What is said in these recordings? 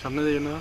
সামনে দিকে না।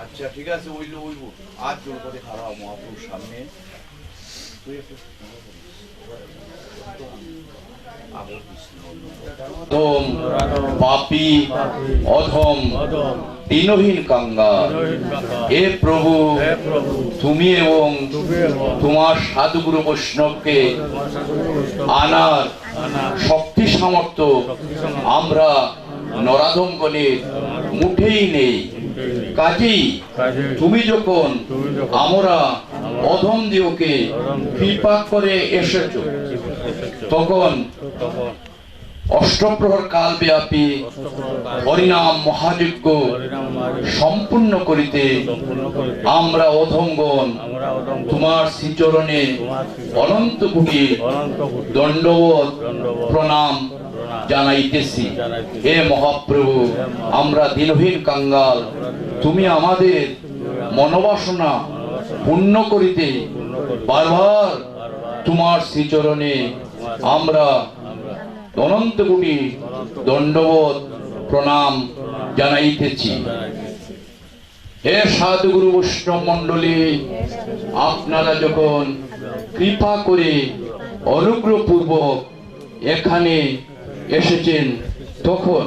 আচ্ছা ঠিক আছে, ওইলো ওইবো আর জোর করে খারাপ মহাপুরুষ সামনে পাপী অধম দীনহীন কাঙ্গাল, হে প্রভু তুমি এবং তোমার সাধুগুরু বৈষ্ণবকে আনার শক্তি সামর্থ্য আমরা নরাধমগণের মুঠেই নেই। কাজেই তুমি যখন আমরা অধম দিওকে কৃপা করে এসেছ, তখন অষ্টপ্রহর কাল ব্যাপী হরিনাম মহাযজ্ঞ সম্পূর্ণ করিতে আমরা অধমগণ তোমার শ্রীচরণে অনন্ত কোটি দণ্ডবোধ প্রণাম জানাইতেছি। হে মহাপ্রভু, আমরা দীনহীন কাঙ্গাল, তুমি আমাদের মনোবাসনা পূর্ণ করিতে বারবার তোমার শ্রীচরণে আমরা অনন্ত কোটি দণ্ডবোধ প্রণাম জানাইতেছি। হে সাধুগুরু বৈষ্ণব মণ্ডলী, আপনারা যখন কৃপা করে অনুগ্রহ পূর্বক এখানে এসেছেন, তখন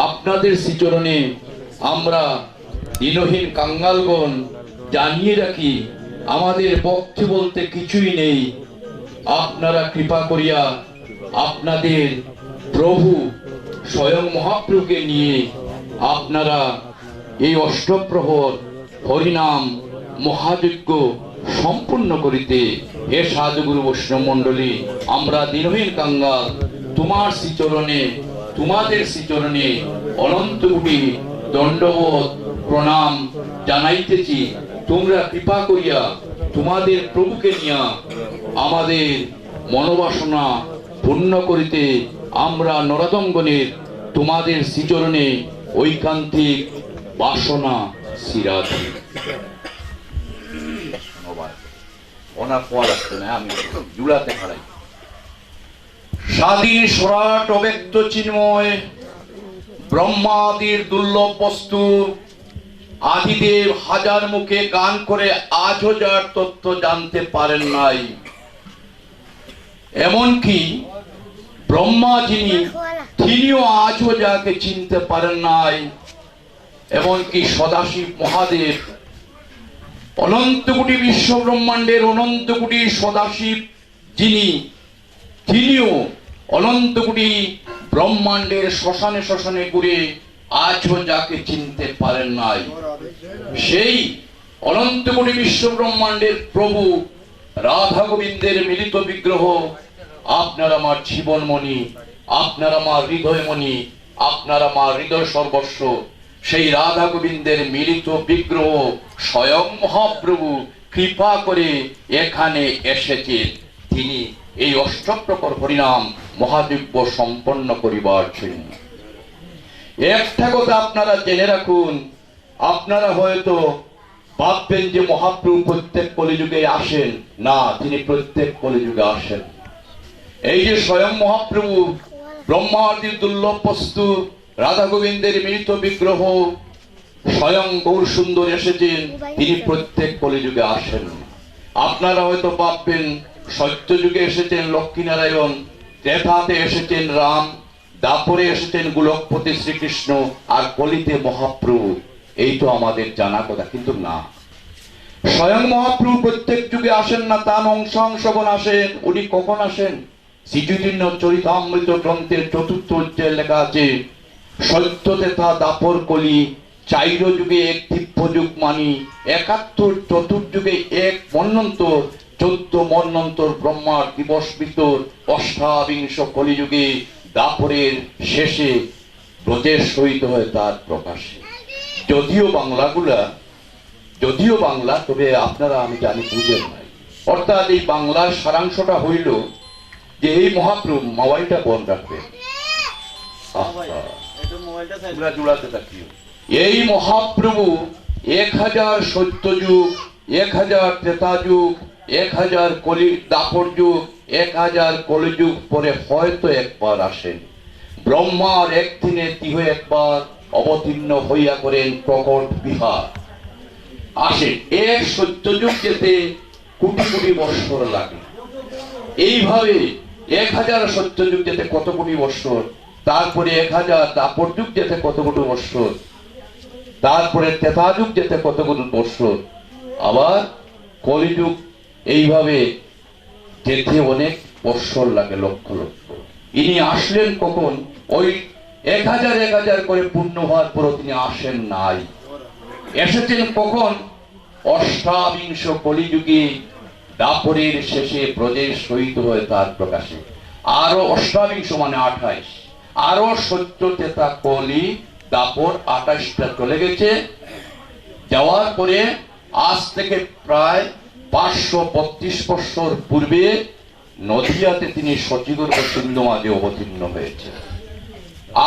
আপনাদের শ্রীচরণে আমরা দিনহীন কাঙ্গালগণ জানিয়ে রাখি, আমাদের পক্ষে বলতে কিছুই নেই। আপনারা কৃপা করিয়া আপনাদের প্রভু স্বয়ং মহাপ্রভুকে নিয়ে আপনারা এই অষ্টপ্রহর হরিনাম মহাযজ্ঞ সম্পূর্ণ করিতে, হে সাধুগুরু বৈষ্ণব মণ্ডলী, আমরা দিনহীন কাঙ্গাল তোমার শ্রীচরণে, তোমাদের শ্রীচরণে অনন্ত কোটি দণ্ডবোধ প্রণাম জানাইতেছি। তোমরা কৃপা করিয়া তোমাদের প্রভুকে নিয়া আমাদের মনোবাসনা পূর্ণ করিতে আমরা নরাদঙ্গনের তোমাদের শ্রীচরণে ঐকান্তিক বাসনা শিরাধি। ওনার পর আসছে না, আমি জুড়াতে হারাই। স্বাধীন সরাট অব্যক্ত চিন্ময় ব্রহ্মাদির দুর্লভ বস্তু আদিদেব হাজার মুখে গান করে আজও যার তথ্য জানতে পারেন নাই। এমনকি ব্রহ্মা যিনি, তিনিও আজও যাকে চিনতে পারেন নাই। এমনকি সদাশিব মহাদেব, অনন্ত কোটি বিশ্ব ব্রহ্মাণ্ডের অনন্ত কোটি সদাশিব যিনি, তিনিও অনন্ত কোটি ব্রহ্মাণ্ডের শ্মশানে শ্মশানে ঘুরে আজও যাকে চিনতে পারেন নাই। সেই অনন্ত কোটি বিশ্ব ব্রহ্মাণ্ডের প্রভু রাধা গোবিন্দের মিলিত বিগ্রহ, আপনার আমার জীবনমণি, আপনার আমার হৃদয়মণি, আপনার আমার হৃদয় সর্বস্ব, সেই রাধা গোবিন্দের মিলিত বিগ্রহ স্বয়ং মহাপ্রভু কৃপা করে এখানে এসেছেন। তিনি এই অষ্টপ্রহর হরিনাম মহাযজ্ঞ সম্পন্ন করিবার জন্য। একটা কথা আপনারা জেনে রাখুন, আপনারা হয়তো ভাববেন যে মহাপ্রভু প্রত্যেক কলিযুগে আসেন, না, তিনি প্রত্যেক কলিযুগে আসেন। এই যে স্বয়ং মহাপ্রভু ব্রহ্মাদির দুর্লভ বস্তু রাধা গোবিন্দের মিলিত বিগ্রহ স্বয়ং গৌর সুন্দর এসেছেন, তিনি প্রত্যেক কলিযুগে আসেন। আপনারা হয়তো ভাববেন সত্যযুগে এসেছেন লক্ষ্মীনারায়ণ, ত্রেতাতে এসেছেন রাম, দাপরে এসেছেন গোলকপতি শ্রীকৃষ্ণ, আর কলিতে মহাপ্রভু। এই তো আমাদের জানা কথা, কিন্তু না, স্বয়ং মহাপ্রভু প্রত্যেক যুগে আসেন না, তার অংশাংশগণ আসেন। উনি কখন আসেন? শ্রীচৈতন্য চরিতামৃত গ্রন্থের চতুর্থ অধ্যায়ে লেখা আছে, সত্যতেতা দাপর কলি চাইর যুগে এক দিব্য যুগ মানি, ৭১ চতুর্যুগে এক মন্বন্তর, ১৪ মন্বন্তর ব্রহ্মার দিবস ভিতর, অষ্টাবিংশ কলিযুগে দাপরের শেষে ব্রজের সহিত হয় তার প্রকাশে। যদিও বাংলা, তবে আপনারা আমি জানি বুঝেন নাই। অর্থাৎ এই বাংলার সারাংশটা হইল যে এই মহাপ্রভু, মোবাইলটা বন্ধ রাখবে, জুড়াতে থাকিও, এই মহাপ্রভু ১০০০ সত্যযুগ, ১০০০ ত্রেতা যুগ, ১০০০ কলি দাপর যুগ, ১০০০ কলিযুগ পরে হয়তো একবার আসেন। ব্রহ্মার একদিনে তিহ একবার অবতীর্ণ হইয়া করেন প্রকট বিহার আসে। এক সত্যযুগ যেতে কোটি কোটি বৎসর লাগে। এইভাবে ১০০০ সত্যযুগ যেতে কত কোটি বৎসর, তারপরে ১০০০ দাপর যুগ যেতে কত কোটি বৎসর, তারপরে ত্রেতা যুগ যেতে কত কোটি বৎসর, আবার কলিযুগ এইভাবে যেতে অনেক বৎসর লাগে, লক্ষ লক্ষ। ইনি আসলেন কখন? ওই ১০০০ করে পূর্ণ হওয়ার পর তিনি আসেন নাই। এসেছেন কখন? অষ্টাবিংশ কলিযুগে দাপরের শেষে ব্রজের সহিত হয়ে তার প্রকাশে। আরো অষ্টাবিংশ মানে ২৮, আরো সত্য তেতা কলি দাপর ২৮টা চলে গেছে। যাওয়ার পরে আজ থেকে প্রায় ৫৩২ বৎসর পূর্বে নদিয়াতে তিনি সচিগর্ভ সিন্ধু মাঝে অবতীর্ণ হয়েছে।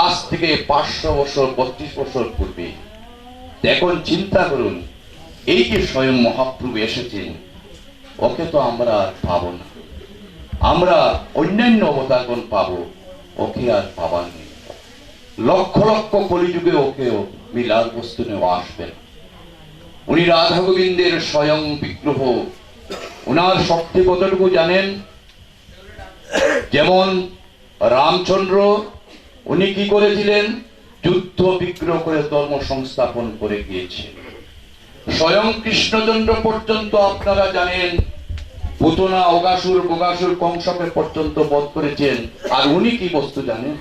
আজ থেকে ৫০০ বছর ৩২ বছর পূর্বে। এখন চিন্তা করুন, এই যে স্বয়ং মহাপ্রভু এসেছেন, ওকে তো আমরা আর পাবো না। আমরা অন্যান্য অবতারগণ পাবো, ওকে আর পাবার নেই। লক্ষ লক্ষ কলিযুগে ওকেও মিলার বস্তু নেওয়া আসবেন। উনি রাধা গোবিন্দের স্বয়ং বিগ্রহ। উনার শক্তি কতটুকু জানেন? যেমন রামচন্দ্র উনি কি করেছিলেন? যুদ্ধ বিগ্রহ করে ধর্ম সংস্থাপন করে গিয়েছেন। স্বয়ং কৃষ্ণচন্দ্র পর্যন্ত আপনারা জানেন পুতনা, অগাসুর, বগাসুর, কংসকে পর্যন্ত বধ করেছেন। আর উনি কি বস্তু জানেন?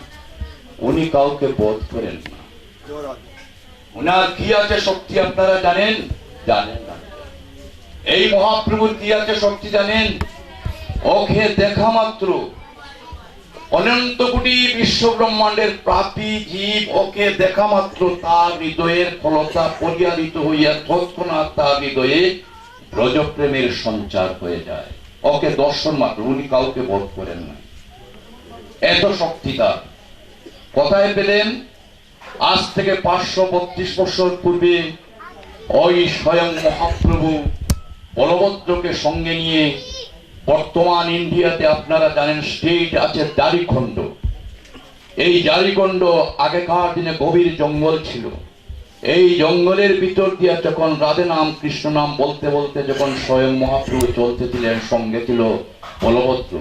উনি কাউকে বধ করেন না। উনার কি আছে শক্তি আপনারা জানেন? জানেন না। এই মহাপ্রভুর কি আছে শক্তি জানেন? ওকে দেখা মাত্র অনন্ত কোটি বিশ্ব ব্রহ্মাণ্ডের প্রাপী জীব ওকে দেখা মাত্র তার হৃদয়ের ফলতা পরিয়ালিত হইয়া তৎক্ষণাৎ তার হৃদয়ে ব্রজপ্রেমের সঞ্চার হয়ে যায়। ওকে দর্শন মাত্র, উনি কাউকে বধ করেন না। এত শক্তি তার। কোথায় পেলেন? আজ থেকে 532 বছর পূর্বে ওই স্বয়ং মহাপ্রভু বলভদ্রকে সঙ্গে নিয়ে, বর্তমান ইন্ডিয়াতে আপনারা জানেন স্টেট আছে জারিখণ্ড। এই জারিখণ্ড আগেকার দিনে গভীর জঙ্গল ছিল। এই জঙ্গলের ভিতর দিয়ে যখন রাধে নাম কৃষ্ণ নাম বলতে বলতে যখন স্বয়ং মহাপ্রভু চলতেছিলেন, সঙ্গে ছিল বলভদ্র,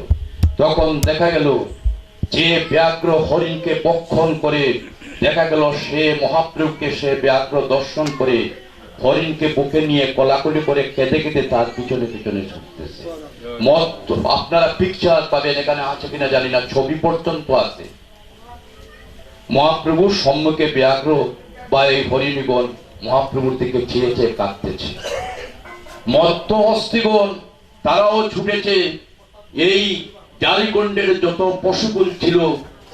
তখন দেখা গেল যে ব্যাঘ্র হরিণকে বক্ষণ করে, দেখা গেল সে মহাপ্রভুকে সে ব্যাঘ্র দর্শন করে হরিণকে বুকে নিয়ে কলাকলি করে কেঁদে কেঁদে তার পিছনে পিছনে ছুটতেছে। মত আপনারা পিকচার পাবেন, এখানে আছে কিনা জানি না, ছবি পর্যন্ত আছে। মহাপ্রভুর সম্মুখে ব্যাঘ্র বা এই হরিণীগণ মহাপ্রভুর দিকে চেয়ে চেয়ে কাঁদতেছে। মত্ত হস্তিগণ তারাও ছুটেছে। এই জারিগণ্ডের যত পশুকুল ছিল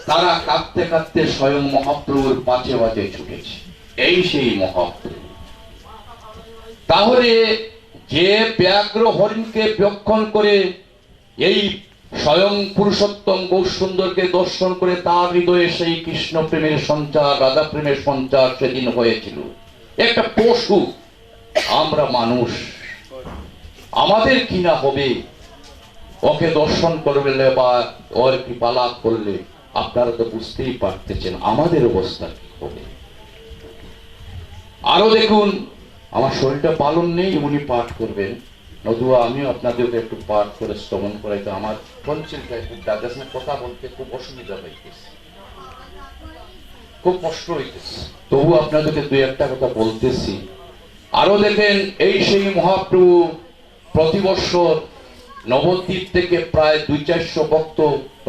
তারা কাঁদতে কাঁদতে স্বয়ং মহাপ্রভুর পাশে পাশে ছুটেছে। এই সেই মহাপ্রভু। তাহলে যে ব্যাঘ্র হরিণকে বক্ষণ করে এই স্বয়ং পুরুষোত্তম গৌরসুন্দরকে দর্শন করে তার হৃদয়ে সেই কৃষ্ণ প্রেমের সঞ্চার, রাধা প্রেমের সঞ্চার সেদিন হয়েছিল। একটা পশু, আমরা মানুষ, আমাদের কি না হবে ওকে দর্শন করলে বা ওর কৃপা লাভ করলে? আপনারা তো বুঝতেই পারতেছেন আমাদের অবস্থা কি হবে। আরো দেখুন, আমার শরীরটা পালন নেই, উনি পাঠ করবেন, নতুবা আমিও আপনাদেরকে একটু পাঠ করে শ্রবণ করাইতে আমার টনসিলটায় খুব ডাকাস না, কথা বলতে খুব অসুবিধা হইতেছে, খুব কষ্ট হইতেছে। তবু আপনাদেরকে দুই একটা কথা বলতেছি। আরো দেখেন, এই সেই মহাপ্রভু প্রতি বছর নবদ্বীপ থেকে প্রায় 200-400 ভক্ত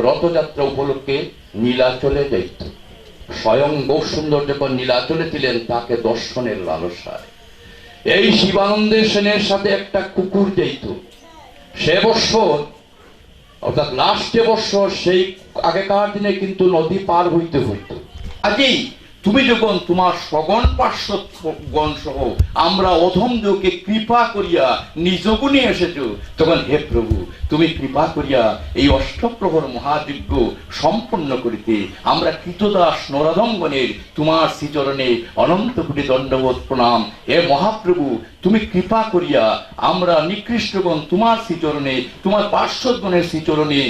রথযাত্রা উপলক্ষে নীলাচলে যাইত। স্বয়ং গৌরসুন্দর যখন নীলাচলে ছিলেন তাকে দর্শনের লালসায় এই শিবানন্দ সেনের সাথে একটা কুকুর যাইত। সে বছর অর্থাৎ লাস্টে বছর সেই আগেকার দিনে কিন্তু নদী পার হইতে হইতো। আগেই তুমি যখন তোমার সগণ পার্শ্বগণ সহ আমরা অধমদেরকে কৃপা করিয়া নিজ গুণে এসেছ, তখন হে প্রভু তুমি কৃপা করিয়া এই অষ্টপ্রহর মহাযজ্ঞ সম্পন্ন করিতে আমরা কৃতদাস নরাধমগণের তোমার শ্রীচরণে অনন্ত কোটি দণ্ডবোধ প্রণাম। হে মহাপ্রভু তুমি কৃপা করিয়া আমরা নিকৃষ্টগণ তোমার শ্রীচরণে, তোমার পার্শ্বগণের শ্রীচরণে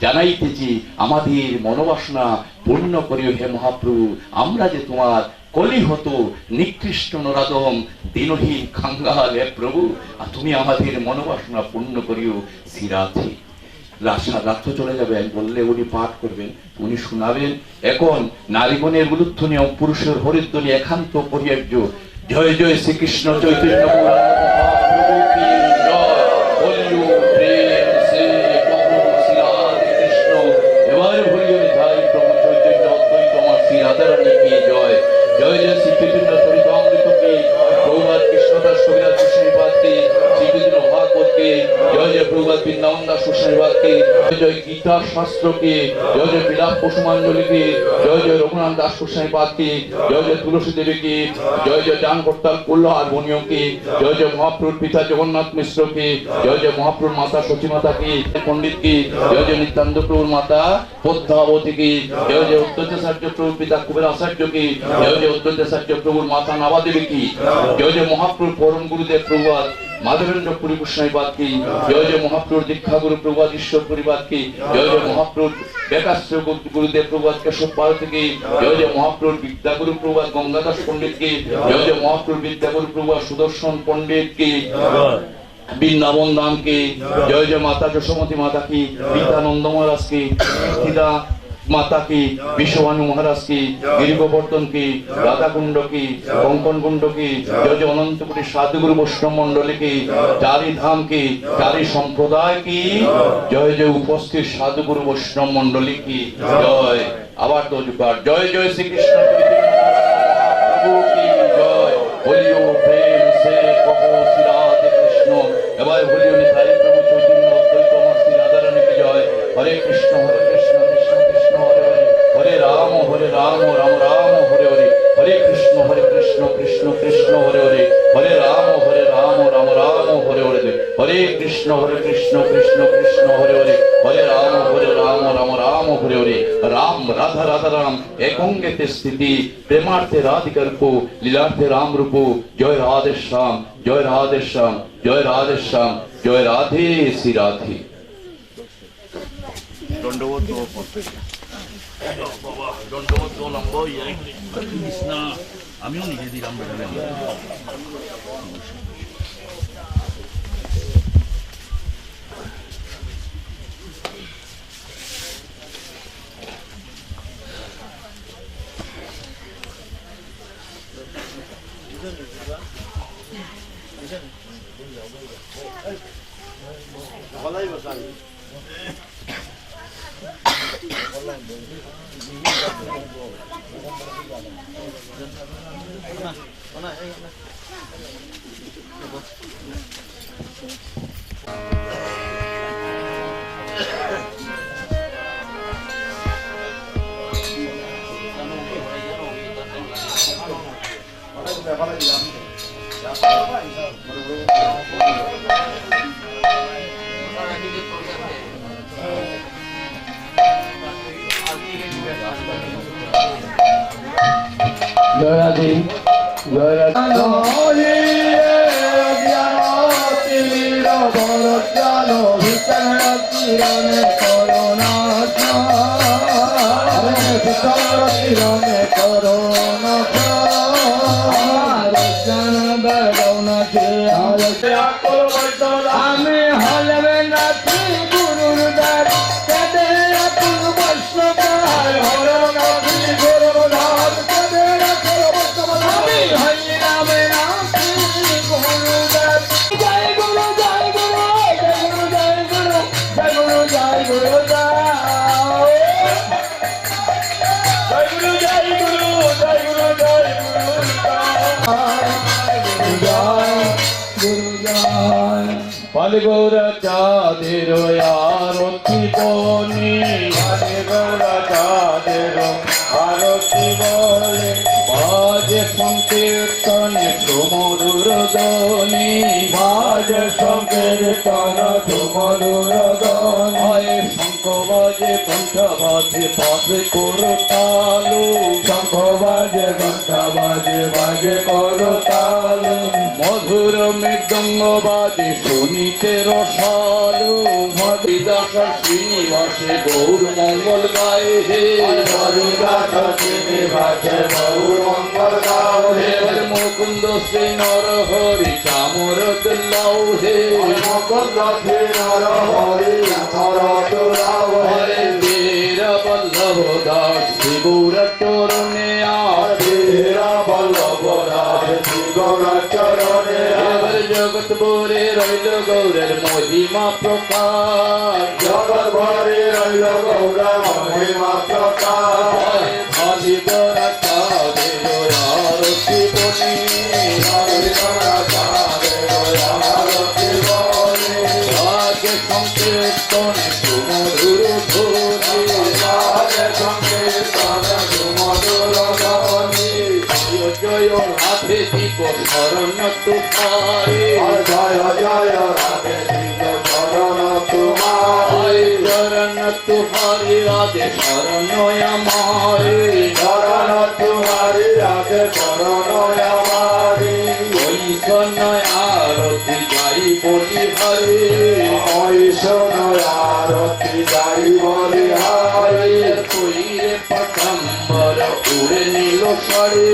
জানাইতেছি আমাদের মনোবাসনা পূর্ণ করিও। হে মহাপ্রভু আমরা যে তোমার কলি হতো নিকৃষ্ট নরাধম দিনহীন খাঙ্গাল, হে প্রভু তুমি আমাদের মনোবাসনা পূর্ণ করিও। শ্রীরাধে রাত্র চলে যাবে বললে উনি পাঠ করবেন, উনি শোনাবেন। এখন নারীগণের উলুধ্বনি ও পুরুষের হরিধ্বনি একান্ত পরিহার্য। জয় জয় শ্রীকৃষ্ণ চৈতন্য মহাপ্রভু কি জয়। এবার হরিহরি ধাই প্রভু চৈতন্য অদ্বৈত আমার শ্রী রাধারানী কি জয়। জয় জয় শ্রী চৈতন্য চরিত অমৃত কি, প্রভুপাদ কৃষ্ণদাস কবিরাজ গোস্বামীপাদ কি, শ্রী চৈতন্য ভাগবত কি, জয় জয় প্রভুপাদ বৃন্দাবন দাস গোস্বামীপাদ কি, জয় জয় গীতা শাস্ত্র কি, জয় জয় বিলাপ পশুমাঞ্জলি কি, জয় জয় রঘুনাথ দাস গোস্বামীপাদ কি, জয় জয় তুলসী দেবী কি, জয় জয় জান করতাল কুল্ল হারমোনিয়ম কি, জয় জয় মহাপ্রভুর পিতা জগন্নাথ মিশ্র কি, জয় জয় মহাপ্রভুর মাতা সচী মাতা কি, পণ্ডিত কি, জয় জয় নিত্যানন্দ প্রভুর মাতা পদ্মাবতী কি, জয় জয় অদ্বৈতাচার্য প্রভুর পিতা কুবের আচার্য কি, জয় জয় অদ্বৈতাচার্য প্রভুর মাতা নাবাদেবী কি, জয় জয় মহাপ্রভুর পরম গুরুদেব প্রভুপাদ মাধবেন্দ্র পুরী গোস্বামীপাদ কি, জয় জয় মহাপ্রভুর দীক্ষা গুরু প্রভুপাদ ঈশ্বর পরিবাদ কি, জয় জয় মহাপ্রভুর বেকাশ্র গুরুদেব প্রভুপাদ কেশব ভারতী কি, জয় জয় মহাপ্রভুর বিদ্যাগুরু প্রভুপাদ গঙ্গাদাস পণ্ডিত কি, জয় জয় মহাপ্রভুর বিদ্যাগুরু প্রভুপাদ সুদর্শন পণ্ডিত কি, বৃন্দাবন ধাম কি, জয় জয় মাতা যশোমতী মাতা কি, পিতা নন্দ মহারাজ কি, পিতা माता की, विश्वभानु महाराज की, गिरि गोवर्धन की, राधा कुंड की, कंकन कुंड की, जय जय अनंत कोटि साधुगुरु वैष्णव मंडली की, चारि धाम की, चारि संप्रदाय की, जय जय उपस्थित साधुगुरु वैष्णव मंडली की जय। आबार दो जुगार जय जय श्री कृष्ण प्रभु की जय। बोलियो प्रेम से कहो श्री राधे कृष्ण। एबार बोलियो निताई प्रभु चैतन्य अद्वैत श्री राधा रानी की जय। हरे कृष्ण कृष्ण कृष्ण हरे हरे, हरे राम राम राम हरे हरे, हरे कृष्ण कृष्ण कृष्ण हरे हरे, हरे राम राम राम हरे हरे, हरे कृष्ण कृष्ण कृष्ण हरे हरे, हरे राम राम राम हरे हरे। राम राधा राधा राम एकंगे स्थिति, प्रेमार्थे राधिका रूप, लीलार्थे राम रूप। जय राधे श्याम, जय राधे श्याम, जय राधे श्याम, जय राधे श्री राधे। दंडवत बाबा, दंडवत लंबो কৃষ্ণ আমিও নিজে দিলাম। जय राधे जय আমি হলবে না গুরুর দ্বার পালগৌরা চাঁদের আরতি বনে, পালগৌরা চাঁদের আরতি বলে, বাজে সংকীর্তনে সুমধুর ধ্বনি, বাজে সংকীর্তন সুমধুর ধ্বনি, শঙ্খ বাজে কণ্ঠ বাজে বাজে করতালু, শঙ্খ বাজে কণ্ঠ বাজে বাজে করতালু, মধুর মৃদঙ্গ বাজে শুনিতে রসালু, হরিদাস শ্রীনিবাসে গৌর মঙ্গল গায়ে হে, হরিদাস শ্রীনিবাসে গৌর মঙ্গল গাও হে, মুকুন্দ শ্রী নর হরি চামর দিল্লাও হে, মুকুন্দ শ্রী নর হরি চামর দিল্লাও হে, বীর বল্লভ দাস শ্রী গৌর চরণে আর, বীর বল্লভ দাস শ্রী গৌর চরণে আর, জগৎ ভরে রইল গৌরের মহিমা প্রকাশ, জগৎ ভরে রইল গৌরের মহিমা প্রকাশ, ভাসিত রাধাদের আরতি বনে, ভাসিত রাধাদের আরতি বনে, রাগে সংকীর্তনে সুমধুর ধ্বনি, রাগে সংকীর্তনে সুমধুর ধ্বনি, জয় রাধে দীপ শরণ তোমারে, জয় জয় রাধে দীপ শরণ তোমারে, শরণ তোমারে রাধে শরণ আমারে, শরণ তোমারে রাধে শরণ আমারে, ঐশন আরতি গাই বলি হরে, ঐশন আরতি গাই বলি হরে, কইরে পটম্বর উড়ে নীল সরে,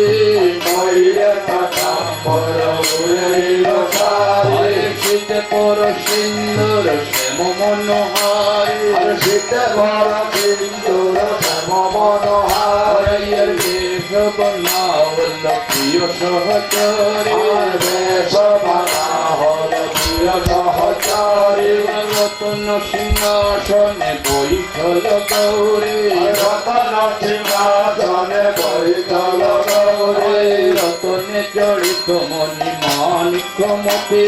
কইরে পটম্বর উড়ে নীল সরে, শীত পর সিন্দুর শ্যাম মনোহারে, শীত পর সিন্দুর শ্যাম মনোহার হরিয়ের বেশ বনাওল প্রিয় সহচরে বেশ বানা হল প্রিয় সহচারী রতন সিংহাসনে বৈঠল গৌরে রতন সিংহাসনে বৈঠল গৌরে রতনে জড়িত মণি মানিক মতে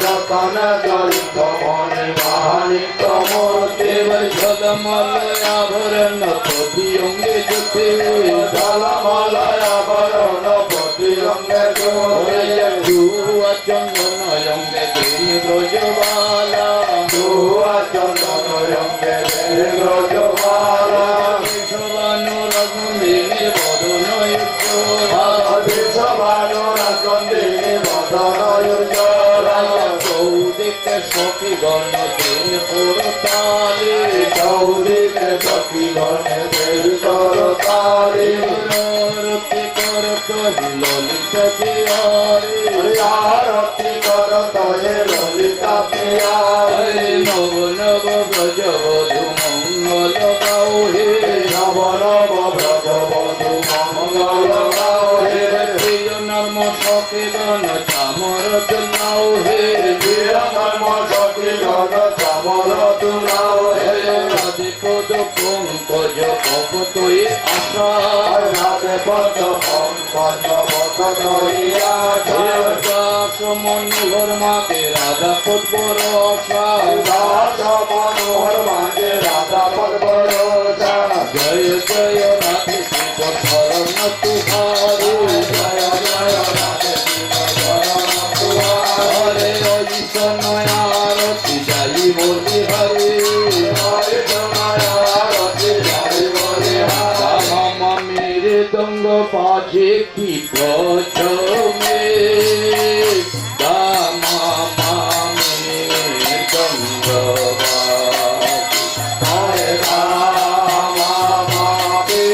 রতন জড়িত মনে মানিক মূর্তি ঝলমল আভরণ প্রতি অঙ্গে জুতে জলমলয় আবরণ প্রতি অঙ্গে জোরে জুয়া চন্দন অঙ্গে দেই ব্রজবালা দুয়া চন্দন রঙ্গে ব্রজমালা বিশ্ববানু রঘুমিনী বদন বিশ্বভানুরাচন্দিনী বদন উজ্জ্বলা চৌদিকে সখী গণ দেন পুরতালে চৌদিকে সখী গণে দেব করতালি রতি করত ললিত জিয়ারে আরতি করত হে ললিতা প্রিয়ারে নব নব ব্রজবধূ মঙ্গল গাও হে নব নব ব্রজবধূ মঙ্গল গাও হে প্রিয় নর্ম সখী গণ চামর নাও হে প্রিয় কর্ম সখী গণ চামর তুলাও হে রাধে পদ পঙ্কজ কপতই আশা রাধে পদ পঙ্কজ বসত হইয়া দাস মনোহর মাকে রাধা পদ রসা দাস মনোহর মাঝে রাধা পদ্মরসা জয় জয় রাধে শিব শরণ তুহারে জয় জয় রাধে শিব শরণ তুহারে হরে অজিত নয়ারতি যাই বলি হরে হরে তোমায় আরতি জয় বলে হারে রামা মেরে দঙ্গ বাজে কি প্রচমে রামা মেরে দঙ্গ হরে রাম মাতে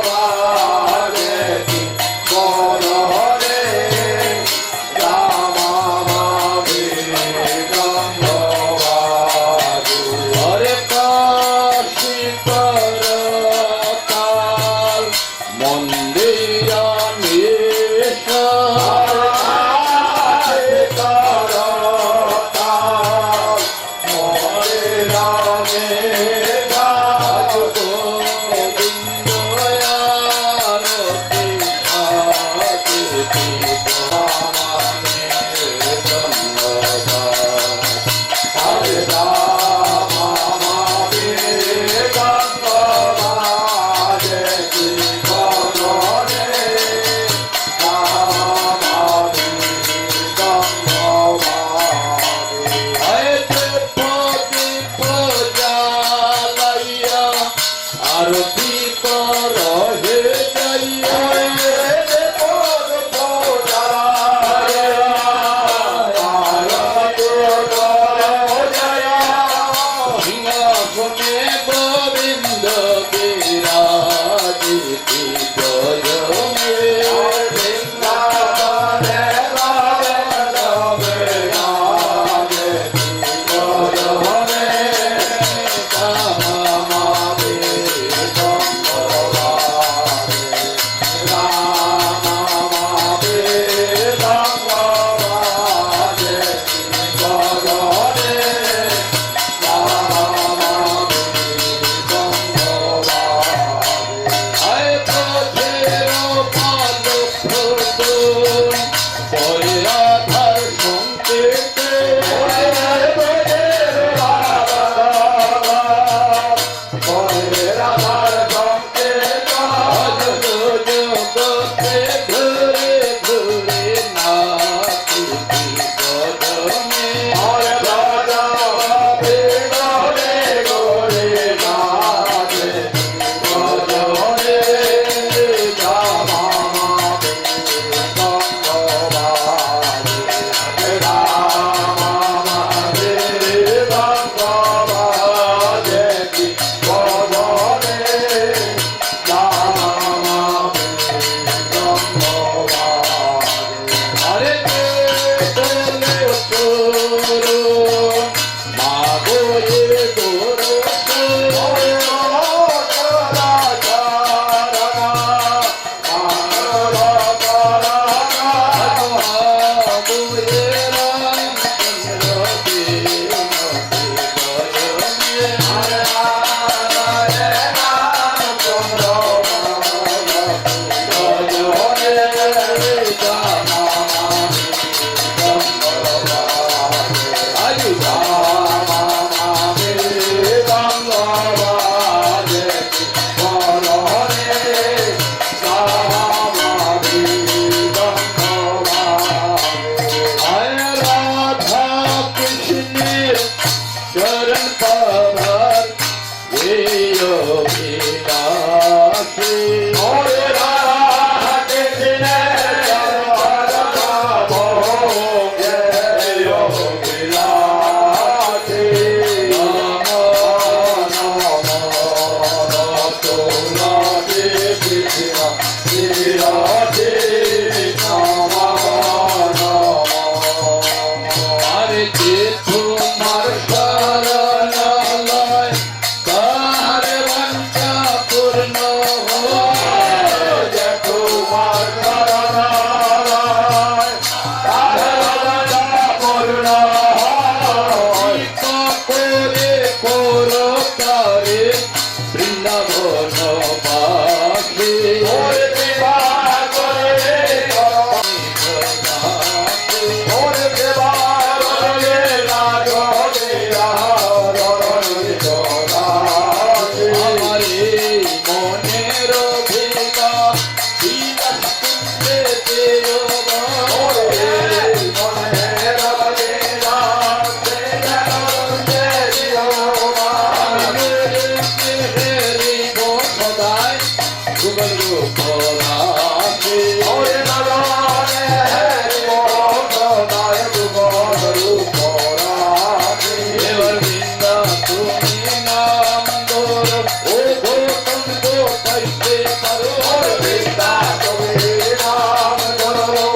ধন্যবাদে বল হরে রাম মাতে ধন্যবাদে হরে কাশী করতাল মন্দিরা নিশা অভিলাষী ওরে রাধা কৃষ্ণ ভোগে অভিলাষী তুলসী কৃষ্ণ বিরাজে আরে যে তোমার শরণালয় তার বাঞ্ছা পূর্ণ হয় যে তোমার শরণালয় তার পূর্ণ হয় কৃপা করে করো তারে বৃন্দাবন বাসী ওরে দেবা করে ওরে দেবা করে লাগো দেয়া রণিত আমার এই মনের ভিলা বিলাস তুলতে দেও ওরে মনের দেনা দেনা দিও আমি হেরিব সদাই গুগল রূপরাশি ওরে নরনে মোহনায় দুবর রূপরাশি এবার বৃন্দা তুমি নাম ধরো ও গৌতম গোটাইতে পারো ওরে বৃন্দা তুমি নাম ধরো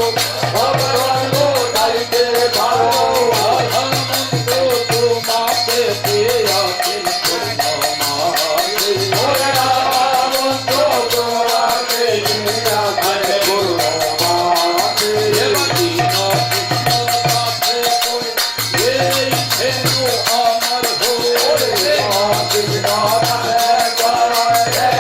ভগবান গোটাইতে পারো আনন্দ তোমাকে পেয়াছেন পূর্ণমাসে ওরে রাম তোমাকে নিয়া থাকে গুরুমাতে এবার দিন কৃষ্ণ কাছে কই এই ধেনু আমার ওরে হয়ে কৃষ্ণ রাধে জয় হে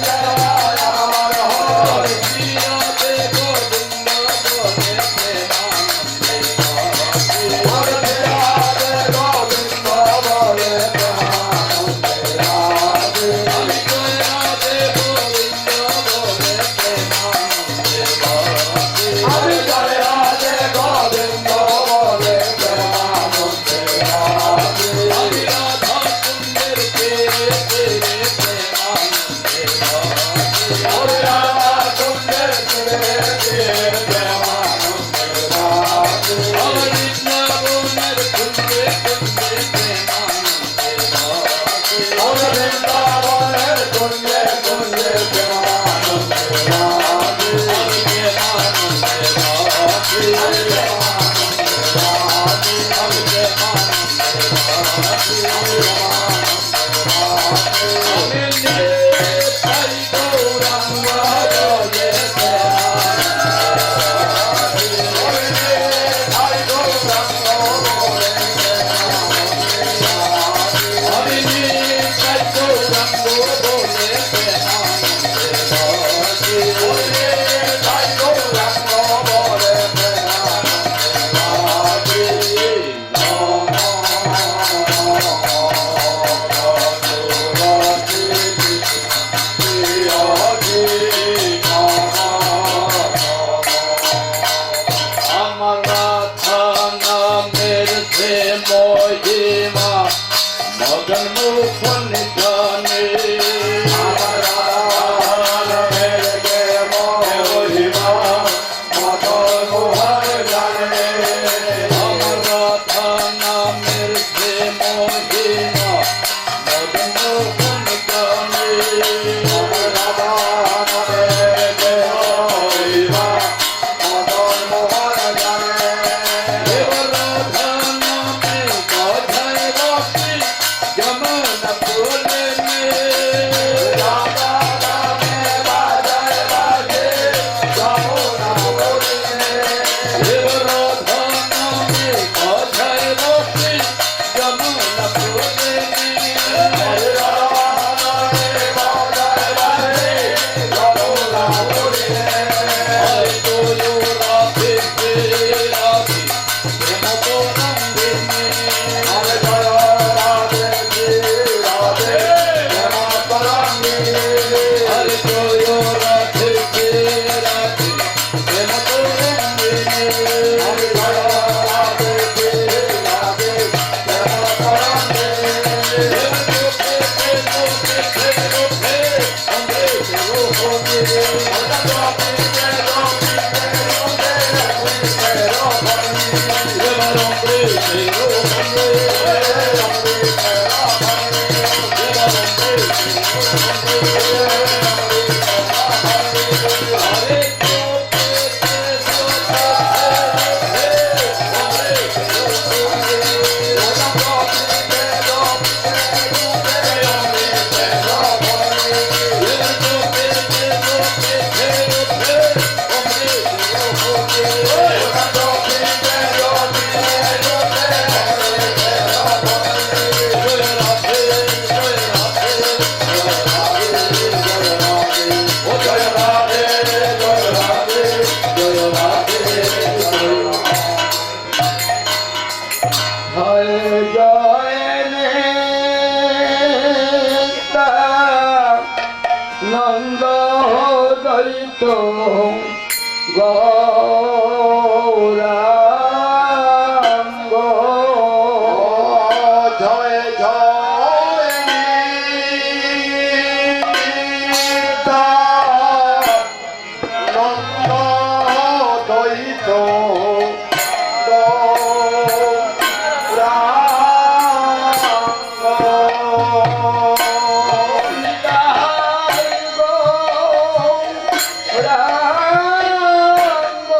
জয় আমার হরে প্রিয়তে গোবিন্দ বলে প্রেমানন্দে বাসে ওরে রাধে গোবিন্দ বলে প্রেমানন্দে রাধে আমি কই রাধে গোবিন্দ বলে প্রেমানন্দে বাসে আমি জয় রাধে গোবিন্দ বলে প্রেমানন্দে রাধে আমি রাধা কুণ্ডের তেরে তেরে প্রেমানন্দে বাসে ওরে রাধা কুণ্ডের তীরে তীরে প্রেমানন্দে রাধে আমার বৃন্দাবনের কুণ্ডে কুণ্ডে প্রেমানন্দে বাসে ওরে বৃন্দাবনের কুণ্ডে কুণ্ডে প্রেমানন্দে রাধে আমি প্রেমানন্দে বাসে আমি প্রেমানন্দে বাসে আমি নিতাই গৌরাঙ্গ জয় আমি নিতাই গৌরাঙ্গ নন্দ দলিত গৌরাঙ্গ জয় জয় নিতা নন্দ দয়িত গৌরাঙ্গ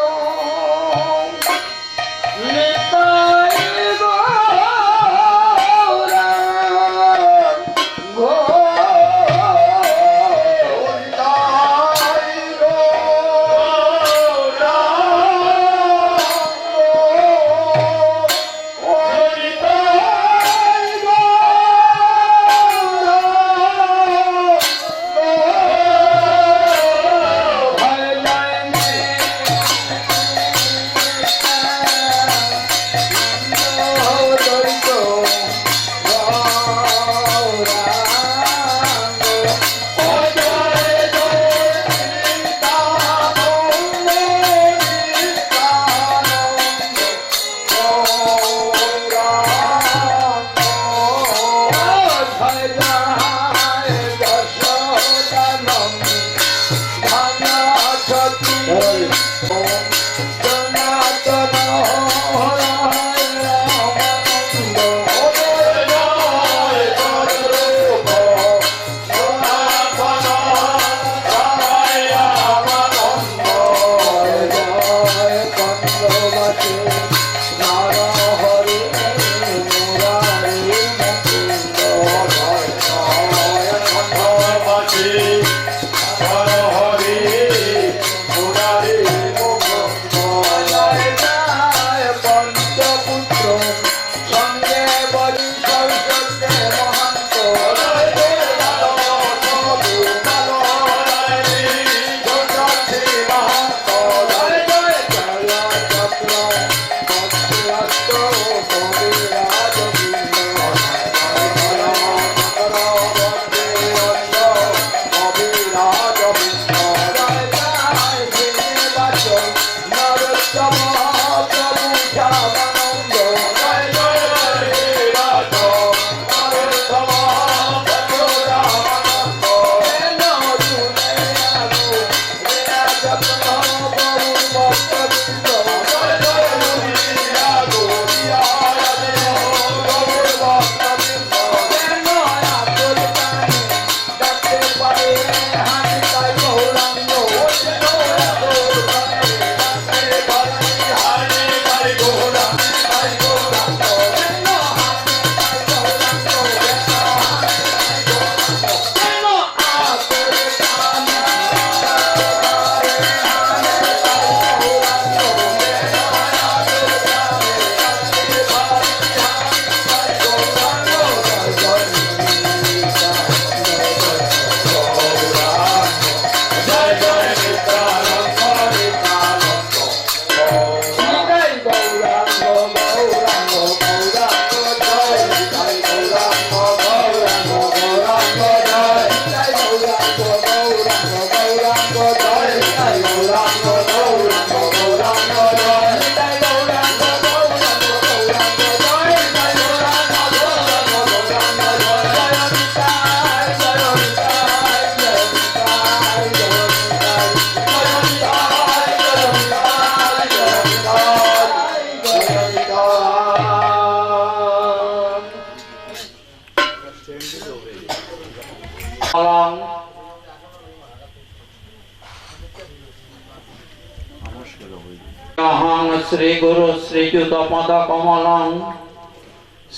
অহং শ্রী গুরু শ্রীযুত পদ কমলং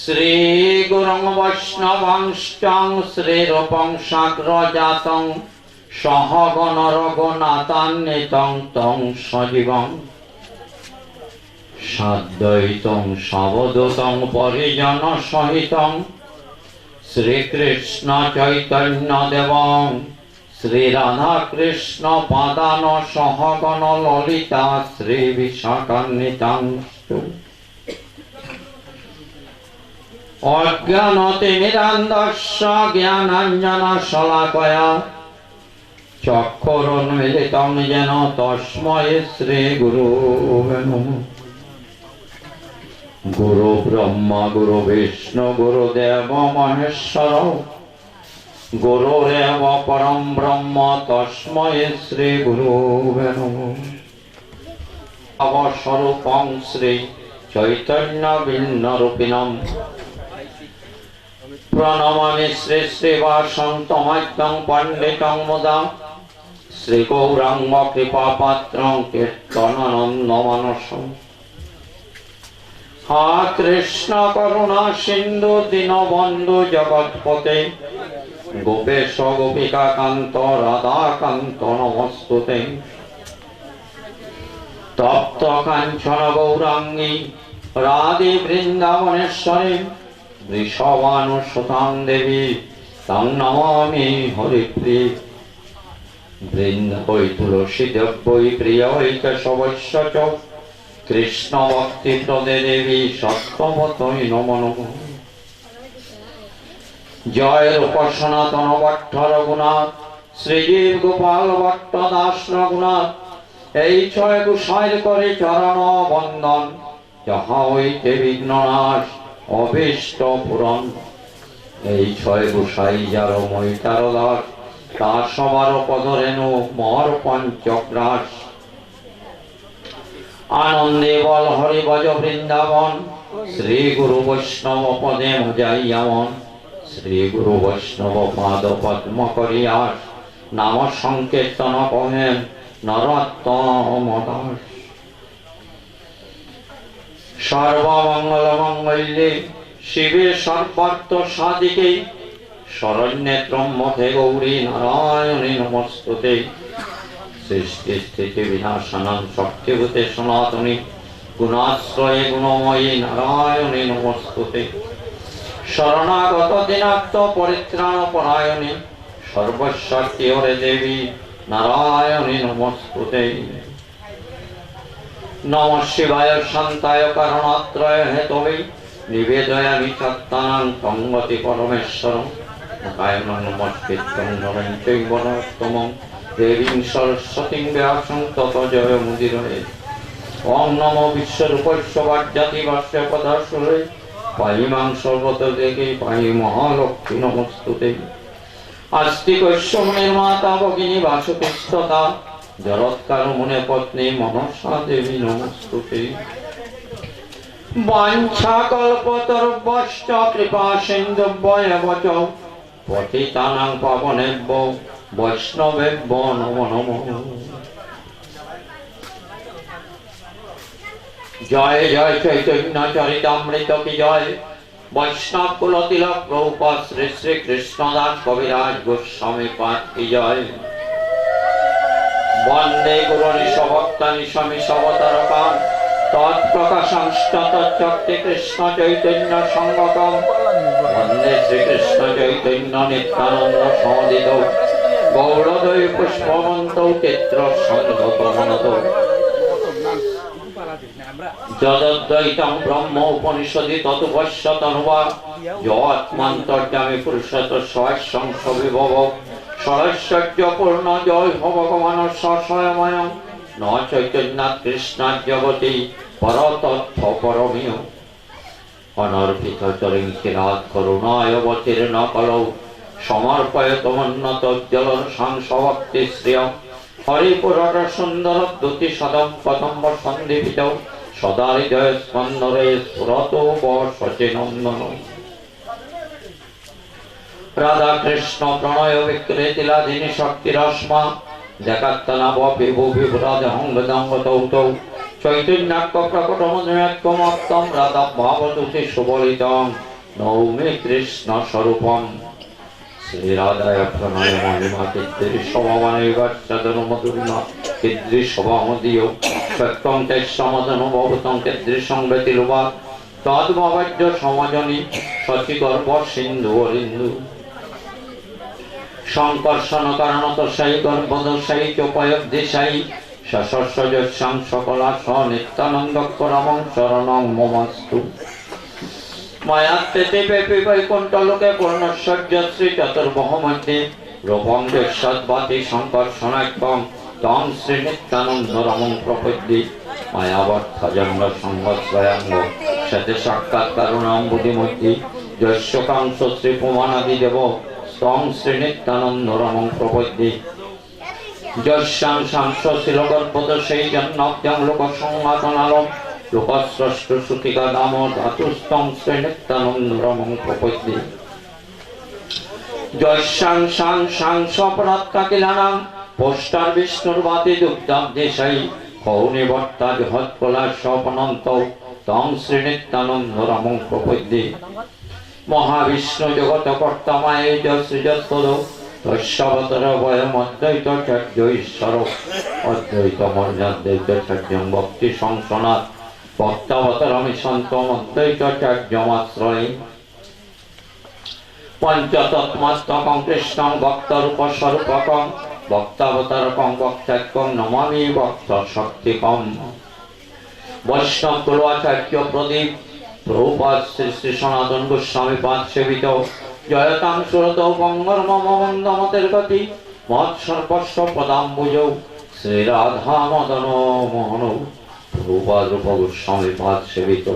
শ্রী গুরং বৈষ্ণবংশ্চং শ্রীরূপং সাগ্রজাতং সহগণ রঘুনাথান্বিতং তং সজীবং সাদ্বৈতং সাবধূতং পরিজন সহিতং শ্রীকৃষ্ণ চৈতন্য দেবং শ্রী রাধা কৃষ্ণ পাদান সহগণ ললিতা শ্রী বিশাখান্বিতাংস্তু অজ্ঞানতিমিরান্ধস্য জ্ঞানাঞ্জন শলাকয়া চক্ষুরুন্মিলিতং যেন তস্मै শ্রী গুরুবে নমঃ। গুরু ব্রহ্মা গুরু বিষ্ণু গুরুদেব মহেশ্বর গুরুরেব পরম ব্রহ্ম তস্मै শ্রী গুরুবে নমঃ। অবস্বরূপং শ্রী চৈতন্য ভিন্নরূপিণম প্রণমামি শ্রী শ্রীবাসং তমাদ্যং পণ্ডিতং মুদা শ্রী গৌরাঙ্গ কৃপাপাত্রং কীর্তনানন্দ মানসং। হা কৃষ্ণ করুণা সিন্ধু দীনবন্ধু জগৎপতে গোপেশ গোপিকা কান্ত রাধাকান্ত নমস্তুতে। তপ্ত কাঞ্চন গৌরাঙ্গী রাধে বৃন্দাবনেশ্বরী বৃষভানুসুতাং দেবী তং নমামি হরিপ্রিয়ে। বৃন্দাবৈ তুলসী দেব্যৈ প্রিয়ৈ কেশবস্য চ কৃষ্ণ ভক্তি প্রদে দেবী সত্যবতৈ নমো নমঃ। জয় রূপ সনাতন ভট্ট রঘুনাথ শ্রীজীব গোপাল ভট্ট দাস রঘুনাথ। এই ছয় গুসাইর করে চরণ বন্দন যাহা হইতে বিঘ্ননাশ অভীষ্ট পূরণ। এই ছয় গুসাই যার মৈতার দাস তার সবার পদরেণু মর পঞ্চগ্রাস। আনন্দে বল হরি ভজ বৃন্দাবন শ্রী গুরু বৈষ্ণব পদে যাইয়ামন। শ্রী গুরু বৈষ্ণব পাদ পদ্ম করিয়াস নাম সংকীর্তন কহেন নরোত্তম দাস। সর্বমঙ্গল মঙ্গলে শিবে সর্বার্থ সাধিকে শরণ্যে ত্রম্বকে গৌরী নারায়ণী নমস্তুতে। সৃষ্টি স্থিতি বিনাশানাং শক্তিভূতে সনাতনী গুণাশ্রয়ে গুণময়ী নারায়ণী নমস্তুতে। শরণাগত দিনাত্ম পরিত্রাণ পরায়ণী সর্বশক্তি হরে দেবী নারায়ণী নমস্তুতে। নমঃ শিবায় শান্তায় কারণাত্রয় হেতবে নিবেদয়ামি সত্তানাং তঙ্গতি পরমেশ্বরং। কায়ং নমস্কৃত্যং নরং চৈব নরোত্তমং দেবীং সরস্বতীং ব্যাসং ততো জয় মুদিরয়ে। ওং নমো বিশ্বরূপস্য বাজ্যাতি বাস্য পদাসুরে পাহিমাং সর্বত দেগে পাহি মহালক্ষ্মী নমস্তুতে। আস্তিকস্য মুনির মাতা ভগিনী বাসুকৃষ্ণতা জরৎকার মুনে পত্নী মনসা দেবী নমস্তুতে। বাঞ্ছা কল্পতরুভ্যশ্চ কৃপা সিন্ধুভ্যেব চ পতিতানাং পাবনেভ্যো বৈষ্ণবেভ্যো নমো নমঃ। জয় জয় চৈতন্য চরিতামৃত কি জয়। বৈষ্ণব কুল তিলক প্রভুপাদ শ্রী শ্রী কৃষ্ণদাস কবিরাজ গোস্বামী পাদ কি জয়। বন্দে গুরু নিশভক্তানি স্বামী সবতারকাম তৎপ্রকাশাংশ্চ তচ্চক্তি কৃষ্ণ চৈতন্য সঙ্গতম। বন্দে শ্রীকৃষ্ণ চৈতন্য নিত্যানন্দ সমদিত গৌরদয় পুষ্পবন্ত চিত্র সংঘতমনত। যদ্বৈতং ব্রহ্ম উপনিষদি ততুপস্য তনুবা যৎমান্তর্যামী পুরুষত স্বয়ং সবিভব ষড়ৈশ্বর্য পূর্ণ জয় হ ভগবান স্বয়ময়ং ন চৈতন্যাৎ কৃষ্ণাৎ জগতি পরতত্ত্ব পরমীয়। অনর্পিত চরিংকিরাৎ করুণায়বতীর্ণ কলৌ সমর্পয়তমন্নত সাংসভক্তি শ্রিয়। হরিপুরর সুন্দর দ্যুতি সদম কদম্ব সন্দীপিত সদা হৃদয় স্পন্দরে স্ফুরত সচিনন্দন। রাধা কৃষ্ণ প্রণয় বিক্রেতিলাদিনী শক্তি রশ্মা জগত্তনব বিভু বিভ্রাজ হঙ্গদঙ্গ তৌতৌ চৈতন্যাক্য প্রকট মধুমেক্যমত্তম রাধা ভাবতুতি সুবলিতং নৌমি কৃষ্ণ স্বরূপম। শ্রী রাধায় প্রণয় মহিমা কীর্তি সভাবানৈবাচ্ছাদন মধুরিমা কীর্তি সভামদীয় সত্যং তেসমদন ভবতং কীর্তি সংবেতিলুবা তদ্ভবজ্য সমাজনী শচিগর্ভ সিন্ধু অরিন্দু সংকর্ষণ কারণত সাই গর্ভদশাই চোপয়োদ্দেশাই সশস্যং সকলা সনিত্যানন্দকরমং শরণং মমাস্তু। মায়াত্তেতে পেপি বৈকুণ্ঠলোকে পূর্ণশ্বর্য শ্রী চতুর্ভুহ মধ্যে রূপং যৎসদ্ভাতি সংকর্ষণাখ্যং তং শ্রীনিত্যানন্দ রমং প্রপদ্যে মায়াবর্থজন্ম সংগশ্রয়াঙ্গ সাথে সাক্ষাৎ কারুণাম্বুধিমূর্তি যস্যকাংশ শ্রী পুমানাদি দেব তং শ্রীনিত্যানন্দ রমং প্রপদ্যে যস্যাং সাংস শিলগর্ভদ সেই জন্মাব্জং লোকসংঘাতনালম লোকস্রষ্ট সুতিকা দাম ধাতুস্তং শ্রীনিত্যানন্দ রমং প্রপদ্যে যস্যাং সাং সাংস পরাৎকাকিলানাং পোষ্টার বিষ্ণুর বাতি দুগ্ধাব্দেশাই কৌনিবর্তা জহৎকলা স্বপনন্ত তং শ্রীনিত্যানন্দ রমং প্রপদ্যে মহাবিষ্ণু জগত কর্তামায় শ্রীযৎপদ তস্যাবতর বয়ম অদ্বৈত চার্য ঈশ্বর অদ্বৈত মর্যাদ্বৈত চার্যং ভক্তি সংসনাথ ভক্তাবতরমি সন্তম অদ্বৈত চার্যমাশ্রয়ে পঞ্চতত্মাত্মকং কৃষ্ণং ভক্তরূপস্বরূপকং ভক্তাবতারকং ভক্তাখ্যং নমামি ভক্ত শক্তিকম। বৈষ্ণব কুলাচার্য প্রদীপ প্রভুপাদ শ্রী শ্রী সনাতন গোস্বামী পাদ সেবিত জয়তাং সুরত গঙ্গর মম বন্দমতের গতি মৎ সর্বস্ব পদাম্বুজৌ শ্রী রাধা মদন মোহন প্রভুপাদ রূপ গোস্বামী পাদ সেবিত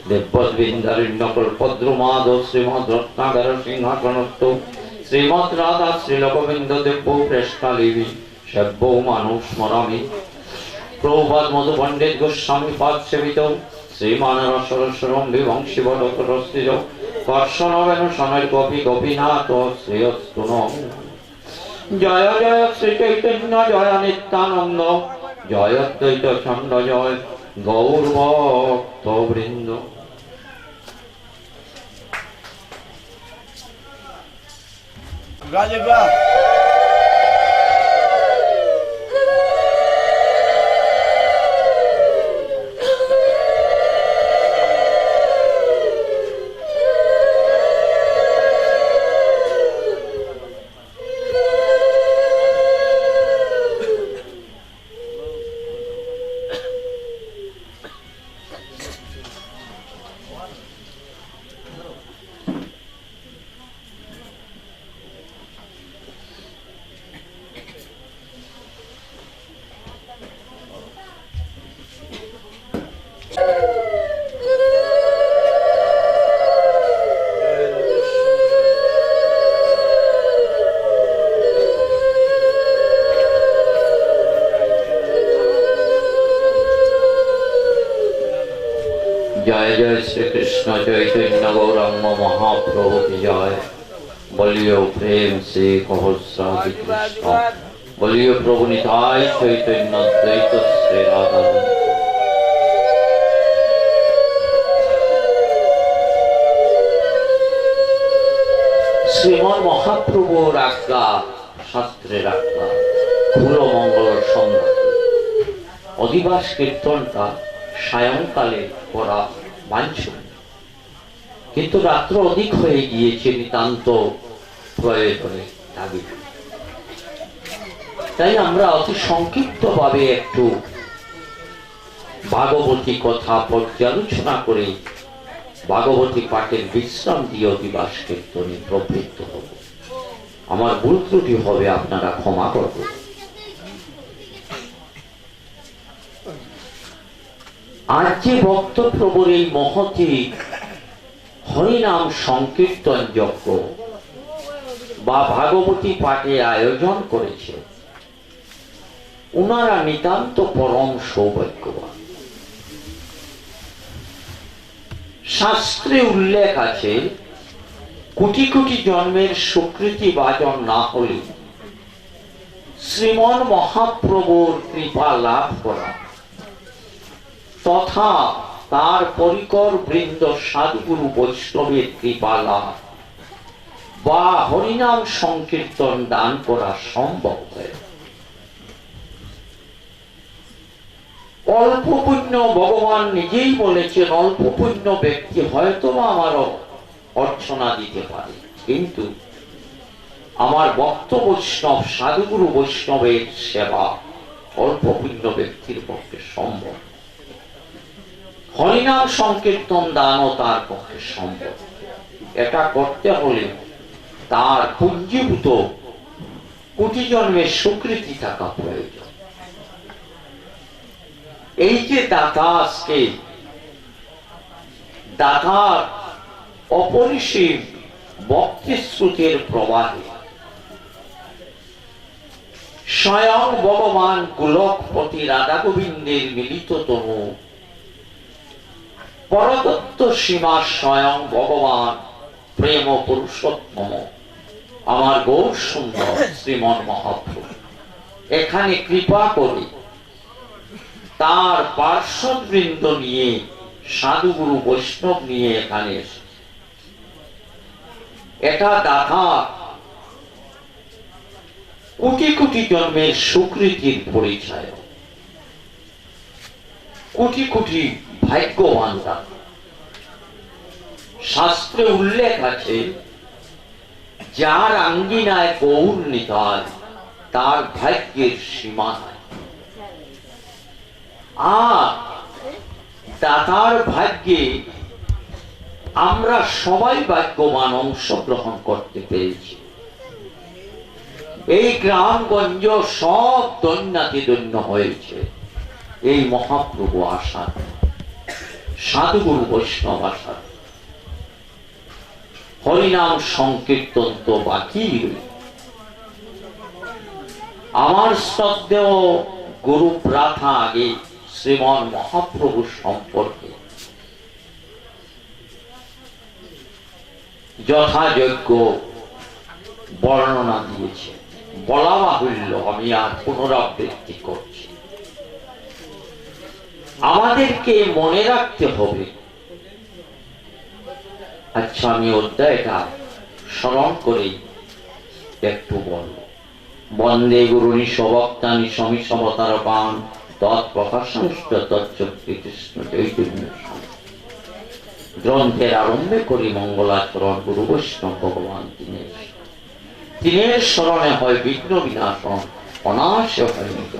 দেববৃন্দারণ্য কল্পদ্রুমাদ শ্রীমদ রত্নাকর সিংহাসনস্থ শ্রীমৎ রাধা শ্রীলগোবিন্দ দেব্য প্রেষ্কালিবি সেব্য মানুষ স্মরামি প্রভুপাদ মধু পণ্ডিত গোস্বামী পাদ সেবিত শ্রীমান রসরস্বরম বিবংশী বরস্থিত কর্ষণ বেনু সমের গোপী গোপীনাথ শ্রেয়স্তুন। জয় জয় শ্রী চৈতন্য জয় নিত্যানন্দ জয় অদ্বৈত ছন্দ জয় গৌর ভক্ত বৃন্দ। जय जय श्री कृष्ण चैतन्य गौरांग महाप्रभु की जय। बोलियो प्रेम से कहो श्री कृष्ण बोलियो प्रभु निताय चैतन्य द्वैत श्री राधा। श्रीमन महाप्रभुर आज्ञा शास्त्रेर आज्ञा कुल मंगल सन्ध्या अधिवास कीर्तनटा सायंकाले करा वांछनीय किन्तु रात्र अधिक हये गिয়েছে नितान्त प्रयोजने दाबी তাই আমরা অতি সংক্ষিপ্তভাবে একটু ভাগবতী কথা পর্যালোচনা করে ভাগবতী পাঠের বিশ্রাম দিয়ে অধিবাস কীর্তনে প্রবৃত্ত হব। আমার ভুল ত্রুটি হবে আপনারা ক্ষমা করবেন। আজ যে ভক্ত প্রভুর এই মহতি হরিনাম সংকীর্তন যজ্ঞ বা ভাগবতী পাঠে আয়োজন করেছে ওনারা নিতান্ত পরম সৌভাগ্যবান। শাস্ত্রে উল্লেখ আছে কোটি কোটি জন্মের স্বীকৃতি বাজন না হলে শ্রীমন মহাপ্রভুর কৃপা লাভ করা তথা তার পরিকর বৃন্দ সাধুগুরু বৈষ্ণবের কৃপা লাভ বা হরিনাম সংকীর্তন দান করা সম্ভব হয়। অল্প পুণ্য, ভগবান নিজেই বলেছেন অল্প পুণ্য ব্যক্তি হয়তো আমারও অর্চনা দিতে পারে, কিন্তু আমার ভক্ত বৈষ্ণব সাধুগুরু বৈষ্ণবের সেবা অল্প পুণ্য ব্যক্তির পক্ষে সম্ভব। হরিনাম সংকীর্তন দানও তার পক্ষে সম্ভব। এটা করতে হলে তার পুঞ্জীভূত কোটি জন্মের স্বীকৃতি থাকা প্রয়োজন। এই যে দাতা, আজকে দাতার অপরিসীম ভক্তি স্রোতের প্রবাহে স্বয়ং ভগবান গোলকপতি রাধা গোবিন্দের মিলিত তনু পরদত্ত সীমা স্বয়ং ভগবান প্রেম পুরুষোত্তম আমার গৌর সুন্দর শ্রীমন মহাপ্রভু এখানে কৃপা করে তার পার্শ্ববৃন্দ নিয়ে সাধুগুরু বৈষ্ণব নিয়ে এখানে এসে এটা দাতা কোটি কোটি জন্মের স্বীকৃতির পরিচয়, কোটি কোটি ভাগ্যবান দাতা। শাস্ত্রে উল্লেখ আছে যার আঙ্গিনায় গৌর নিতাই তার ভাগ্যের সীমা নাই। আর দাতার ভাগ্যে আমরা সবাই ভাগ্যবান অংশগ্রহণ করতে পেরেছি। এই গ্রামগঞ্জ সব দৈন্যাতি দৈন্য হয়েছে এই মহাপ্রভু আসার, সাধুগুরু বৈষ্ণব আসার। হরিনাম সংকীর্তন তো বাকি রইল। আমার শ্রদ্ধেয় গুরু প্রার্থনা আগে শ্রীমন মহাপ্রভু সম্পর্কে যথাযোগ্য বর্ণনা দিয়েছে, বলা বাহুল্য, আমি আর পুনরাবৃত্তি করছি। আমাদেরকে মনে রাখতে হবে। আচ্ছা, আমি অধ্যায়টা স্মরণ করেই একটু বলব। বন্দে গুরুনি সবক্তানি সমিসমতার পান তৎপ্রকাশংষ্ট তৎচক্রী কৃষ্ণ চৈতন্য গ্রন্থের আরম্ভে করি মঙ্গলাচরণ গুরু বৈষ্ণব ভগবান তিনের স্মরণে হয় বিঘ্ন বিনাশন, অনাশে হয় নিজ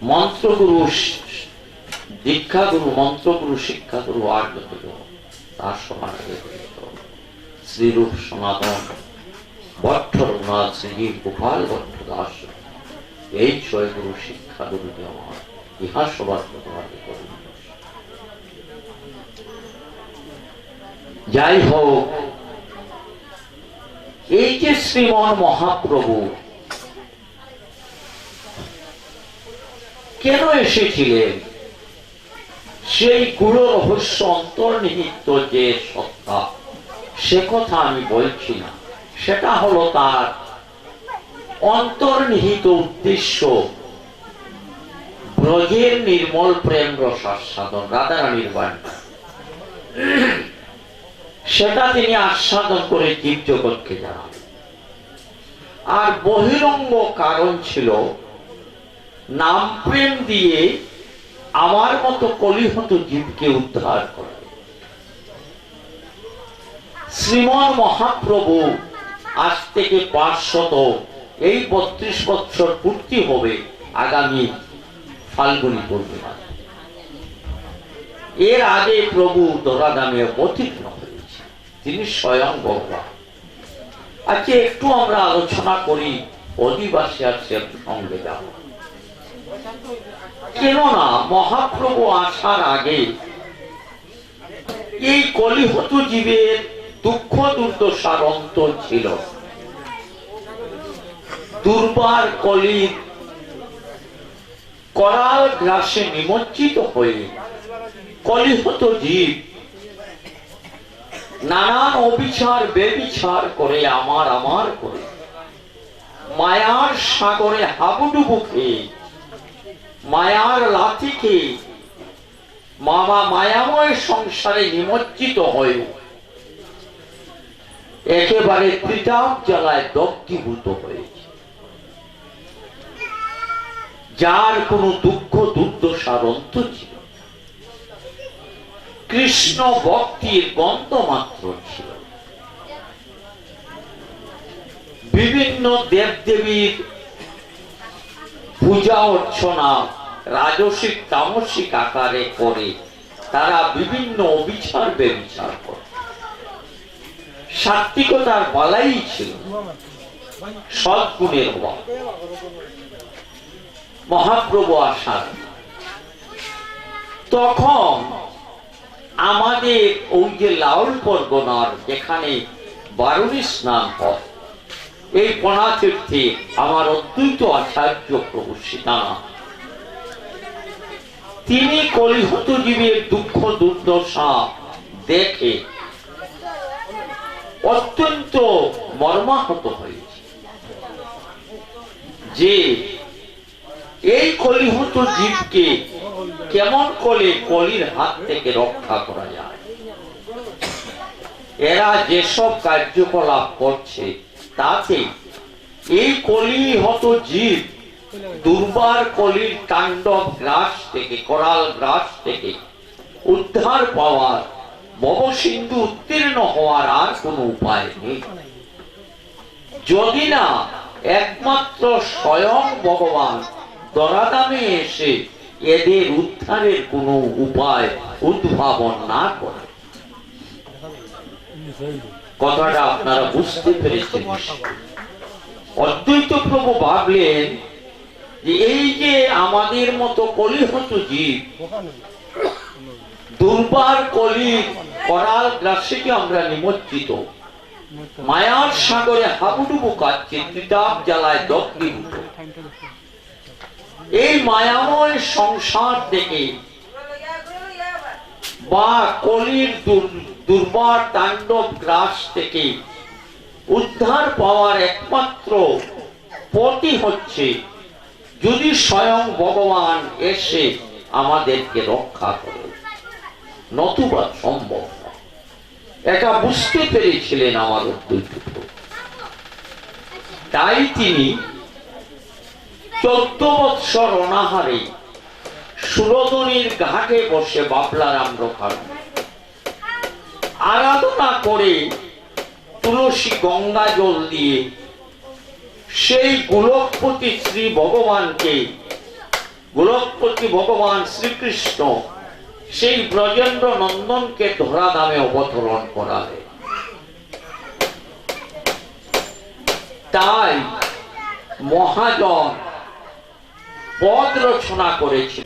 মন্ত্রগুরু দীক্ষাগুরু, মন্ত্রগুরু, শিক্ষাগুরু, আর্যগুরু তার সমান শ্রীরূপ সনাতন ভট্ট রঘুনাথ শ্রীজীব গোপাল ভট্ট দাস এই ছয় গুরু শিক্ষাগুরু আমার ইহা সবার প্রতিবাদী করুন। যাই হোক, এই যে শ্রীমন মহাপ্রভু কেন এসেছিলেন, সেই গুরু রহস্য অন্তর্নিহিত যে সত্তা, সে কথা আমি বলছি না। সেটা হলো তার অন্তর্নিহিত উদ্দেশ্য ব্রজের নির্মল প্রেম রস আস্বাদন, রাধারানীর বাণী। সেটা তিনি আস্বাদন করে জীব জগৎকে জানান। আর বহিরঙ্গ কারণ ছিল নাম প্রেম দিয়ে আমার মতো কলিহত জীবকে উদ্ধার করে। শ্রীমন মহাপ্রভু আজ থেকে 500 এই 32 বছর পূর্তি হবে আগামী ফাল্গুনী পূর্ণিমা। এর আগে প্রভু ধরাধামে অবতীর্ণ হয়েছে, তিনি স্বয়ং ভগবান। আজকে একটু আমরা আলোচনা করি অধিবাসী আর সঙ্গে যাব। কেননা মহাপ্রভু আসার আগে এই কলিহত জীবের দুঃখ দুর্দশার অন্ত ছিল। দুর্বার কলির করাল গ্রাসে নিমজ্জিত হয়ে কলিহত জীব নানান অবিচার বেবিচার করে আমার আমার করে মায়ার সাগরে হাবুডুবু খেয়ে মায়ার লাথি খেয়ে মামা মায়াময় সংসারে নিমজ্জিত হয়ে একেবারে ত্রিতাপ জ্বালায় দগ্ধীভূত হয়েছে, যার কোনো দুঃখ দুর্দশার অন্ত ছিল, কৃষ্ণ ভক্তির গন্ধ মাত্র ছিল। বিভিন্ন দেবদেবীর পূজা অর্চনা রাজসিক তামসিক আকারে করে তারা বিভিন্ন অবিচার বেবিচার করে। সাত্বিকতার বলাই ছিল, সদ্গুণের অভাব। মহাপ্রভু আসার তখন আমাদের ওই যে লাউল পরগনার যেখানে বারুণী স্নান হয়, এই পণাতীর্থে আমার অদ্বৈত আচার্য প্রভু সীতানাথ তিনি কলিহত জীবের দুঃখ দুর্দশা দেখে অত্যন্ত মর্মাহত হয়েছে যে এই কলিহত জীবকে কেমন করে কলির হাত থেকে রক্ষা করা যায়। এরা যেসব কার্যকলাপ করছে তাতে এই কলিহত জীব দুর্বার কলির তাণ্ডব গ্রাস থেকে করাল গ্রাস থেকে উদ্ধার পাওয়ার ভবসিন্ধু উত্তীর্ণ হওয়ার আর কোনো উপায় নেই, যদি না একমাত্র স্বয়ং ভগবান দরাদামে এসে এদের উদ্ধারের কোনো উপায় উদ্ভাবন না করে। কথাটা আপনারা বুঝতে পেরেছেন। অদ্বৈত প্রভু ভাবলেন যে এই যে আমাদের মতো কলিহত জীব দুর্বার কলির করাল গ্রাসে আমরা নিমজ্জিত, মায়ার সাগরে হাবুডুবু কাচ্ছে, ত্রিতাপ জ্বালায় দগ্ধীভূত, এই মায়াময় সংসার থেকে বা কলির দুর্বার তাণ্ডব গ্রাস থেকে উদ্ধার পাওয়ার একমাত্র পথই হচ্ছে যদি স্বয়ং ভগবান এসে আমাদেরকে রক্ষা করে, নতুবা সম্ভব না। এটা বুঝতে পেরেছিলেন আমার অদ্বৈত প্রভু। তাই তিনি 14 বৎসর অনাহারে সুরধনির ঘাটে বসে বাবলারাম রখার আরাধনা করে তুলসী গঙ্গা জল দিয়ে সেই গোলকপতি শ্রী ভগবানকে, গোলকপতি ভগবান শ্রীকৃষ্ণ সেই ব্রজেন্দ্র নন্দনকে ধরাধামে অবতরণ করালেন। তাই মহাজন পদ রচনা করেছে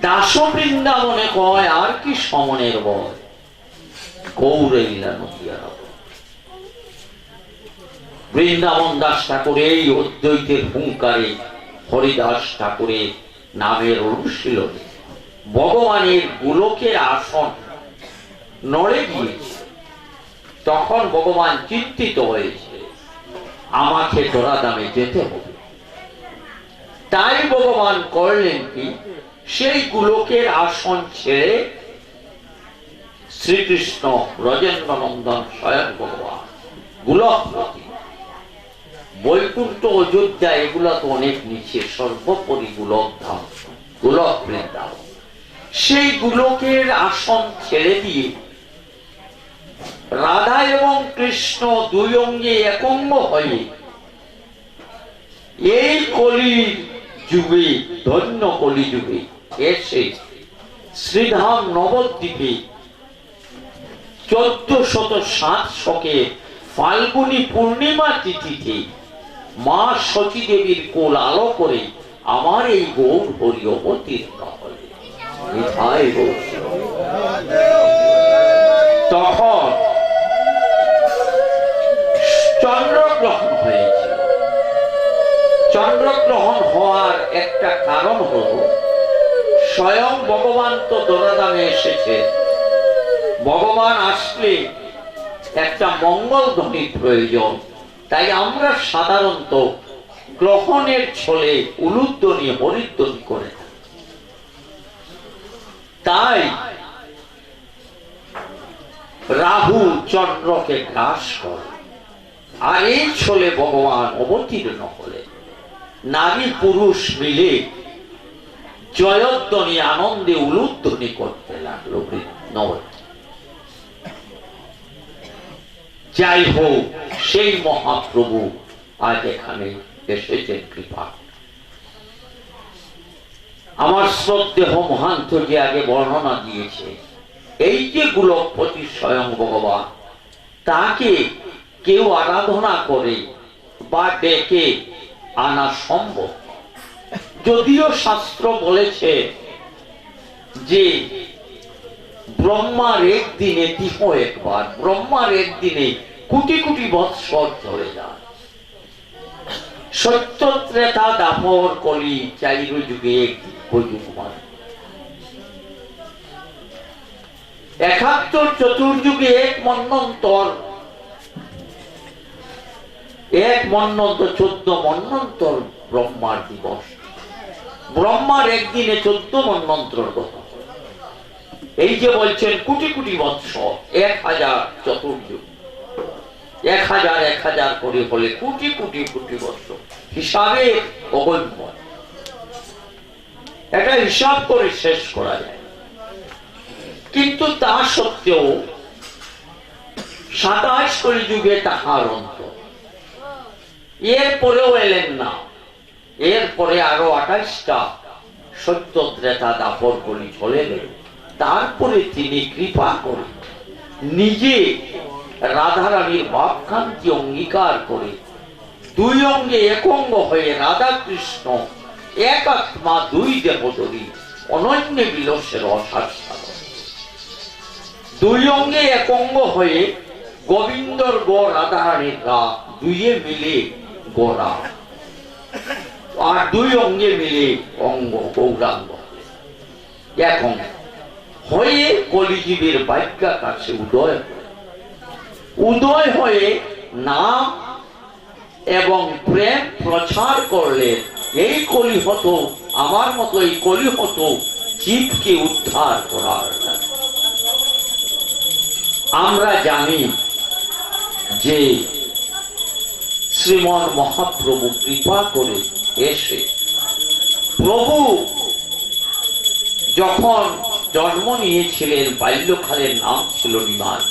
দাস বৃন্দাবনে কয় আর কি সমনের বয়, গৌরীলা নদিয়া। বৃন্দাবন দাস ঠাকুরের এই অদ্বৈতের হুঙ্কারে হরিদাস ঠাকুরের নামের অনুশীলনে ভগবানের গোলকের আসন নড়ে গিয়েছে। তখন ভগবান চিন্তিত হয়েছে আমাকে ধরাধামে যেতে হবে। তাই ভগবান করলেন কি, সেই গোলকের আসন ছেড়ে শ্রীকৃষ্ণ ব্রজেন্দ্র নন্দন স্বয়ং ভগবান গোলকপতি, বৈকুণ্ঠ অযোধ্যা এগুলা তো অনেক নিচে, সর্বোপরি গোলক ধাম, গোলক বৃন্দাবন, সেই গোলকের আসন ছেড়ে দিয়ে রাধা এবং কৃষ্ণ দুই অঙ্গে একঙ্গ হয়ে এই কলির যুগে, ধন্য কলি যুগে এসে শ্রীধাম নবদ্বীপে 1407 শকে ফাল্গুনী পূর্ণিমা তিথিতে মা সতী দেবীর কোল আলো করে আমার এই গৌর হরি অবতীর্ণ হলে। তখন চন্দ্রগ্রহণ হয়েছে। চন্দ্রগ্রহণ হওয়ার একটা কারণ হল স্বয়ং ভগবান তো দোরাদামে এসেছে, ভগবান আসলে একটা মঙ্গল ধ্বনির প্রয়োজন। তাই আমরা সাধারণত গ্রহণের ছলে উলুধ্বনি হরিধ্বনি করে থাকি। তাই রাহু চন্দ্রকে গ্রাস করে, আর এই ছলে ভগবান অবতীর্ণ হলে নারী পুরুষ মিলে জয়ধ্বনি আনন্দে উলুধ্বনি করতে লাগলো নবদ্বীপে। যাই হোক, সেই মহাপ্রভু আজ এখানে এসেছেন কৃপা। আমার শ্রদ্ধেয় মহান্ত যে আগে বর্ণনা দিয়েছে, এই যে গোলকপতি স্বয়ং ভগবান, তাকে কেউ আরাধনা করে বা ডেকে আনা সম্ভব। যদিও শাস্ত্র বলেছে যে ব্রহ্মার একদিনে তিহ একবার, ব্রহ্মার একদিনে কোটি কোটি বৎসর চলে যায়। সত্য ত্রেতা দাপর কলি চাইর যুগে এক যুগমান, ৭১ চতুর্যুগে এক মন্বন্তর, ১৪ মন্বন্তর ব্রহ্মার দিবস। ব্রহ্মার একদিনে ১৪ মন্বন্তর কথা। এই যে বলছেন কোটি কোটি বৎসর, ১০০০ চতুর্যুগ, ১০০০ করে হলে কোটি কোটি কোটি বৎসর, হিসাবে অগম্য। এটা হিসাব করে শেষ করা যায়। কিন্তু তা সত্ত্বেও ২৭ কলিযুগে তাহার অন্ত, এরপরেও এলেন না। এরপরে আরো ২৮টা সত্য ত্রেতা দাপর কলি চলে গেল। তারপরে তিনি কৃপা করে নিজে রাধারানীর ভাবকান্তি অঙ্গীকার করে দুই অঙ্গে এক অঙ্গ হয়ে রাধা কৃষ্ণ এক আত্মা দুই দেবদরী অনন্য বিলসের অসার, দুই অঙ্গে এক অঙ্গ হয়ে গোবিন্দর গো রাধারানীর গা, দুইয়ে মিলে গোরা, আর দুই অঙ্গে মিলে অঙ্গ গৌরাঙ্গ এক অঙ্গ হয়ে কলিজীবের বাক্যাকাশে উদয় হয়ে নাম এবং প্রেম প্রচার করলে এই কলি হতো, আমার মতো এই কলি হতো জীবকে উদ্ধার করার। আমরা জানি যে শ্রীমন মহাপ্রভু কৃপা করে এসে, প্রভু যখন জন্ম নিয়েছিলেন বাল্যকালের নাম ছিল নিমাই,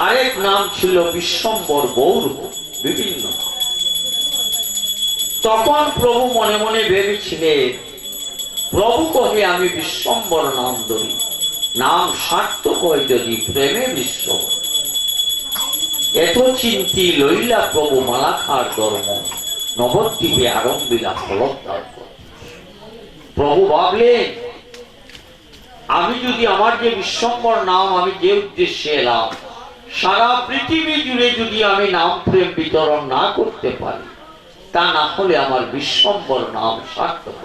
আরেক নাম ছিল বিশ্বম্বর, গৌর, বিভিন্ন। তখন প্রভু মনে মনে ভেবেছিলেন, প্রভু কহে আমি বিশ্বম্বর নাম ধরি, নাম সার্থক হয় যদি প্রেমে বিশ্ব। এত চিন্তি লইলা প্রভু মালাখার ধর্ম, নবদ্বীপে আরম্ভিলা ফলদার। প্রভু ভাবলেন, আমি যদি আমার যে বিশ্বম্বর নাম, আমি যে উদ্দেশ্যে এলাম, সারা পৃথিবী জুড়ে যদি আমি নাম প্রেম বিতরণ না করতে পারি, তা না হলে আমার বিশ্বম্বর নাম সার্থক।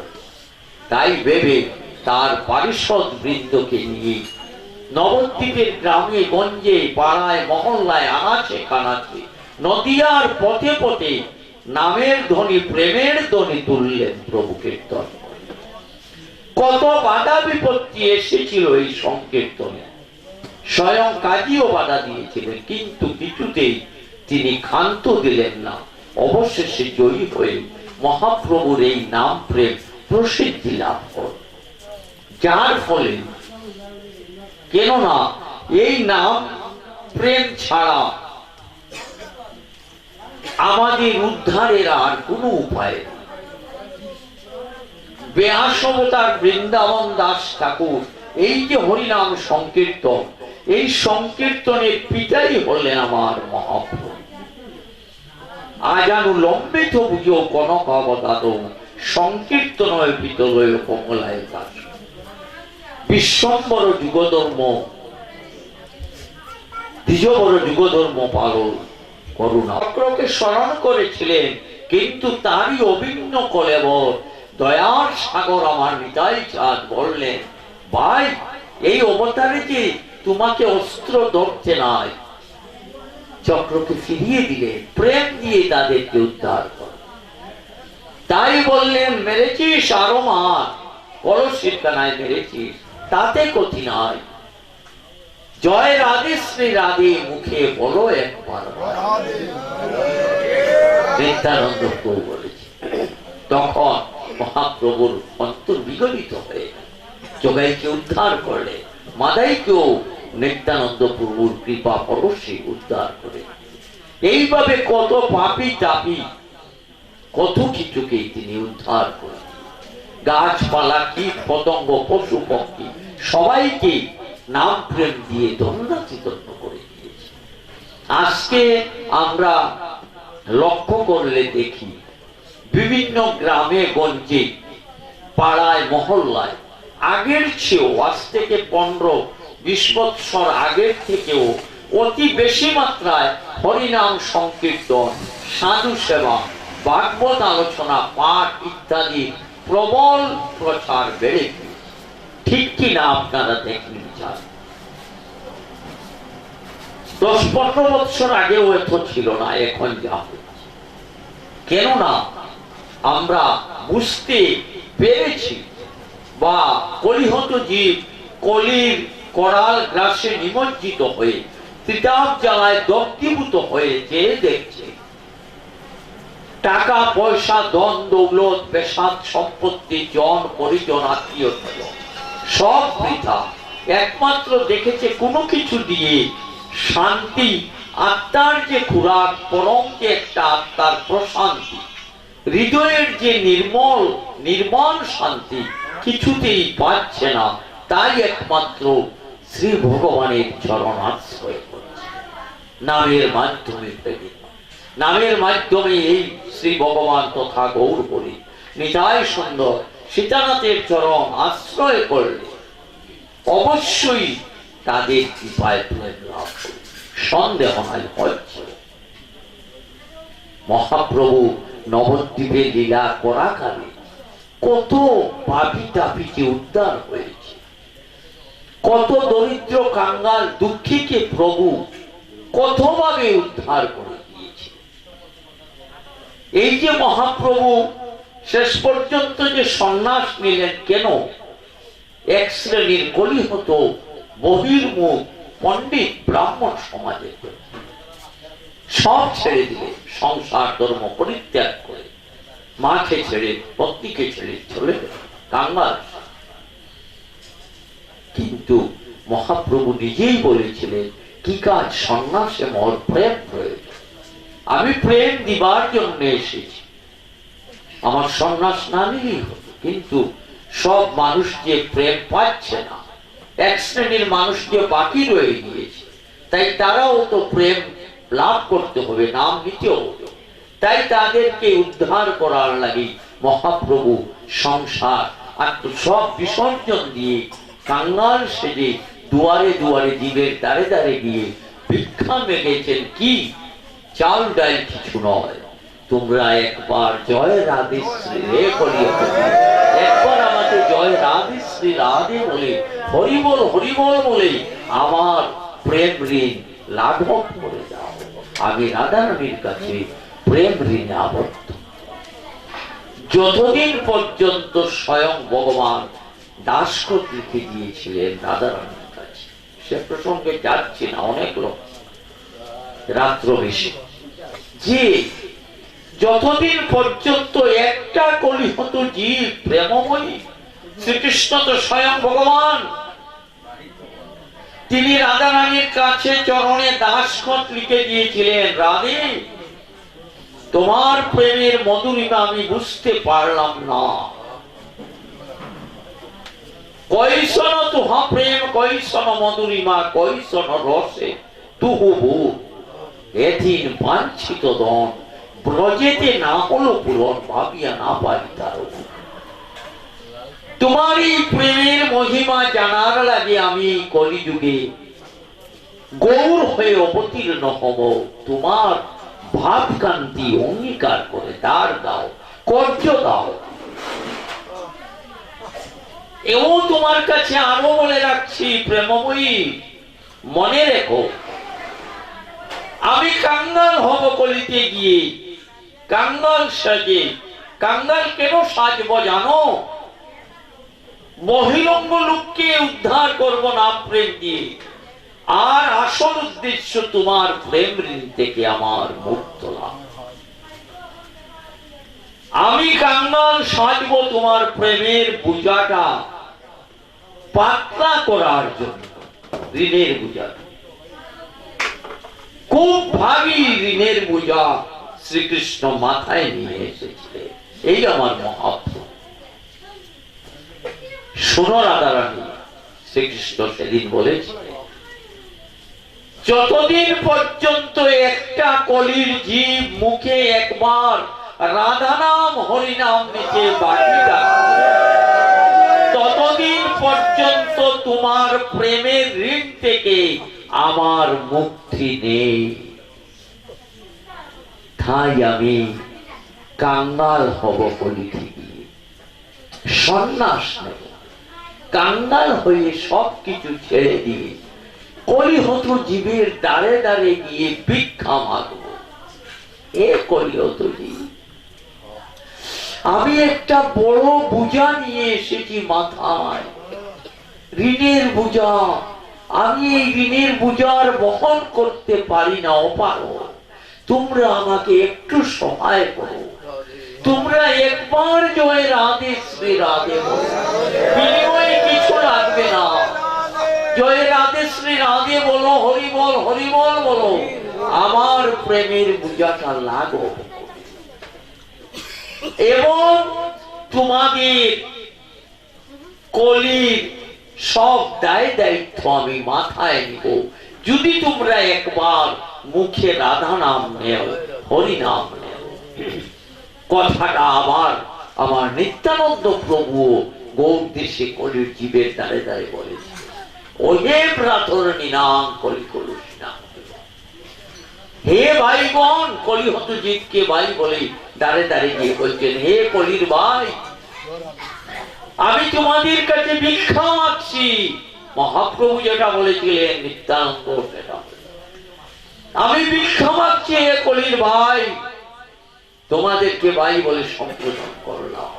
তাই ভেবে তার পারিষদ বৃন্দকে নিয়ে নবদ্বীপের গ্রামে গঞ্জে পাড়ায় মহল্লায় আনাচে কানাচে নদিয়ার পথে পথে নামের ধ্বনি প্রেমের ধ্বনি তুললেন প্রভু কীর্তন। কত বাধা বিপত্তি এসেছিল এই সংকীর্তনে, স্বয়ং কাজীও বাধা দিয়েছিলেন, কিন্তু কিছুতেই তিনি ক্ষান্ত দিলেন না। অবশেষে জয়ী হয়ে মহাপ্রভুর এই নাম প্রেম প্রসিদ্ধি লাভ কর, যার ফলে, কেননা এই নাম প্রেম ছাড়া আমাদের উদ্ধারের আর কোনো উপায় নেই। ব্যাস অবতার বৃন্দাবন দাস ঠাকুর এই যে হরিনাম সংকীর্তন, এই সংকীর্তনের পিতাই হলেন আমার মহাপ্রভু। আজানু লম্বিত বুঝো কনক অবতার, সংকীর্তন পিতলয় কমলায় দাস। বিশ্বম্বর যুগধর্ম, দ্বিজবর যুগধর্ম পালন করুণা চক্রকে স্মরণ করেছিলেন, কিন্তু তারই অভিন্ন কলেবর দয়ার সাগর আমার নিতাই চাঁদ বললেন, ভাই এই অবতারে যে তোমাকে অস্ত্র ধরতে নাই, চক্রকে ফিরিয়ে দিলে, প্রেম দিয়ে তাদেরকে উদ্ধার কর। তাই বললেন, মেরেছিস আরো মার, কলসির কানায় মেরেছিস, তাতে ক্ষতি নাই। জয় রাধে শ্রী রাধে মুখে বলো একবার। নিত্যানন্দ প্রভু বলেছে। তখন মহাপ্রভুর অন্তর বিগলিত হয়ে জগাইকে উদ্ধার করলে, মাদাইকেও নিত্যানন্দ প্রভুর কৃপা পরশে উদ্ধার করে। এইভাবে কত পাপী তাপী কত কিছুকেই তিনি উদ্ধার করে, গাছপালা কীট পতঙ্গ পশু পক্ষী সবাইকে নাম প্রেম দিয়ে ধন্যাচিতন্য করে দিয়েছে। আজকে আমরা লক্ষ্য করলে দেখি বিভিন্ন গ্রামে গঞ্জে পাড়ায় মহল্লায় আগের চেয়েও, আজ থেকে 15-20 বৎসর আগের থেকেও অতি বেশি মাত্রায় হরিনাম সংকীর্তন, সাধু সেবা, ভাগবত আলোচনা, পাঠ ইত্যাদি প্রবল প্রচার বেড়ে গিয়েছে। ঠিক কিনা আপনারা দেখেন? 10-15 বৎসর আগেও এত ছিল না, এখন যা হচ্ছে। কেননা আমরা বুঝতে পেরেছি, বা কলিহত জীব কলির করাল গ্রাসে নিমজ্জিত হয়ে ত্রিতাপ জ্বালায় দগ্ধীভূত হয়ে যে দেখছে টাকা পয়সা ধন দৌলত পেশাদ সম্পত্তি জন পরিজন আত্মীয় সব বৃথা, একমাত্র দেখেছে কোনো কিছু দিয়ে শান্তি, আত্মার যে খুরাক, পরম যে একটা আত্মার প্রশান্তি, হৃদয়ের যে নির্মল শান্তি কিছুতেই পাচ্ছে না। তাই একমাত্র শ্রী ভগবানের চরণ আশ্রয় করছে, নামের মাধ্যমে প্রেরিত, নামের মাধ্যমে এই শ্রী ভগবান তথা গৌর বলি নিতাই সুন্দর সীতানাথের চরণ আশ্রয় করলে অবশ্যই তাদের কৃপায় প্রেম লাভ করবে, সন্দেহ নাই। হচ্ছে মহাপ্রভু নবদ্বীপে লীলা করাকালে কত পাপী তাপীকে উদ্ধার হয়েছে, কত দরিদ্র কাঙ্গাল দুঃখীকে প্রভু কতভাবে উদ্ধার করে দিয়েছে। এই যে মহাপ্রভু শেষ পর্যন্ত যে সন্ন্যাস নিলেন, কেন? এক শ্রেণীর কলিহত বহির্মুখ পণ্ডিত ব্রাহ্মণ সমাজের সব ছেড়ে দিলে, সংসার ধর্ম পরিত্যাগ করে, মাকে ছেড়ে পত্নীকে ছেড়ে চলে কাঙ্গাল। কিন্তু মহাপ্রভু নিজেই বলেছিলেন, কি কাজ? সন্ন্যাসে মোর প্রেম প্রয়োজন, আমি প্রেম দিবার জন্য এসেছি, আমার সন্ন্যাস না নিলেই হতো। কিন্তু সব মানুষ যে প্রেম পাচ্ছে না, এক শ্রেণীর মানুষ যে বাকি রয়ে গিয়েছে, তাই তারাও তো প্রেম লাভ করতে হবে, নাম নিতে হবে। তাই তাদেরকে উদ্ধার করার লাগে মহাপ্রভু সংসার আর সব বিসর্জন দিয়ে কাঙ্গাল সেজে দুয়ারে দুয়ারে জীবের দ্বারে দ্বারে গিয়ে ভিক্ষা মেগেছেন। কি? চাল ডাল কিছু নয়, তোমরা একবার জয় রাধে শ্রী রে করিয়ে, একবার আমাকে জয় রাধে শ্রী রাধে বলে, হরিবল হরিবল বলে আমার প্রেম ঋণ লাঘব করে দাও। আমি রাধারানীর কাছে প্রেম ঋণে আবদ্ধ। যতদিন পর্যন্ত স্বয়ং ভগবান দাসখত লিখে দিয়েছিলেন রাধারানীর কাছে, সে প্রসঙ্গে যাচ্ছি না, অনেক লোক রাত্র বেশি, যে যতদিন পর্যন্ত একটা কলিহত জীব প্রেমময়ী, শ্রীকৃষ্ণ তো স্বয়ং ভগবান, তিনি রাধারানীর কাছে চরণে দাসখত লিখে দিয়েছিলেন, রাধে তোমার প্রেমের মধুরিমা আমি বুঝতে পারলাম না, কৈশন তুহা প্রেম কৈশন মধুরিমা কৈশন রসে তুহু ভূ, এদিন বাঞ্ছিত দন ব্রজেতে না হলো পূরণ, ভাবিয়া না পারি তার। তোমার এই প্রেমের মহিমা জানার লাগে আমি কলিযুগে গৌর হয়ে অবতীর্ণ হব। তোমার ভাবকান্তি অঙ্গীকার করে দ্বার দাও, কর্য দাও। এবং তোমার কাছে আরো বলে রাখছি প্রেমময়ী, মনে রেখো, আমি কাঙ্গাল হব কলিতে গিয়ে, কাঙ্গাল সাজে। কাঙ্গাল কেন সাজবো জানো? বহিরঙ্গ লোককে উদ্ধার করব নাম প্রেম দিয়ে, আর আসল উদ্দেশ্য তোমার প্রেম ঋণ থেকে আমার মুক্ত লাভ। আমি কাঙ্গাল সাজবো তোমার প্রেমের বোঝাটা পাতলা করার জন্য। ঋণের বোঝা খুব ভারী, ঋণের বোঝা শ্রীকৃষ্ণ মাথায় নিয়ে এসেছিলেন। এই আমার মহাপ্রভু। শোনো রাধারানী, শ্রীকৃষ্ণ সেদিন বলেছিলেন, যতদিন পর্যন্ত একটা কলির জীব মুখে একবার রাধা নাম হরিনাম নিতে বাকি রাখবে, ততদিন পর্যন্ত তোমার প্রেমের ঋণ থেকে আমার মুক্তি নেই। তাই আমি কাঙ্গাল হব কলি থেকে, সন্ন্যাস নেব, কাঙ্গাল হয়ে সবকিছু ছেড়ে দিয়ে কলিহত জীবের দ্বারে দ্বারে গিয়ে ভিক্ষা মাগব। এ কলিহত জীব, আমি একটা বড় বোঝা নিয়ে এসেছি মাথায়, ঋণের বোঝা। আমি এই ঋণের বোঝার বহন করতে পারি না, অপারো। তোমরা আমাকে একটু সহায় করো। তোমরা একবার জয় রাধে শ্রী রাধে বলো, বিনিময়ে কিছু লাগবে না। জয় রাধে শ্রী রাধে বলো, হরি বল বলো, আমার প্রেমের বোঝাটা লাগো। এবং তোমাদের কলির সব দায় দায়িত্ব আমি মাথায় নিব, যদি তোমরা একবার মুখে রাধা নাম নেও, হরি নাম নেও। কথাটা আবার আমার নিত্যানন্দ প্রভু গৌর দেশে কলির জীবের দ্বারে দ্বারে বলেছে, ওহে প্রাথরণী নাম কলি কলুষ নাম। হে ভাই বোন, কলিহত জীবকে ভাই বলে দাঁড়ে দাঁড়ে গিয়ে বলছেন, হে কলির ভাই, আমি তোমাদের কাছে ভিক্ষা মাগছি। মহাপ্রভু যেটা বলেছিলেন, নিত্যানন্দ সেটা, আমি ভিক্ষা মাগছি হে কলির ভাই, তোমাদেরকে ভাই বলে সম্বোধন করলাম।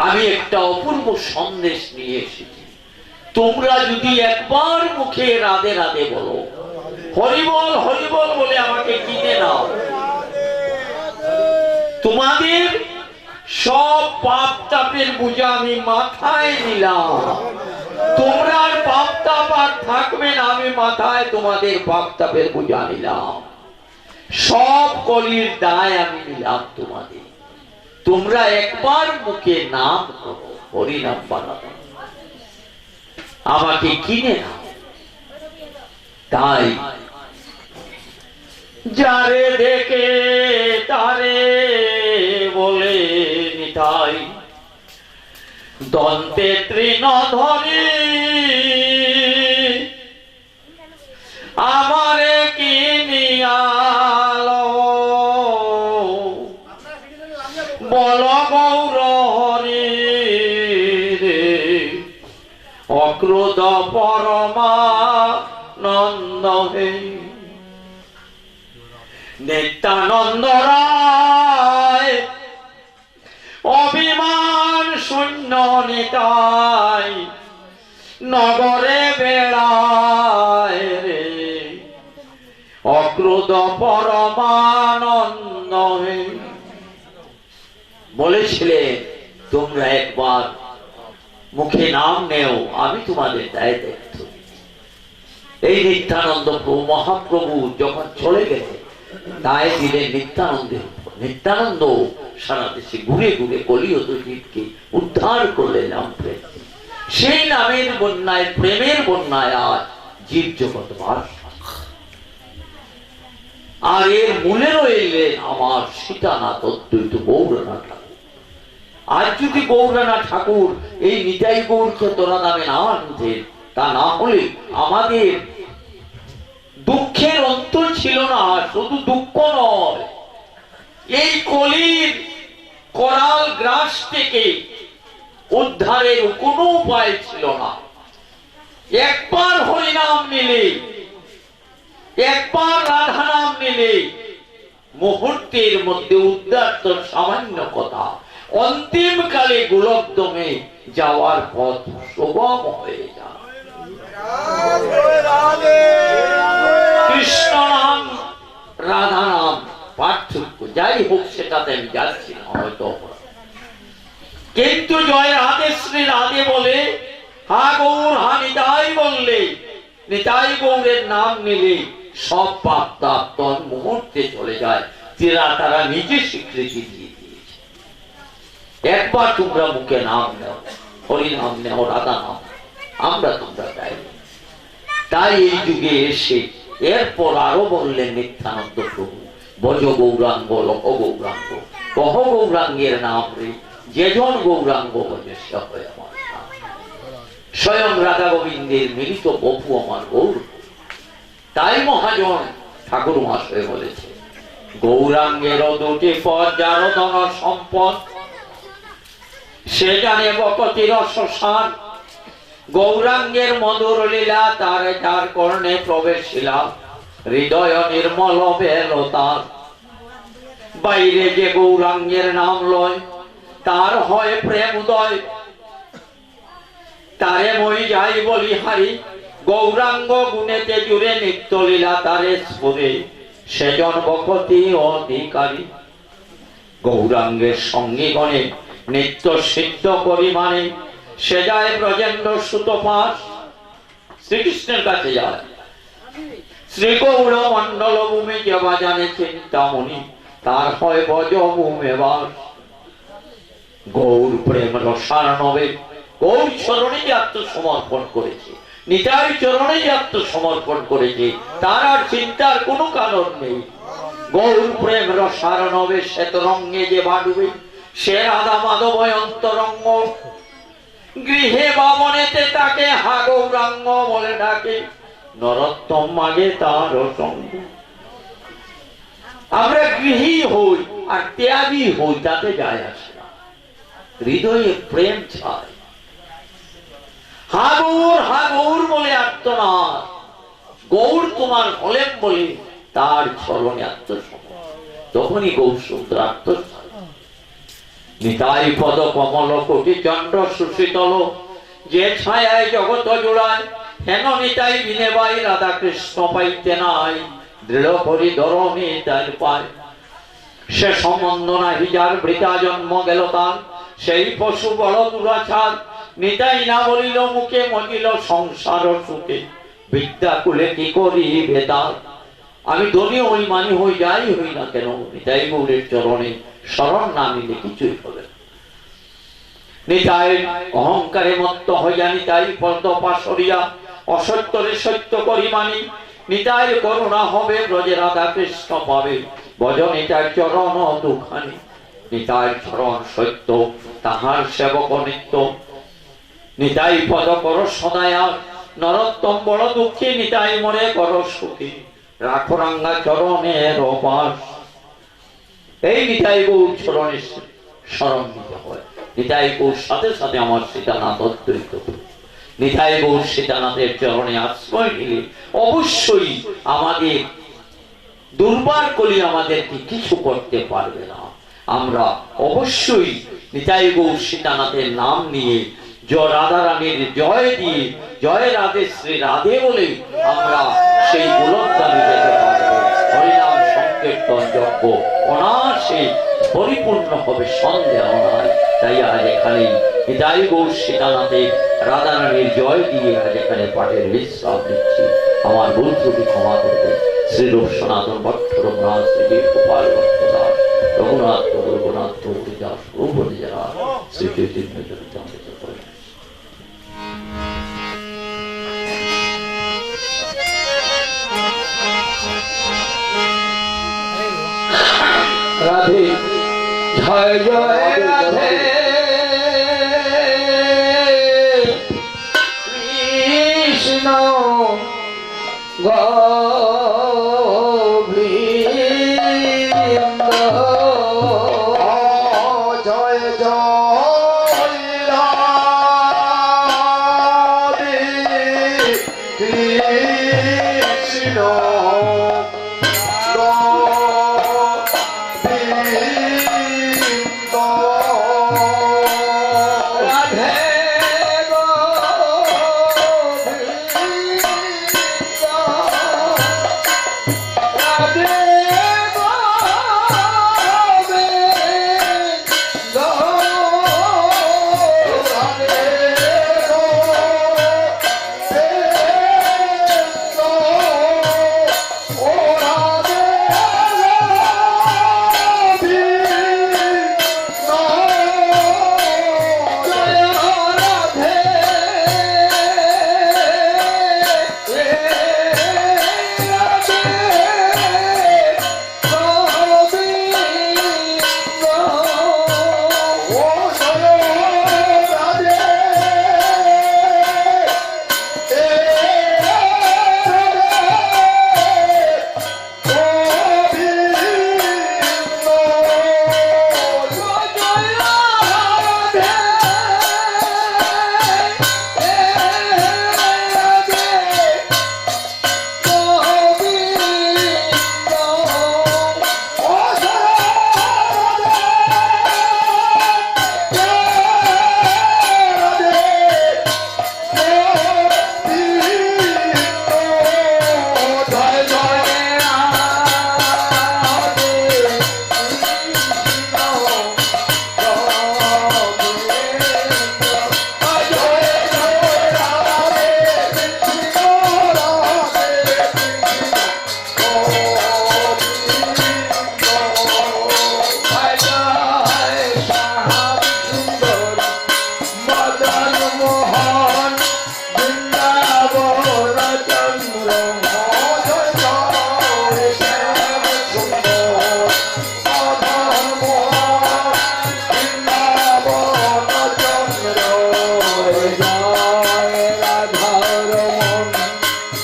আমি একটা অপূর্ব সন্দেশ নিয়ে এসেছি। তোমরা যদি একবার মুখে রাধে রাধে বলো, হরিবল বলে আমাকে কিনে নাও, তোমাদের সব পাপ তাপের বোঝা আমি মাথায় নিলাম। তোমরা আর পাপ তাপ আর থাকবে না, আমি মাথায় তোমাদের পাপ তাপের বোঝা নিলাম। সব কলির দায় আমি নিলাম তোমাদের। তোমরা একবার মুখে নাম করো, হরি নাম বানাবো, আমাকে কিনে নাও। তাই যারে দেখে তারে বলে নিতাই, দন্তে তৃণ ধরি আমারে কিনিয়ালো, বল গৌর হরি রে, অক্রোধ পরমানন্দ হে। নিত্যানন্দ রায় অভিমান শূন্য নিতাই, নগরে বেড়ায় রে, অক্রোধ পরমানন্দ হে। বলেছিলেন, তোমরা একবার মুখে নাম নেও, আমি তোমাদের দায় দায়িত্ব। এই নিত্যানন্দ প্রভু মহাপ্রভু যখন চলে গেছে, দায় দিলেন নিত্যানন্দের উপর। নিত্যানন্দ সারা দেশে ঘুরে ঘুরে কলিহত জীবকে উদ্ধার করলেন নাম প্রেম। সেই নামের বন্যায়, প্রেমের বন্যায় আজ জীব জগৎ বাস। আর এর মূলে রইলেন আমার সীতানাথ অদ্বৈত গৌরনাথ ঠাকুর। আজ যদি গৌরনাথ ঠাকুর এই নিতাই গৌরকে তোরা নামে না আনতেন, তা না হলে আমাদের দুঃখের অন্ত ছিল না। শুধু দুঃখ নয়, এই কলির করাল গ্রাস থেকে উদ্ধারের কোনো উপায় ছিল না। একবার হরিনাম নিলে, একবার রাধা নাম নিলে মুহূর্তের মধ্যে উদ্ধার তো সামান্য কথা, অন্তিম কালে গোলকদমে যাওয়ার পথ সুগম হয়ে যায়। কৃষ্ণ নাম রাধা নাম পার্থক্য, যাই হোক সেটাতে আমি যাচ্ছি না হয়তো, কিন্তু জয় রাধে শ্রী রাধে বলে হা গৌর হা নিতাই বললে, নিতাই গৌরের নাম নিলে সব পাপ তাপ তন মুহূর্তে চলে যায়। তারা নিজে স্বীকৃতি দিয়ে দিয়েছে। একবার তোমরা মুখে নাম নেও, হরি নাম নেও, রাধা নাম, আমরা তোমরা গাই। তাই এই যুগে এসে এরপর আরো বললেন নিত্যানন্দ প্রভু, ভজ গৌরাঙ্গ লহ গৌরাঙ্গ, কহ গৌরাঙ্গের নাম রে, যেজন গৌরাঙ্গ ভজে সে হয় আমার নাম। স্বয়ং রাধা গোবিন্দের মিলিত বপু আমার গৌর। তাই মহাজন ঠাকুর মহাশয় বলেছে, গৌরাঙ্গের দুটি পদ, যার ধন সম্পদ সে জানে বকতি রসসার। গৌরাঙ্গের মধুর লীলা তার যার কর্ণে প্রবেশিলা, হৃদয় নির্মল বেল তার। বাইরে যে গৌরাঙ্গের নাম লয়, তার হয় প্রেম উদয়। তারে মই যাই বলি হারি, গৌরাঙ্গ গুণেতে জুড়ে নিত্য লীলা তারে স্ফুরে, সেজন বকতি অধিকারী। গৌরাঙ্গের সঙ্গী গণে নিত্য সিদ্ধ করি মানে, সে যায় ব্রজেন্দ্র সুত পাশ, শ্রীকৃষ্ণের কাছে যায়। শ্রী গৌর মন্ডল ভূমি যেবা জানে চিন্তামণি, তার হয় বজ ভূমে বাস। গৌর প্রেম রসার্ণবে, গৌর চরণে যে আত্মসমর্পণ করেছে, নিতাই চরণে যে আত্মসমর্পণ করেছে, তার আর চিন্তার কোনো কারণ নেই। গৌর প্রেম রসার্ণবে শ্বেত রঙ্গে যে বাড়বে, সে রাধা মাধবয় অন্তরঙ্গ। গৃহে বামনেতে তাকে হা গৌরাঙ্গ বলে ডাকে, নরোত্তম মাগে তার সঙ্গ। আমরা গৃহী হই আর ত্যাগী হই, তাতে যায় আসে না। হৃদয়ে প্রেম চাই, হা গৌর বলে আত্মনাথ, গৌর তোমার হলেন বলে তার চরণে আত্মসমর্পণ, তখনই গৌর সুন্দর আত্মসমর্পণ। নিতাই পদ কমল কোটি চন্দ্র সুশীতল, যে ছায়ায় জগত জোড়ায়, হেন নিতাই বিনে বাই রাধা কৃষ্ণ পাইতে নাই, দৃঢ় করি ধরণী তার পায়। সে সম্বন্ধ নাহি যার বৃথা জন্ম গেল তার, সেই পশু বড় দুরাচার। নিতাই না বলিল মুখে, মজিল সংসার সুখে, বিদ্যা কুলে কি করি বেদার। আমি ধনী হই মানি হই যাই হই না কেন, নিতাই গৌরের চরণে শরণ না নিলে কিছুই হবে না। নিতাই অহংকারে মত্ত হইয়া নিতাই পদ পাশরিয়া, অসত্যরে সত্য করি মানি, নিতাই করুণা হবে ব্রজে রাধা কৃষ্ণ পাবে, ভজ নিতাই চরণ দুখানি। নিতাই চরণ সত্য তাহার সেবক নিত্য, নিতাই পদ কর সদায়া, নরোত্তম বড় দুঃখী, নিতাই মরে কর সুখী, রাখো রাঙ্গা চরণের অপাস। এই নিতাই গৌর চরণে শরণ দিতে হয়। নিতাই গৌর সাথে সাথে আমার সীতানাথ অদ্বৈত, নিতাই গৌর সীতানাথের চরণে আশ্রয় নিলে অবশ্যই আমাদের দুর্বার কলি আমাদেরকে কিছু করতে পারবে না। আমরা অবশ্যই নিতাই গৌর সীতানাথের নাম নিয়ে জয় রাধা রানীর জয় দিয়ে, জয় রাধে শ্রী রাধে বলে আমরা সেই গোলকধামে যেতে পারবো। হরিনাম সংকীর্তন যজ্ঞ অনায়াসে পরিপূর্ণ হবে, সন্দেহ নাই। তাই আজ এখানে নিতাই গৌর সীতানাথের রাধা রানীর জয় দিয়ে আজ এখানে পাঠের বিশ্রাম দিচ্ছি। আমার ভুল ত্রুটি ক্ষমা করবে। শ্রী রূপ সনাতন ভট্ট রঘুনাথ, শ্রী গোপাল ভট্ট দাস, রঘুনাথ রঘুনাথ প্রভৃতি দাস প্রভৃতি যারা শ্রী চৈতন্য চরিতামৃত করেন। রাধে জয় জয় রাধে কৃষ্ণ গোবিন্দ, জয় জয় রাধে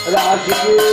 Radha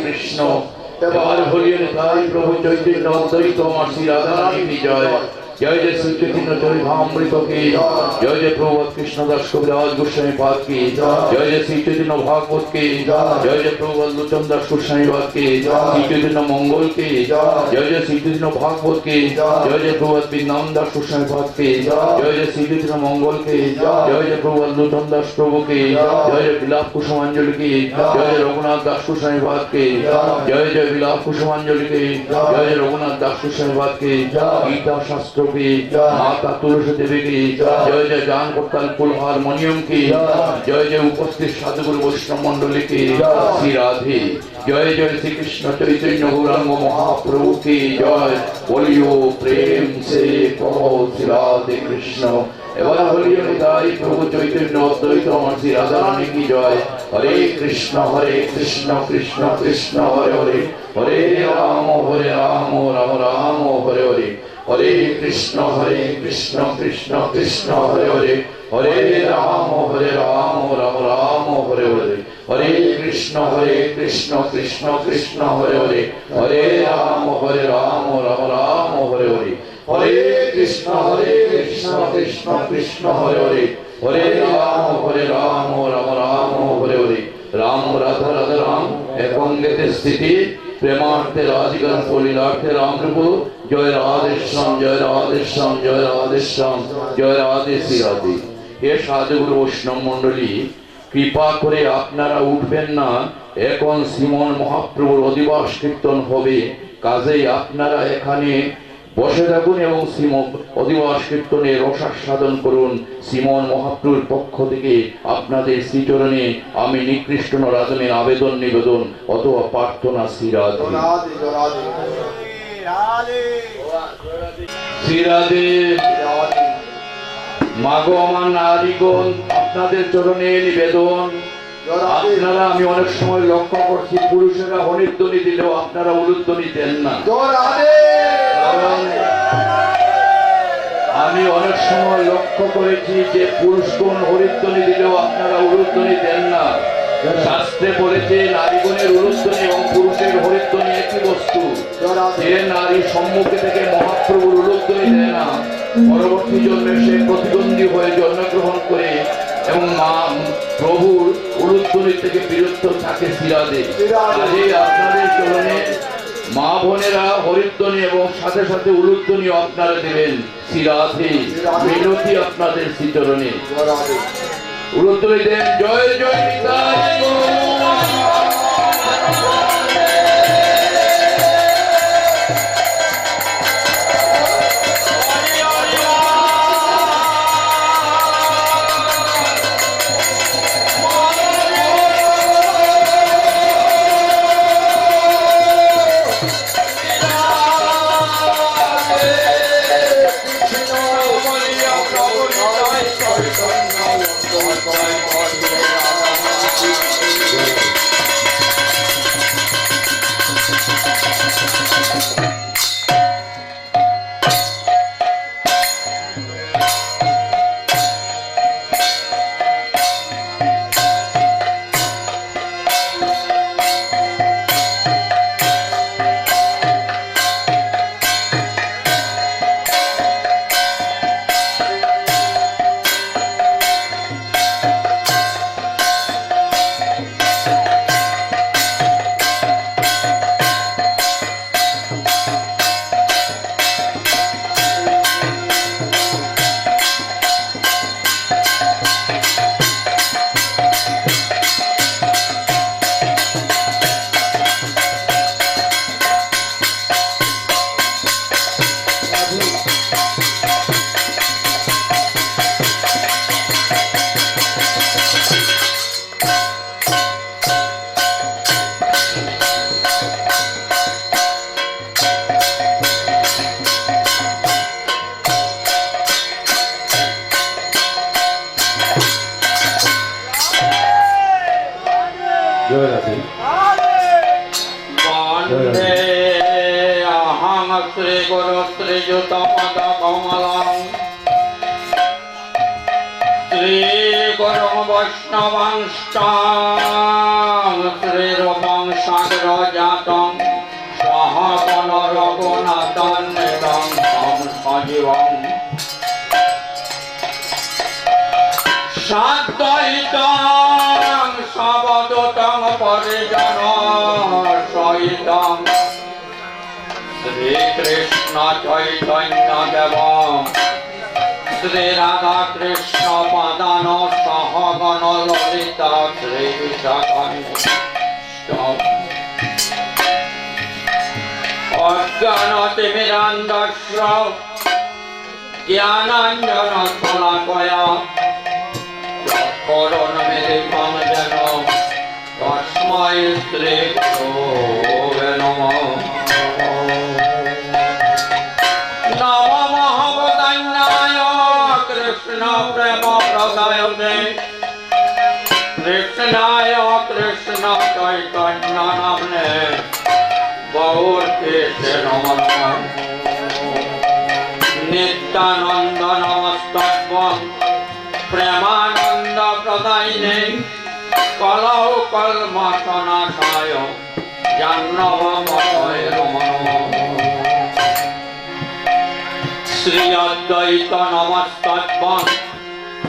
কৃষ্ণ এবার হরিয়ের তাই প্রভু চৈতন্য অদ্বৈত মাসি রাধারানী কি জয় জয় জয় শ্রী চৈতন্য চরিতামৃত কি জয় জয় প্রভু কৃষ্ণ দাস কবিরাজ গোস্বামী পাদ কি জয় জয় শ্রী চৈতন্য ভাগবত কি জয় জয় প্রভু লোচন দাস গোস্বামী পাদ কি শ্রী চৈতন্য মঙ্গল কি জয় জয় শ্রী চৈতন্য ভাগবত কি জয় জয় প্রভু বৃন্দাবন দাস গোস্বামী পাদ কি জয় জয় শ্রী চৈতন্য মঙ্গল কি জয় জয় প্রভু লোচন দাস প্রভু কি জয় জয় বিলাপ কুসুমাঞ্জলি কি জয় জয় রঘুনাথ দাস গোস্বামী পাদ কি জয় জয় বিলাপ কুসুমাঞ্জলি কি জয় জয় রঘুনাথ দাস গোস্বামী পাদ কি গীতা শাস্ত্র की माता तुलसी देवी की जय जय जान कोट्टाल कुल हारमोनियम की जय जय उपस्थित साधुगुरु वैष्णव मंडली की श्री राधे जय जय श्री कृष्ण चैतन्य गौरांग महाप्रभु की जय बोलियो प्रेम से कहो श्री राधे कृष्ण এবার বলিও নিতাই প্রভু চৈতন্য অদ্বৈত শ্রী রাধারানী কি জয় হরে কৃষ্ণ কৃষ্ণ কৃষ্ণ হরে হরে হরে রাম রাম রাম হরে হরে হরে কৃষ্ণ কৃষ্ণ কৃষ্ণ হরে হরে হরে রাম রাম রাম হরে হরে হরে কৃষ্ণ কৃষ্ণ কৃষ্ণ হরে হরে হরে রাম রাম রাম হরে হরে হরে কৃষ্ণ কৃষ্ণ কৃষ্ণ হরে হরে হরে রাম রাম রাম হরে হরে রাম রাধা রাধা রাম একঙ্গেতে স্থিতি প্রেমার্থে রাধিকার ফলিলার্থে রামরূপ জয় রাধেশ্যাম জয় রাধেশ্যাম জয় রাধেশ্যাম জয় রাধে শ্রী রাধে। হে সাধুগুরু বৈষ্ণব মন্ডলী, কৃপা করে আপনারা উঠবেন না, এখন শ্রীমন মহাপ্রভুর অধিবাস কীর্তন হবে, কাজেই আপনারা এখানে বসে থাকুন এবং শ্রীমন অধিবাস কীর্তনে রসাস্বাদন করুন। শ্রীমন মহাপ্রভুর পক্ষ থেকে আপনাদের শ্রীচরণে আমি নিকৃষ্ট রাজনের আবেদন নিবেদন অথবা প্রার্থনা শ্রী রাধে শ্রী রাধে। মাগো আমার নারীগণ, আপনাদের চরণে নিবেদন। আপনারা আমি অনেক সময় লক্ষ্য করছি পুরুষেরা হরিধ্বনি দিলেও আপনারা উলুধ্বনি দেন না। আমি অনেক সময় লক্ষ্য করেছি যে পুরুষগণ হরিধ্বনি দিলেও আপনারা উলুধ্বনি দেন না। শাস্ত্রে বলেছে নারীগণের উলুধ্বনি এবং পুরুষের হরিধ্বনি একই বস্তু। যে নারী সম্মুখে থেকে মহাপ্রভুর উলুধ্বনি দেয় না, পরবর্তী জন্মে সে প্রতিদ্বন্দ্বী হয়ে জন্মগ্রহণ করে এবং মা প্রভুর উলুধ্বনি থেকে বিরত থাকে শিরাদে। কাজেই আপনাদের চরণে মা বোনেরা হরিধ্বনি এবং সাথে সাথে উলুধ্বনি আপনারা দেবেন। শিরাধে মিনতি আপনাদের শ্রীচরণে উলুধ্বনি দেন। জয় জয় নিতাই वन्दे अहं श्रीगुरु श्रीयुतपदकमलं श्रीगुरु वैष्णवंश्च श्रीरूपं सागरजातं सहगण रघुनाथान्वितं तं सजीवम् साद्वैतं सवदूतं परिजन सहितं श्रीकृष्ण चैतन्य देवं श्रीराधाकृष्ण पदान सहगण ललिता श्रीविशाखान्वितं अज्ञानतिमिरान्धस्य ज्ञानाञ्जनशलाकया चक्षुरुन्मीलितं येन तस्मै श्रीगुरवे नमः। नमो महावदन्याय कृष्ण प्रेम प्रदायते कृष्णाय कृष्ण चैतन्य नाम्ने गौरकेशे नमो नमः। नित्यानन्द नमस्तत्वं प्रेमानंद प्रदायिने कलौ कल्मषनाशाय जाह्नवमय नमः। श्री अद्वैत नमस्तत्वं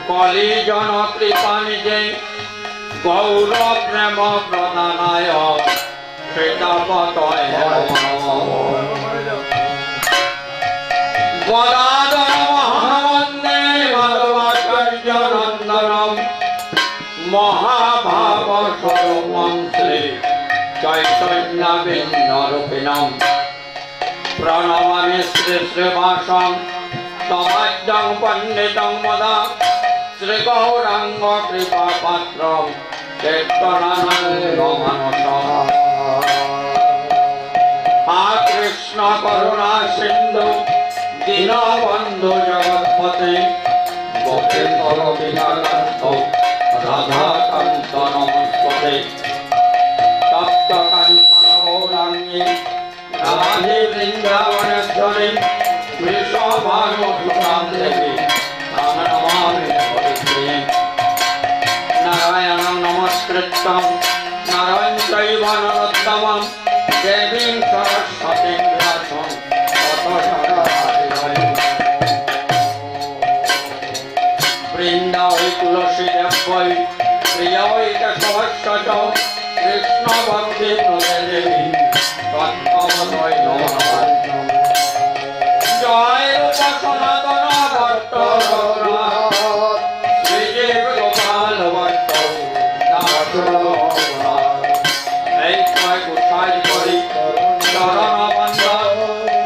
कलिजन कृपानिधे गौर प्रेम प्रदानाय श्रीतापतये नमः। गदाधर महावन्दे माधवाचार्यनन्दनं महाभाव स्वरूपं श्री चैतन्यविन्नरूपिणं प्रणमामि श्री श्रीवासं तमज्जं पण्डितं वदा श्रीगौराङ्ग कृपापात्रं चैतन्यानन्दमानसं। हा कृष्ण करुणा सिन्धु दीनबन्धु जगत्पते गोपेश्वर विनाकान्त राधाकान्त नमस्ते। तप्त काञ्चन गौराङ्गी राधे वृन्दावनेश्वरी वृषभानुसुतां देवी तां नमामि हरिप्रिये। नारायणं नमस्कृत्य नरं चैव नरोत्तमं देवीं सरस्वतीं व्यासं ततो वृन्दावै तुलसी देवै प्रियै केशवस्य च कृष्ण भक्ति देवी तत्त्वमतै नमः। जय रूप सनातन भट्ट श्रीजीव गोपाल भट्ट এই ছয় গোসাই করি চরণ বন্দন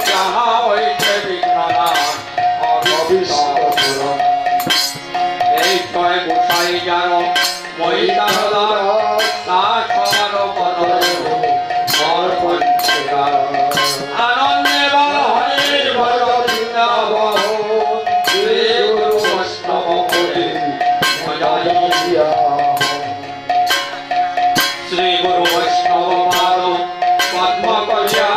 যাহা হইতে বিঘ্ননাশ এই ছয় গোসাই যার মহিতার তা সবার পদ আনন্দে বল হরির বল বৃন্দাবন শ্রী গুরু বৈষ্ণব করে মজাইয়া শ্রী গুরু বৈষ্ণব পাদ পদ্ম করিয়া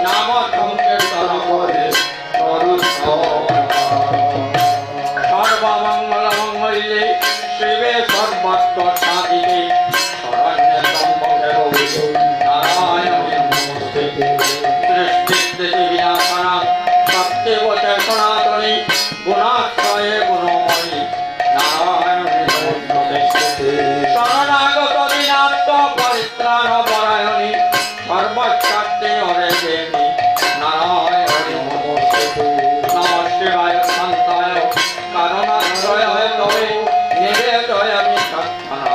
নাম সংকীর্তন করে সর্বমঙ্গল মঙ্গলে শিবে সর্বত্র সাধিকে শরণ্যে সম্ভবে নারায়ণে নমস্তে। সৃষ্টিস্থিতি বিনাশনা সত্যবতে সনাতনী গুণাশ্রয়ে গুণময়ী নারায়ণে নমস্তে। শরণাগত দিনাত্ম পরিত্রাণ পরায়ণী সর্বস্বার্থে হরে দেবী নারায়ণে নমস্তে। নমঃ শিবায় শান্তায় কারণাশ্রয় তবে নিবেদয় আমি সক্ষণা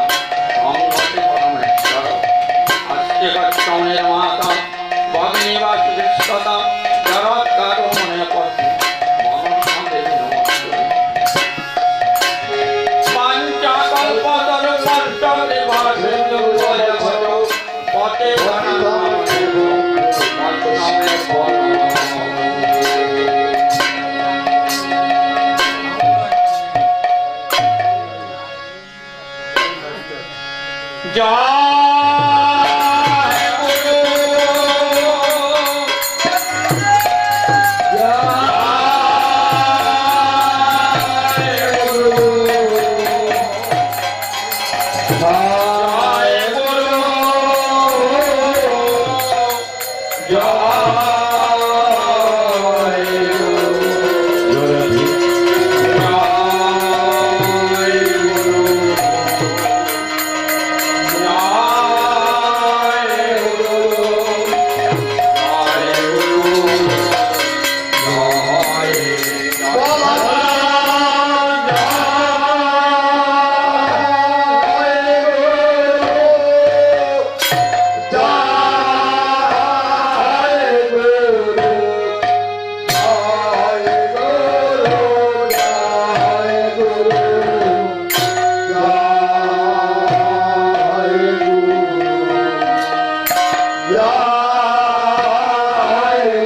সংহতি পরমেশ্বর আস্তে গচ্ছৌ নির্মাতা ভগ্নিবাস বিশ্বতা জগৎকারো মনে পথে মনসা দেবী নমস্তে। পাঞ্চকল্পতরুপর্ষদে ভাসিন্দু বলে ভজ পতে বনমাদেব বৈষ্ণবে বল। জয় গুরু জয়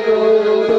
গুরু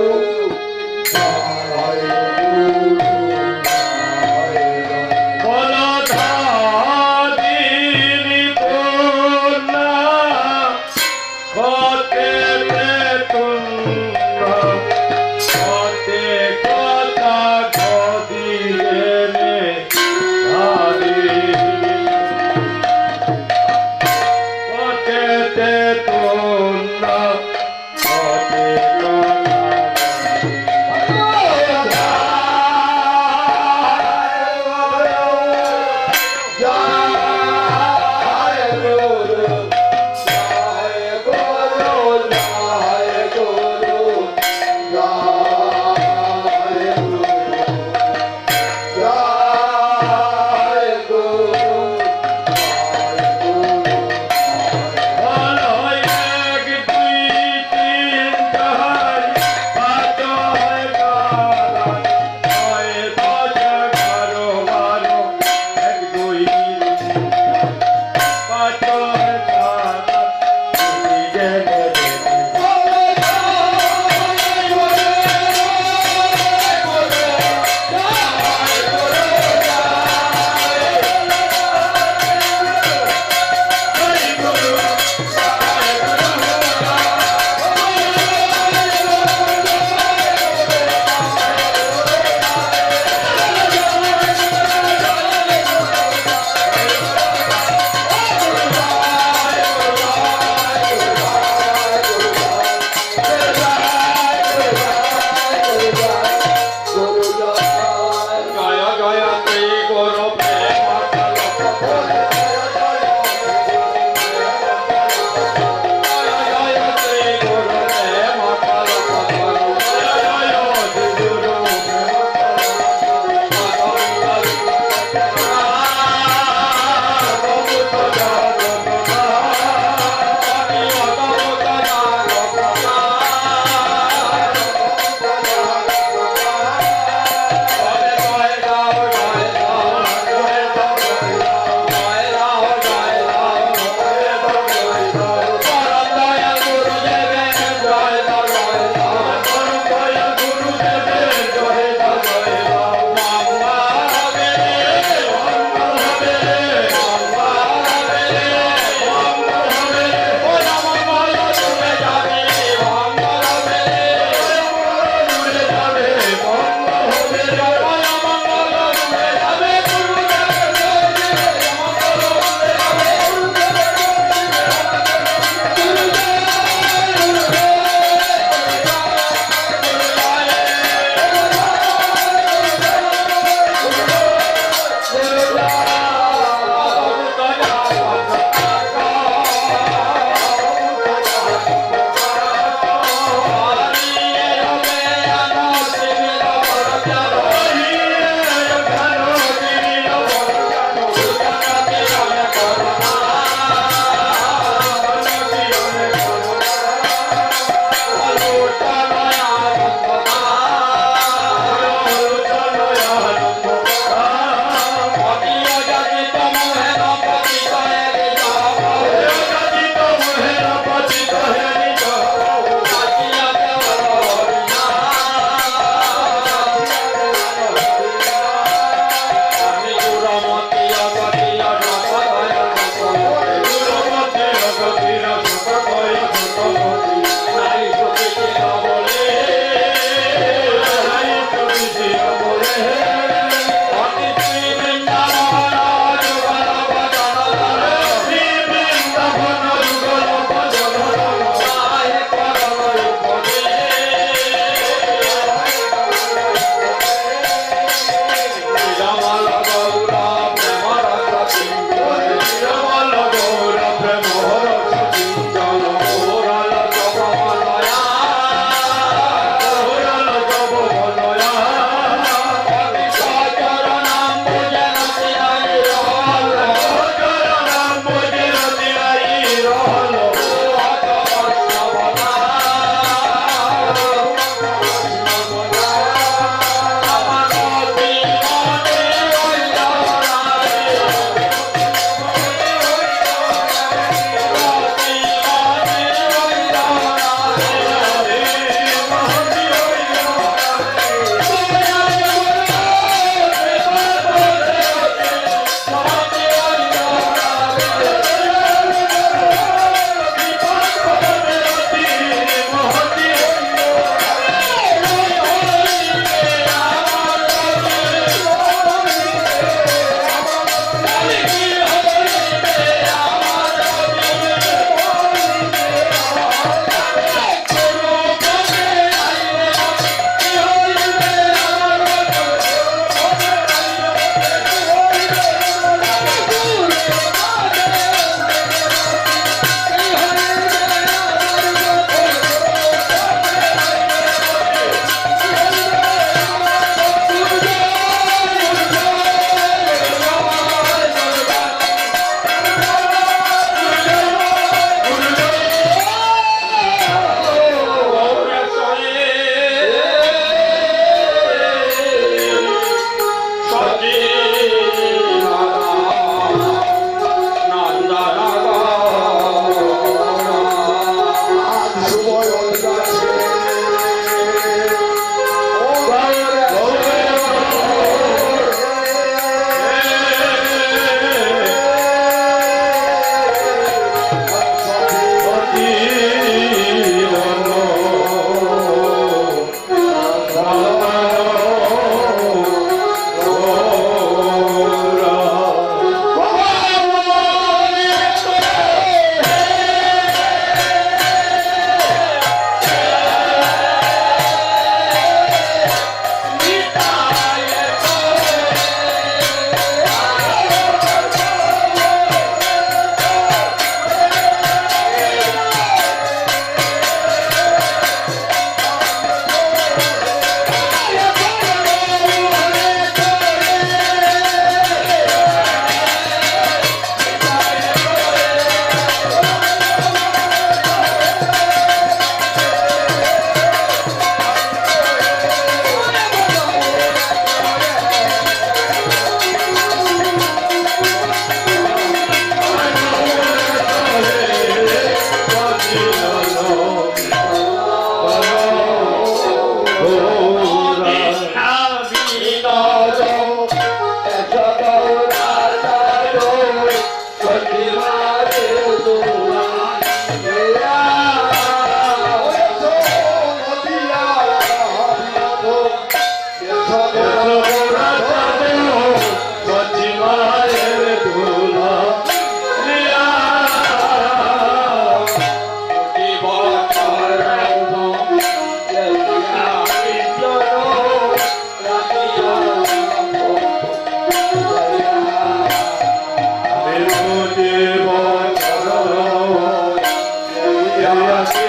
Bye.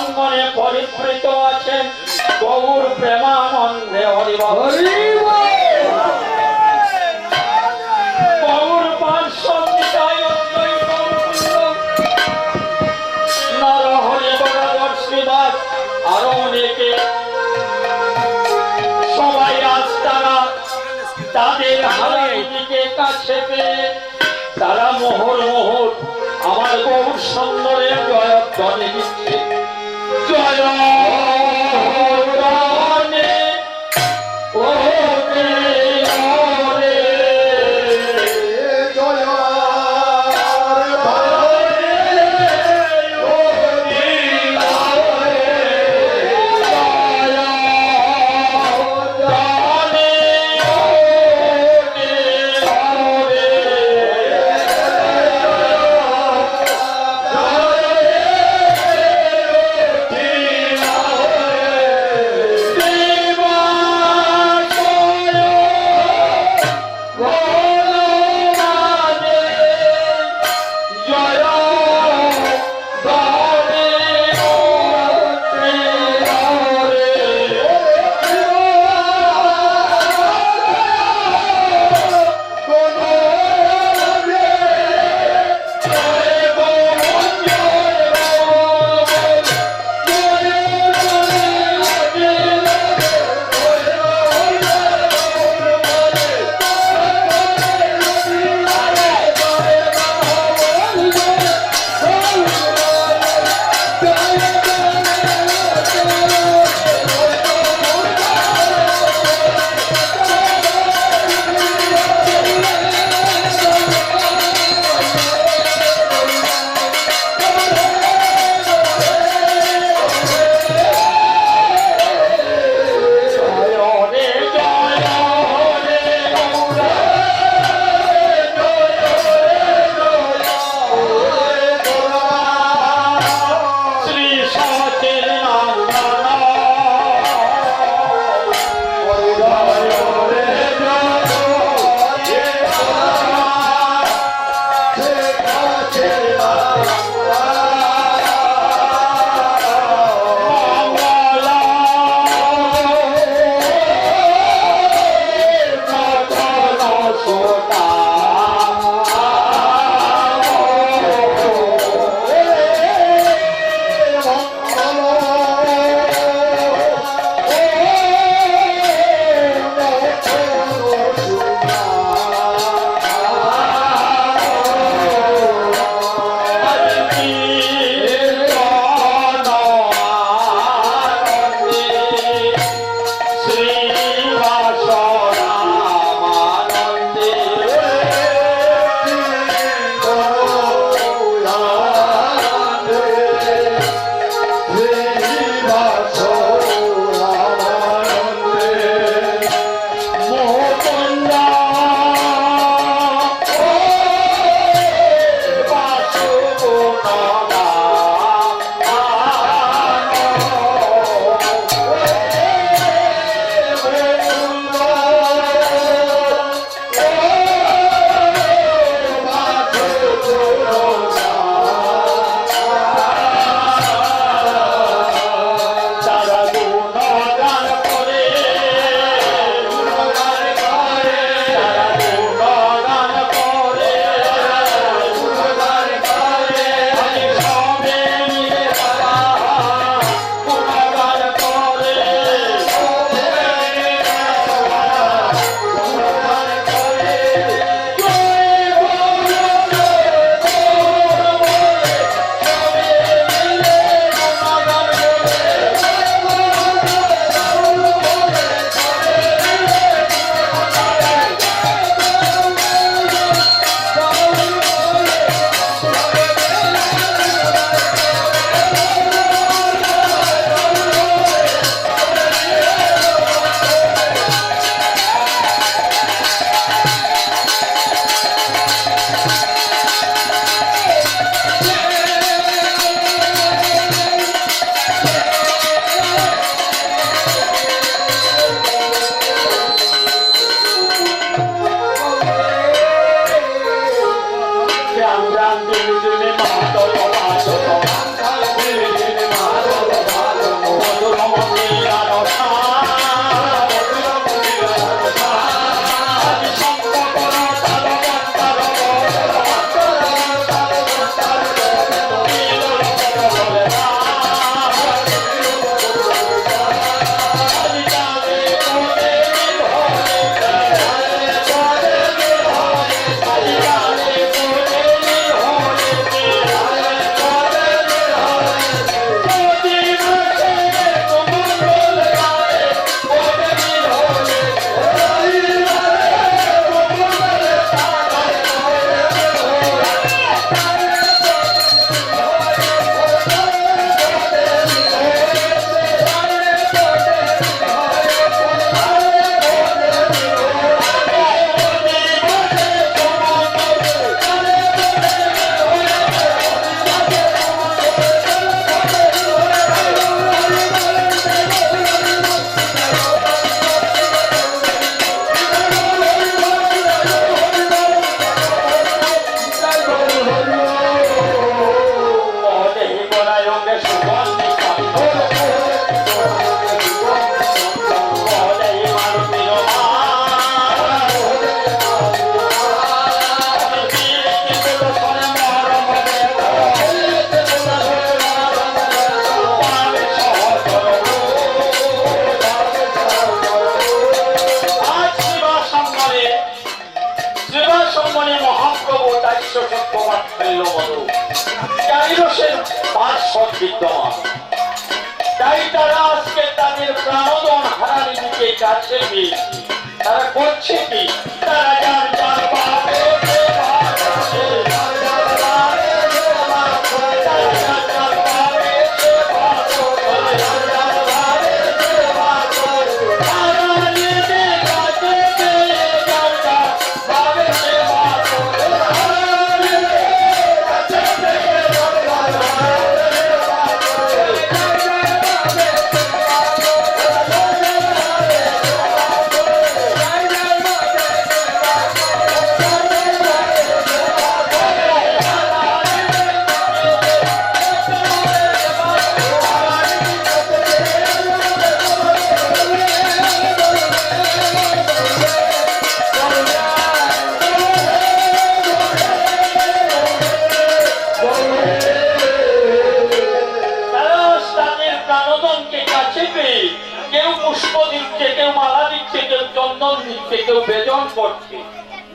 অঙ্গনে পরিবৃত আছেন গৌর প্রেমানন্দে হরিবল গৌর পার্শ্ববিদায় নরহরি বরাবর শ্রীবাস আরো অনেকে সবাই আজ তারা তাদের হারাইদিকে কাছে পেয়ে তারা মোহর মোহর আমার গৌর সুন্দরের জয়ধ্বনি দিচ্ছে জয় তাই তারা আজকে তাদের প্রাণদন হারানি দিকে কাছে তারা করছে কি তারা যার যার ভাবে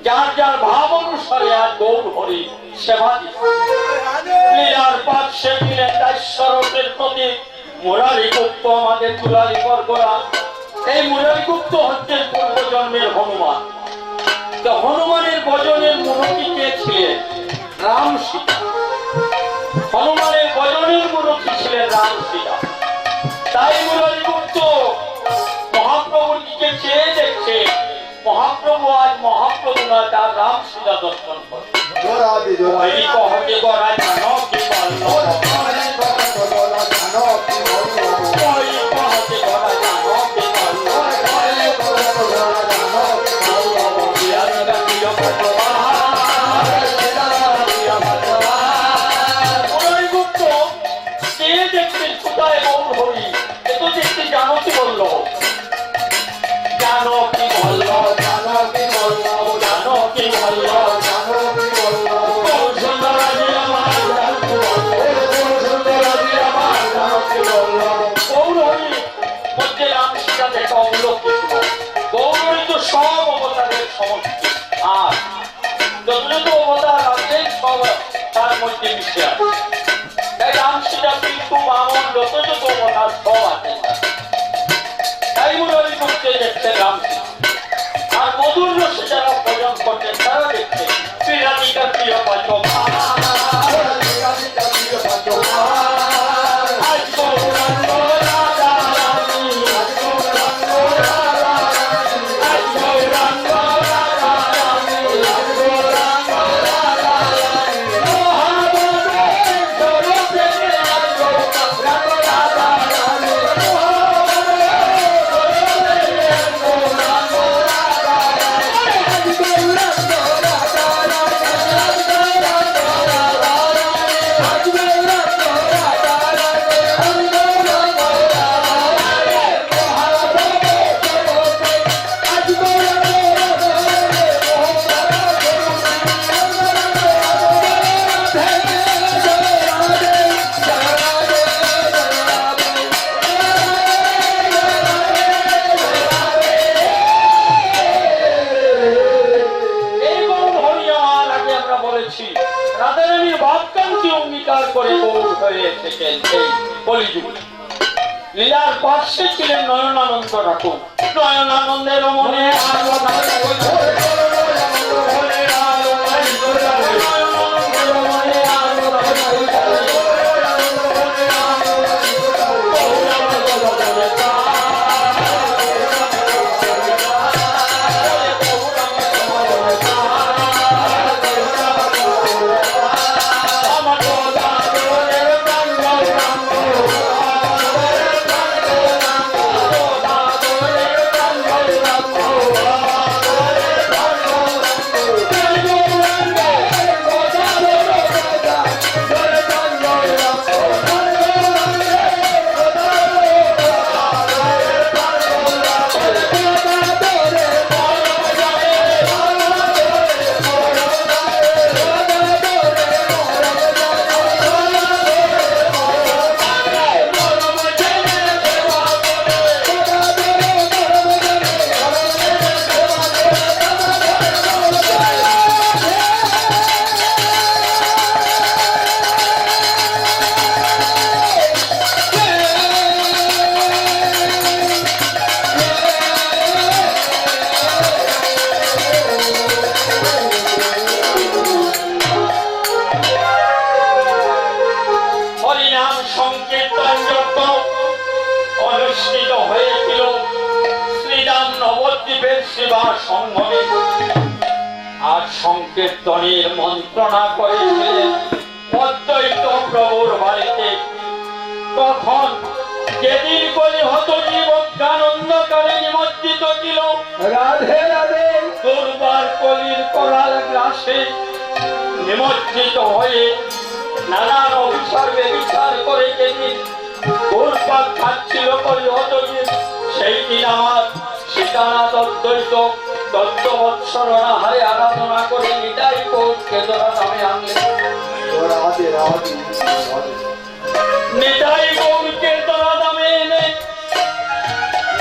যার যার ভাব অনুসারে আর গৌর হরি সেবা লীলার পাশে মিলেন দাস্যরথের প্রতি মুরারি গুপ্ত আমাদের দুলারি বরগোড়া। এই মুরারি গুপ্ত হচ্ছে পূর্বজন্মের হনুমান। তো হনুমানের ভজনের মূর্তি কে ছিলেন? রাম সীতা। হনুমানের ভজনের মূর্তি ছিলেন রাম সীতা। তাই মুরারি গুপ্ত মহাপ্রভুর দিকে চেয়ে দেখছে মহাপ্রভু আজ মহাপ্রভু না তার রাম সীতা দর্শন করে। দেখছেন কোথায় গৌর হরি এ তো দেখতে জানো কি বললো জানো কি বললো জানো কি বললো জানো কি বললো জানো কি বললো গৌরহরি মধ্যে রাম সীতা দেখা অবলক্ষ্য গৌরহরি তো সব অবতারের সমষ্টি আর যত অবতার আছেন সব তার মধ্যে মিশে আছে। তাই রাম সীতা কিন্তু বামন যত যত অবতার সব আছে। তাই মুরারি করতে দেখছেন রাম আর মধুর রসে যারা ভজন করছেন তারা দেখছে শ্রীরাধিকা প্রিয় পাচ লীলার পাশে ছিলেন নয়নানন্দ ঠাকুর। নয়নানন্দের মনে সেবা সংগ্রামে আর সংকীর্তনের মন্ত্রণা করেছিলেন অদ্বৈত প্রভুর বাড়িতে। তখন যেদিন কলি হত জীবজ্ঞান অন্ধকারে নিমজ্জিত ছিল, রাধে রাধে দুর্বার কলির করাল গ্রাসে নিমজ্জিত হয়ে নানান অভিসার বেবিচার করে যেদিন ঘুরপাক খাচ্ছিল কলি হত জীব, সেই দিন আমার সীতানাথ অদ্বৈত তত্ত্ববৎসরণা হারে আরাধনা করে নিতাই কোটকে ধরা নামে আনলেন। রাধে রাধে নিতাই গৌরকে ধরা নামে এনে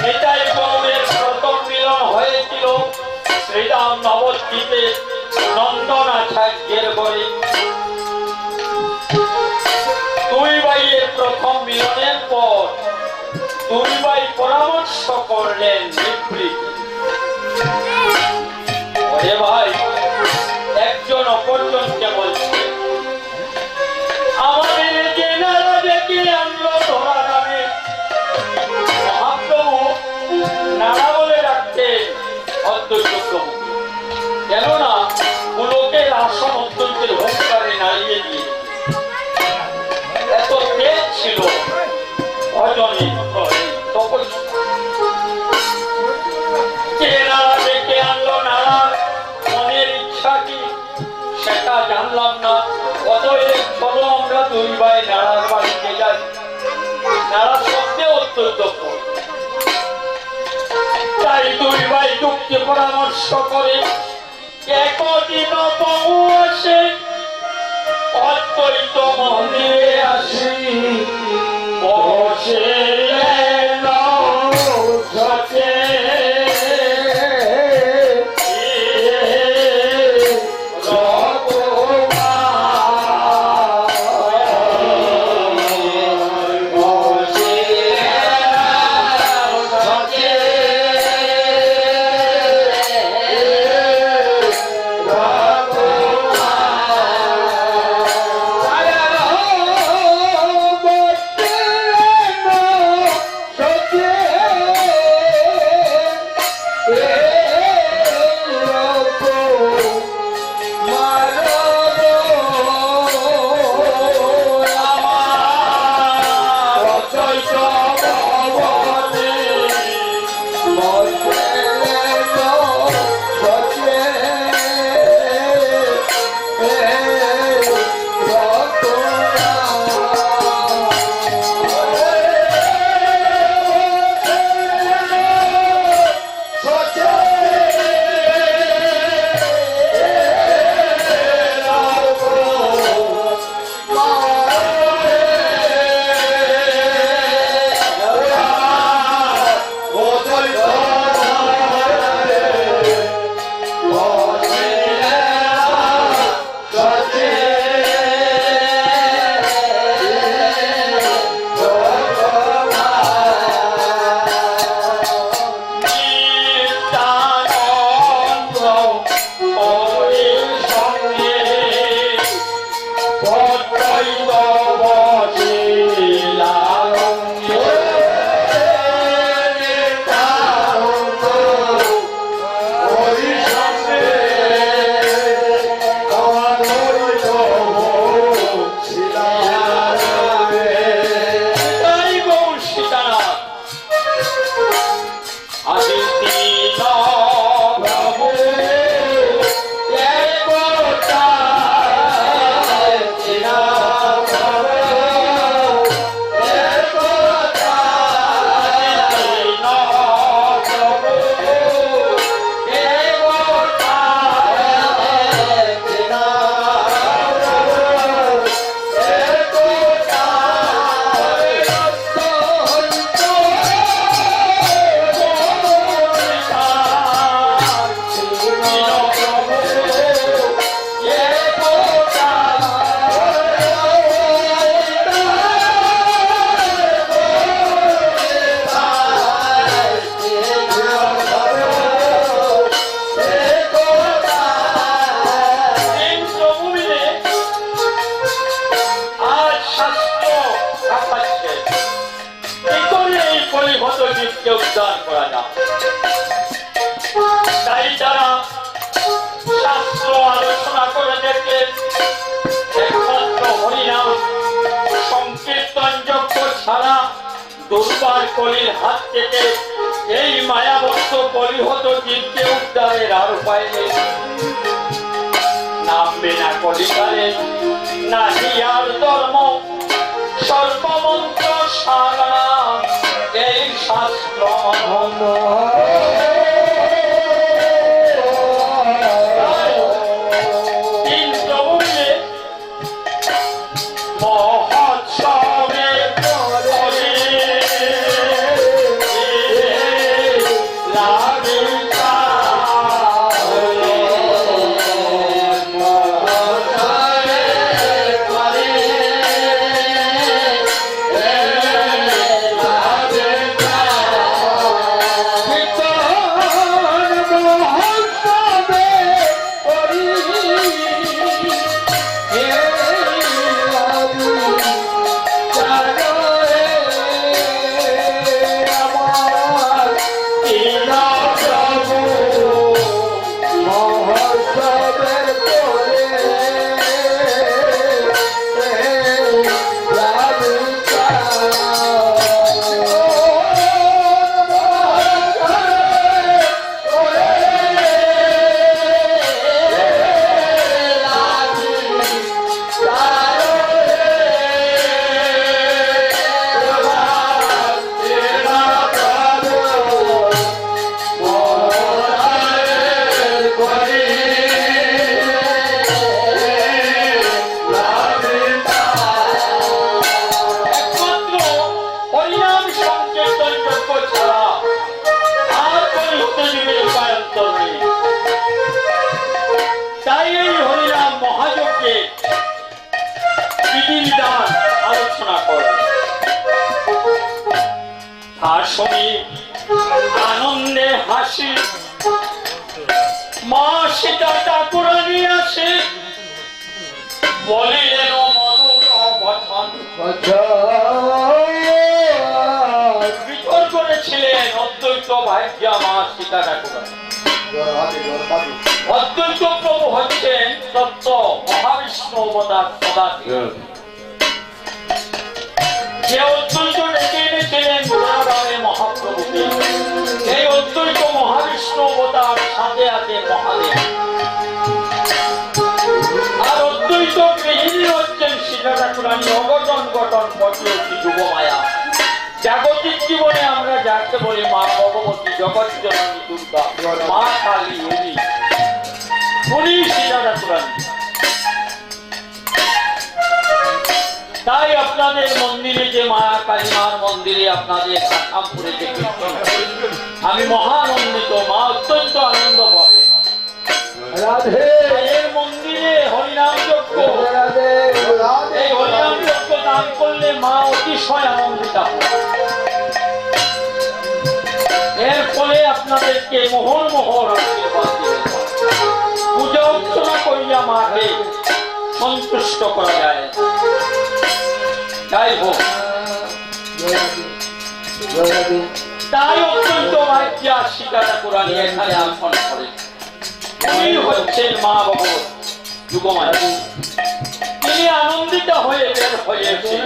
নিতাই গৌরের প্রথম মিলন হয়েছিল শ্রীরাম নবদ্বীপে নন্দনাচার্যের ঘরে। দুই ভাইয়ের প্রথম মিলনের পর দুই ভাই পরামর্শ করলেন বিবৃতি, ওরে ভাই, একজন অপরজনকে বলছে আমাদের যে নারা ডেকে আনলো ধরা নামে, মহাপ্রভু নারা বলে রাখতেন অদ্বৈত প্রভু, কেননা পুলকের আসন অত্যন্তের হুঙ্কারে নাড়িয়ে দিয়ে এত তেজ ছিল ভজনে তপস্যা। কে নারা ডেকে আনলো, নারা মনের ইচ্ছা কি সেটা জানলাম না, অতএব চলো আমরা দুই ভাই নারার বাড়িতে যাই। নারা সত্যি অত্যন্ত তাই দুই ভাই যুক্তি পরামর্শ করে একদিন বহু আসে অদ্বৈত মন্দিরে আসি বসে সচে জীবকে উদ্ধার করা যায়। করে দেখলেন একমাত্র হরিনাম সংকীর্তন যজ্ঞ ছাড়া দুর্বার কলির হাত থেকে এই মায়াবদ্ধ কলিহত জীবকে উদ্ধারের আর উপায় নেই। নামবে না কলিকালে না হিয়ার ধর্ম সর্বমন্ত্র সারা এই শাস্ত্র আনন্দে হাসি মা সীতা ঠাকুরানী আসে বলিলেন মধুর বচন বিতর করেছিলেন অদ্বৈত ভাগ্যা মা সীতা ঠাকুরানী। অদ্বৈত প্রভু হচ্ছেন তত্ত্ব মহাবিষ্ণু অবতার সদাশিব। যে অদ্বৈত ডেকে এনেছিলেন মহাপ্রভুকে এই অদ্বৈত মহাবিষ্ণু অবতার সাথে আছে মহাদেব আর অদ্বৈত গৃহিণী হচ্ছেন সীতা ঠাকুরানী। অঘটন গঠন পটলতি যুগমায়া জাগতিক জীবনে আমরা যাকে বলি মা ভগবতী জগৎ জননী দুর্গা মা কালী উনি সীতা ঠাকুরানী। তাই আপনাদের মন্দিরে যে মা কালীমার মন্দিরে আপনাদের আসামপুরে যে কীর্তন আমি মহানন্দিত, মা অত্যন্ত আনন্দ পাবে। এর মন্দিরে হরিনাম যজ্ঞ এই হরিনাম যজ্ঞ দান করলে মা অতিশয় আনন্দিত হবে। এর ফলে আপনাদেরকে মোহর মোহর আশীর্বাদ দিবে। পূজা অর্চনা করিয়া মাকে সন্তুষ্ট করা যায়। যাই হোক তাই অত্যন্ত ভাগ্যা সীতা ঠাকুরানী এখানে আসন করে। তিনি হচ্ছেন মা ভগবতী যুগমায়া। তিনি আনন্দিত হয়ে বের হয়েছে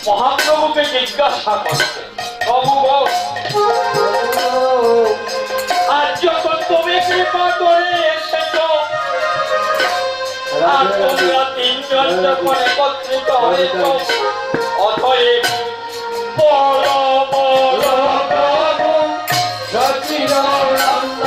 মহাপ্রভুকে জিজ্ঞাসা করছে প্রভু আজ যখন তুমি কৃপা করে এসেছ আর তোমরা তিনজন যখন একত্রিত হয়েছ অতএব বল বল প্রভু সচিদানন্দ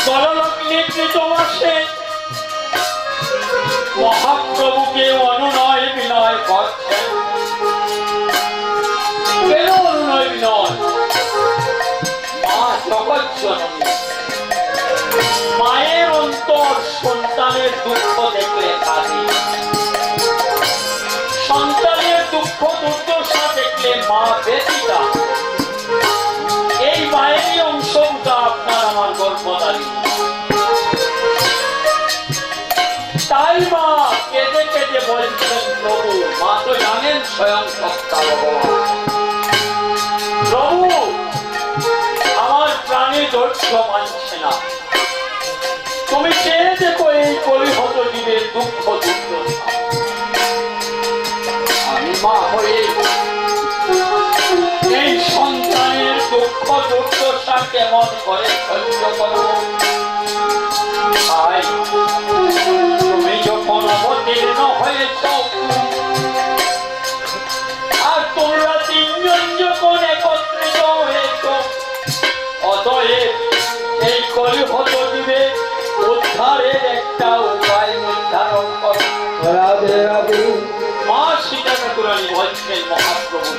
গললগ্নে কৃতমাসে মহাপ্রভুকে অনুনয় বিনয় করছেন। কেন অনুনয় বিনয়? মা জগৎ জননী, মায়ের অন্তর সন্তানের দুঃখ দেখলে কাঁদে, সন্তানের দুঃখ দুর্দশা দেখলে মা ব্যথিতা। এই মায়েরই অংশটা আপনার আমার গর্ভধারী। তাই মা কেঁদে কেঁদে বলছেন, প্রভু, মা তো জানেন স্বয়ং সত্তা ভগবান, প্রভু আমার প্রাণে ধৈর্য মানছে না, তুমি চেয়ে দেখো এই কলিহত জীবের দুঃখ দুর্দশা। আমি মা হয়ে এই সন্তানের দুঃখ দুর্দশা কেমন করে সহ্য করব? তাই তুমি যখন অবতীর্ণ হয়েছ আর তোমরা তিনজন যখন একত্রিত হয়েছ, অতএব এই কলিহত জীবে উদ্ধারের একটা উপায় নির্ধারণ করো। রাধে রাধে। মা সীতা ঠাকুরানী বলছেন, মহাপ্রভু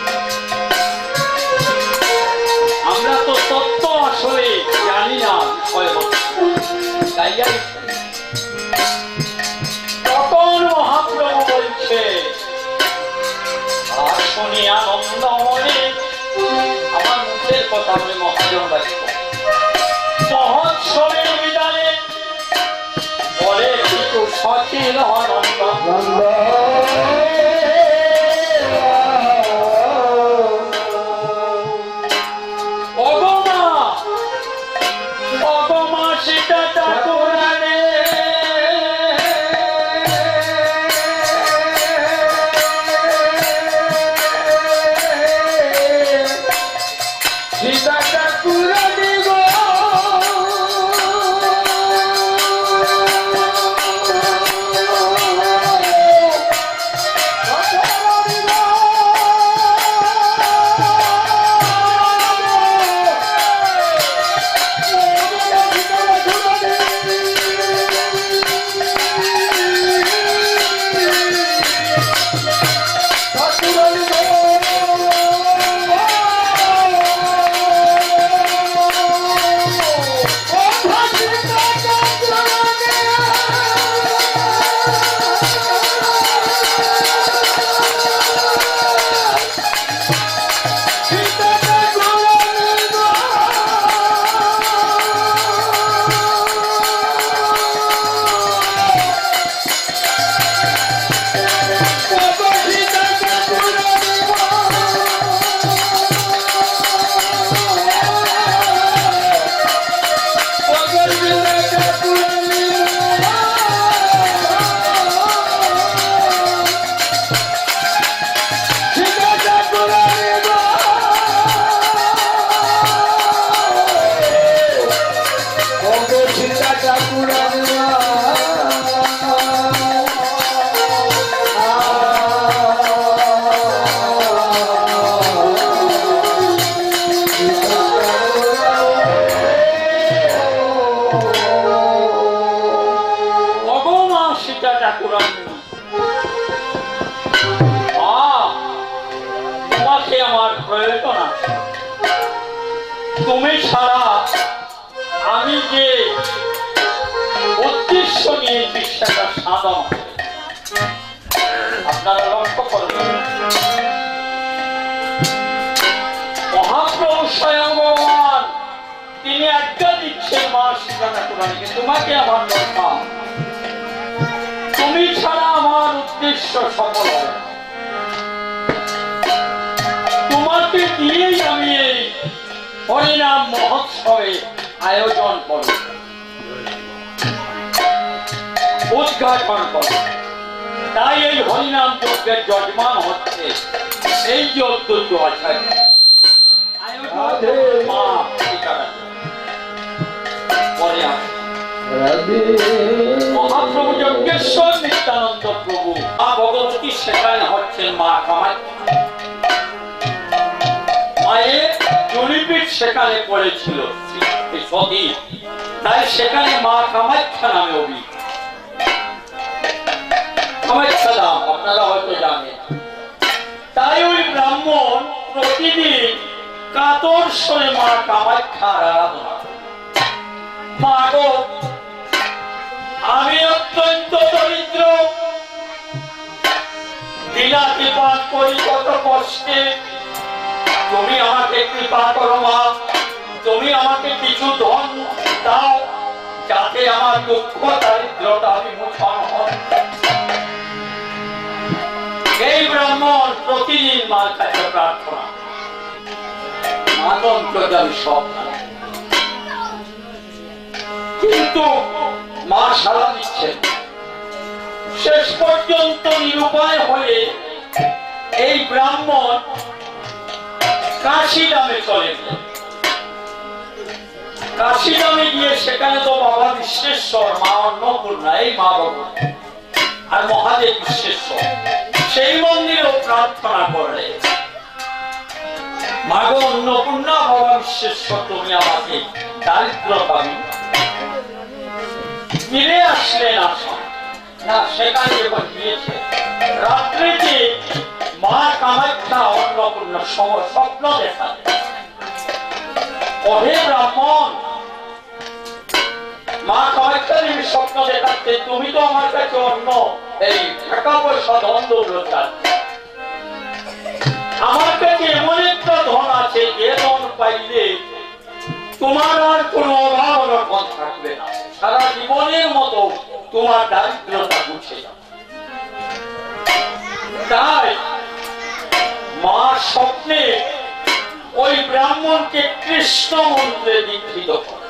আমরা তো তত্ত্ব আসলে জানি না বিষয়বস্তু, তাই তখন মহাপ্রভু বলছে, আর শুনি আনন্দ মনে, আমার মুখের কথা বলে মহাজন বাক্য মহোৎসবের বিদানে বলে কিছু সচিল আনন্দ। অগমা সীতা ঠাকুরানী সীতা ঠাকুরানী গো, তোমাকে আমার প্রয়োজন আছে। তুমি ছাড়া আমি যে উদ্দেশ্য নিয়েছি সেটা সাধন। আপনারা লক্ষ্য করবেন, মহাপ্রভু স্বয়ং ভগবান তিনি আজ্ঞা দিচ্ছেন মা সীতা ঠাকুরানীকে, তোমাকে আমার দরকার, তুমি ছাড়া আমার উদ্দেশ্য সফল হবে। তোমাকে দিয়েই আমি এই হরিনাম মহোৎসবে আয়োজন করব, উদ্ঘাটন করব। তাই এই হরিনাম যজ্ঞের যজমান হচ্ছে এই যে অদ্বৈত আচার্য। মহাপ্রভু যজ্ঞেশ্বর নিত্যানন্দ প্রভু ভগবতী সেখানে হচ্ছেন মা কামাখ্যা। মায়ের শনিপীঠ সেখানে পড়েছিল সতী, তাই সেখানে মা কামাখ্যা নামে অভিহিত। কামাখ্যা নাম আপনারা হয়তো জানেন। তাই ওই ব্রাহ্মণ প্রতিদিন কাতর স্বরে মা কামাখ্যার আরাধনা করে। মা গো, আমি অত্যন্ত দরিদ্র, বিলাতিপাত করি কত কষ্টে, তুমি আমাকে কৃপা করো মা, তুমি আমাকে কিছু ধন দাও যাতে আমার দুঃখ দারিদ্রতা বিমোচন হয়। এই ব্রাহ্মণ প্রতিদিন মার কাছে প্রার্থনা, কিন্তু মা সাড়া দিচ্ছেন। শেষ পর্যন্ত নিরুপায় হয়ে এই ব্রাহ্মণ কাশী নামে চলে। কাশী নামে গিয়ে সেখানে তো বাবা বিশ্বেশ্বর, মা অন্নপূর্ণা, এই মা বাবা আর মহাদেব বিশ্বেশ্বর, সেই মন্দিরেও প্রার্থনা করলে, মা গো অন্নপূর্ণা, বাবা বিশ্বেশ্বর, তুমি আমাকে দারিদ্রতা ফিরে আসলেন না। সেখানে যখন গিয়েছে রাত্রিতে মা কামাখ্যা অন্নপূর্ণা স্বপ্ন দেখা, ওহে ব্রাহ্মণ, মা কামাখ্যা দেবী স্বপ্ন দেখাচ্ছে, তুমি তো আমার কাছে অন্য এই টাকা পয়সা ধন দৌলত চাচ্ছ, আমার কাছে এমন একটা ধন আছে যে ধন পাইলে তোমার আর কোনো অভাব অনটন থাকবে না, সারা জীবনের মতো তোমার দারিদ্রতা মুছে যাবে। তাই মা স্বপ্নে ওই ব্রাহ্মণকে কৃষ্ণ মন্ত্রে দীক্ষিত করে।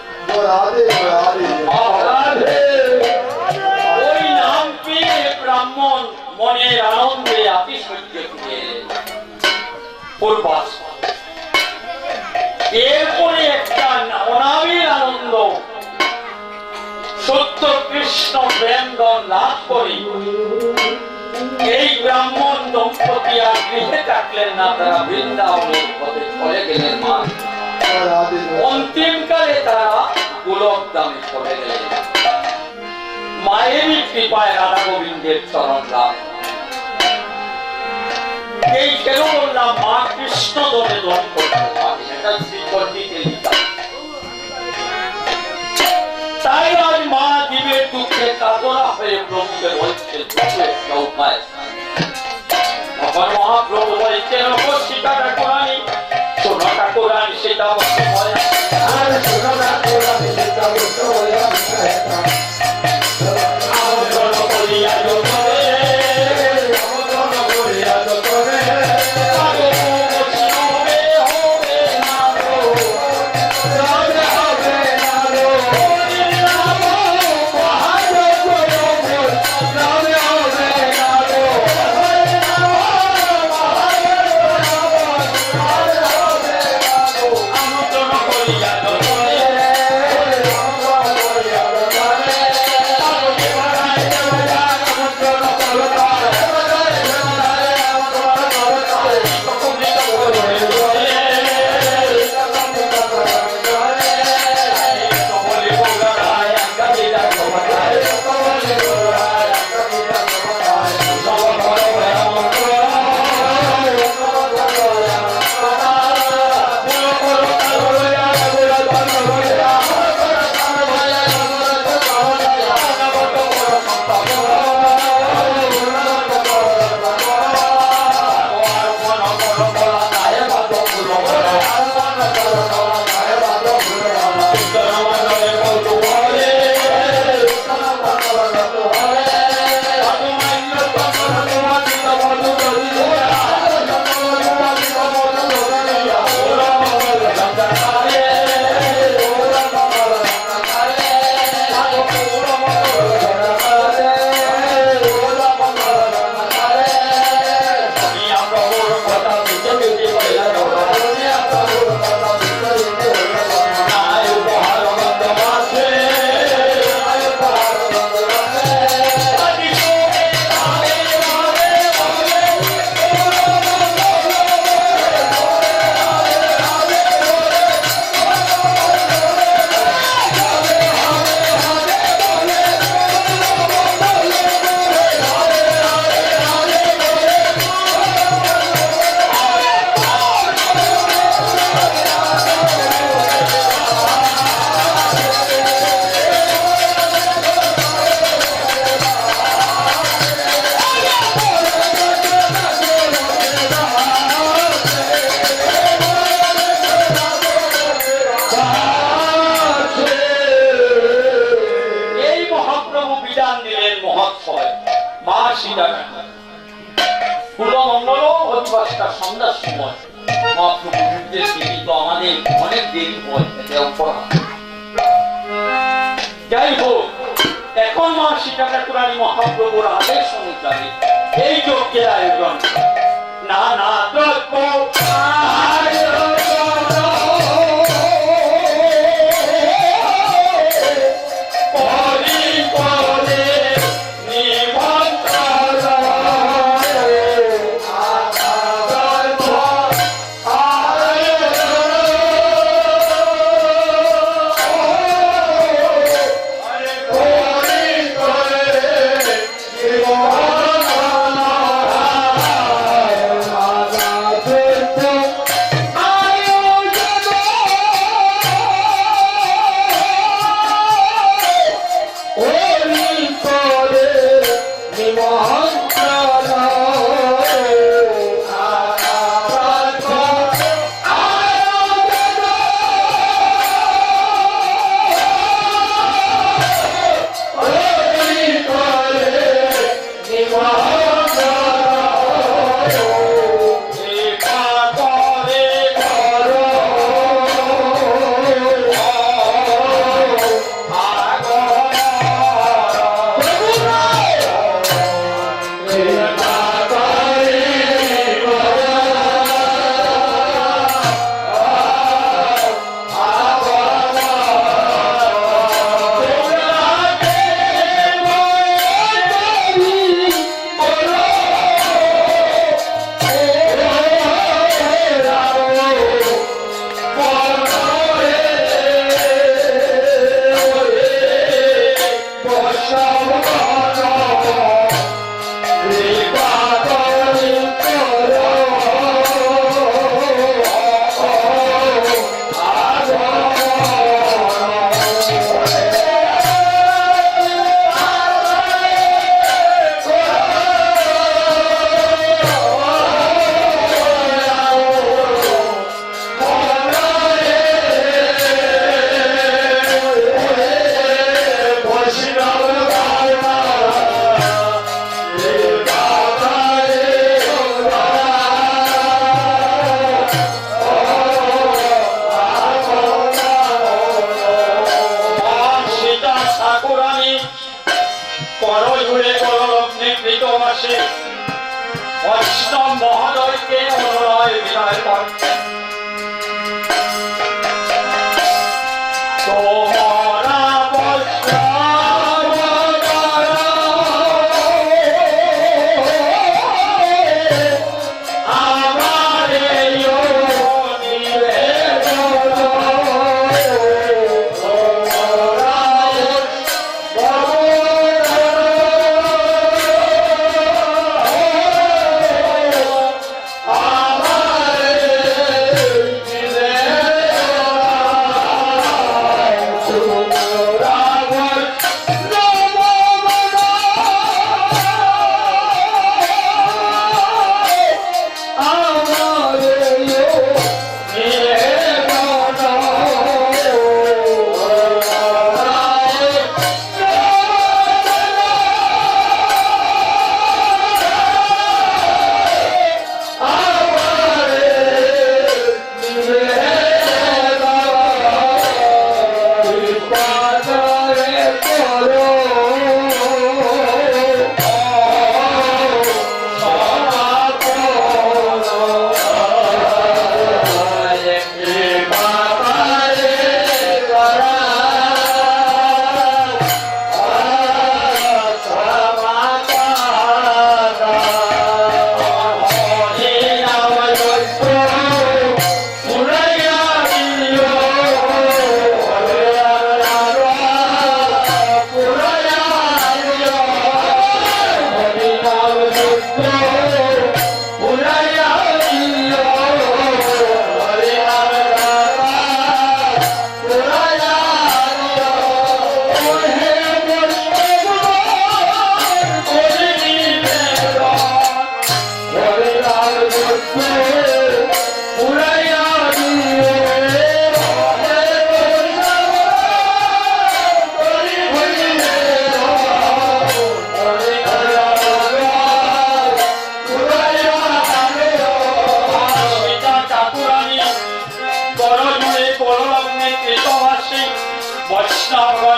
ওই নাম পেয়ে ব্রাহ্মণ মনের আনন্দে আতিশয্য ফিরে পূর্বাস। এরপরে একটা অনাবিল আনন্দ সত্য কৃষ্ণ প্রেমদন লাভ করে এই ব্রাহ্মণ দম্পতি আর গৃহে থাকলেন না, তারা বৃন্দাবনের পথে চলে গেলেন মা। অন্তিমকালে তারা গোলক ধামে চলে গেলেন। মায়েরই কৃপায় রাধা গোবিন্দের চরণ লাভ। এই কেন বললাম মা কৃষ্ণ ধরে দন করতে পারে, এটা শ্রীকর্ণীতে লিখা। তাই আজ মা জীবের দুঃখে কাতরা হয়ে প্রভুকে বলছে একটা উপায়। ভগবান মহাপ্রভু বলছেন, শিকাটা কোরআনি, সোনাটা কোরআনি, সেটা বলতে হয় সোনাটা কোরআনি, সেটা বলতে হয় আমন্ত্রণ করিয়া যতরে, আমন্ত্রণ করিয়া যতরে, আমন্ত্রণ টাকা পুরো মঙ্গল অধিবাসটা সন্ধ্যার সময় মহাপ্রভু নির্দেশ দিবি তো আমাদের অনেক দেরি হয় যাই হোক এখন মাসি টাকা পুরানি মহাপ্রভুর আদেশ অনুসারে এই যজ্ঞের আয়োজন না না দ্রব্য মহোদয়কে অনুনয় বিনয় করছেন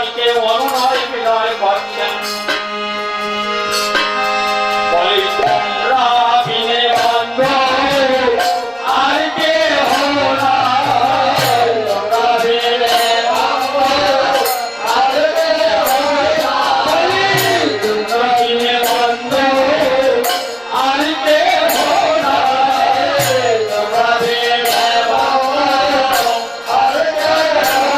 সবাইকে অনুনয় বিনয় করছেন, বলে তোমরা বিনে বন্ধু আর কেহ নাই, তোমরা বিনে বন্ধু আর কেহ নাই, তোমরা বিনে বন্ধু আর কেহ নাই, তোমরা বিনে বন্ধু আর কেহ নাই।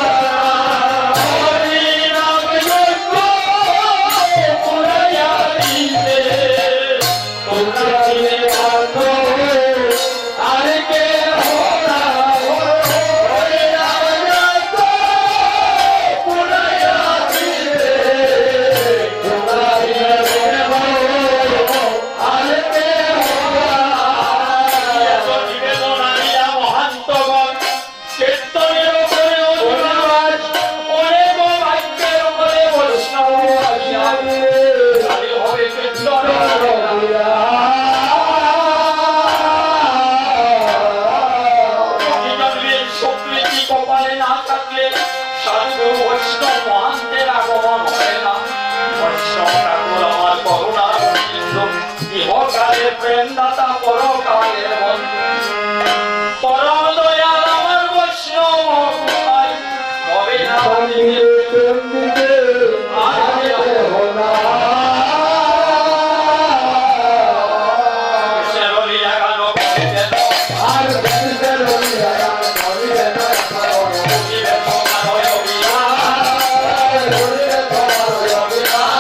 হরি নাম যজ্ঞ পুরাইয়া দিতে, তোমরা বিনে বন্ধু আর কেহ নাই। হরি নাম যজ্ঞ পুরাইয়া দিতে, তোমরা বিনে বন্ধু আর কেহ নাই। এত নিবেদন আনিয়া মহান্তগণ কীর্তনের উপরে অভিবাস, অনেক বাক্যের উপরে বৈষ্ণব আসিয়া চালু হবে কীর্তন। জন্মের স্বীকৃতি কপালে না থাকলে সাধু বৈষ্ণব মহান্তের আগমন হয় না। বৈষ্ণব ঠাকুর আমার করুণার বন্ধু, ইহকালের প্রেমদাতা, পরকালের বন্ধু। পরম দয়াল আমার বৈষ্ণব গোসাই, তবে না দিতে আর কেহ নাই। সেরলি লাগানো করিবেন আর সেরলি লাগানো করিবেন, করিবে তোমার অভিমান, করিবে তোমার অভিমান।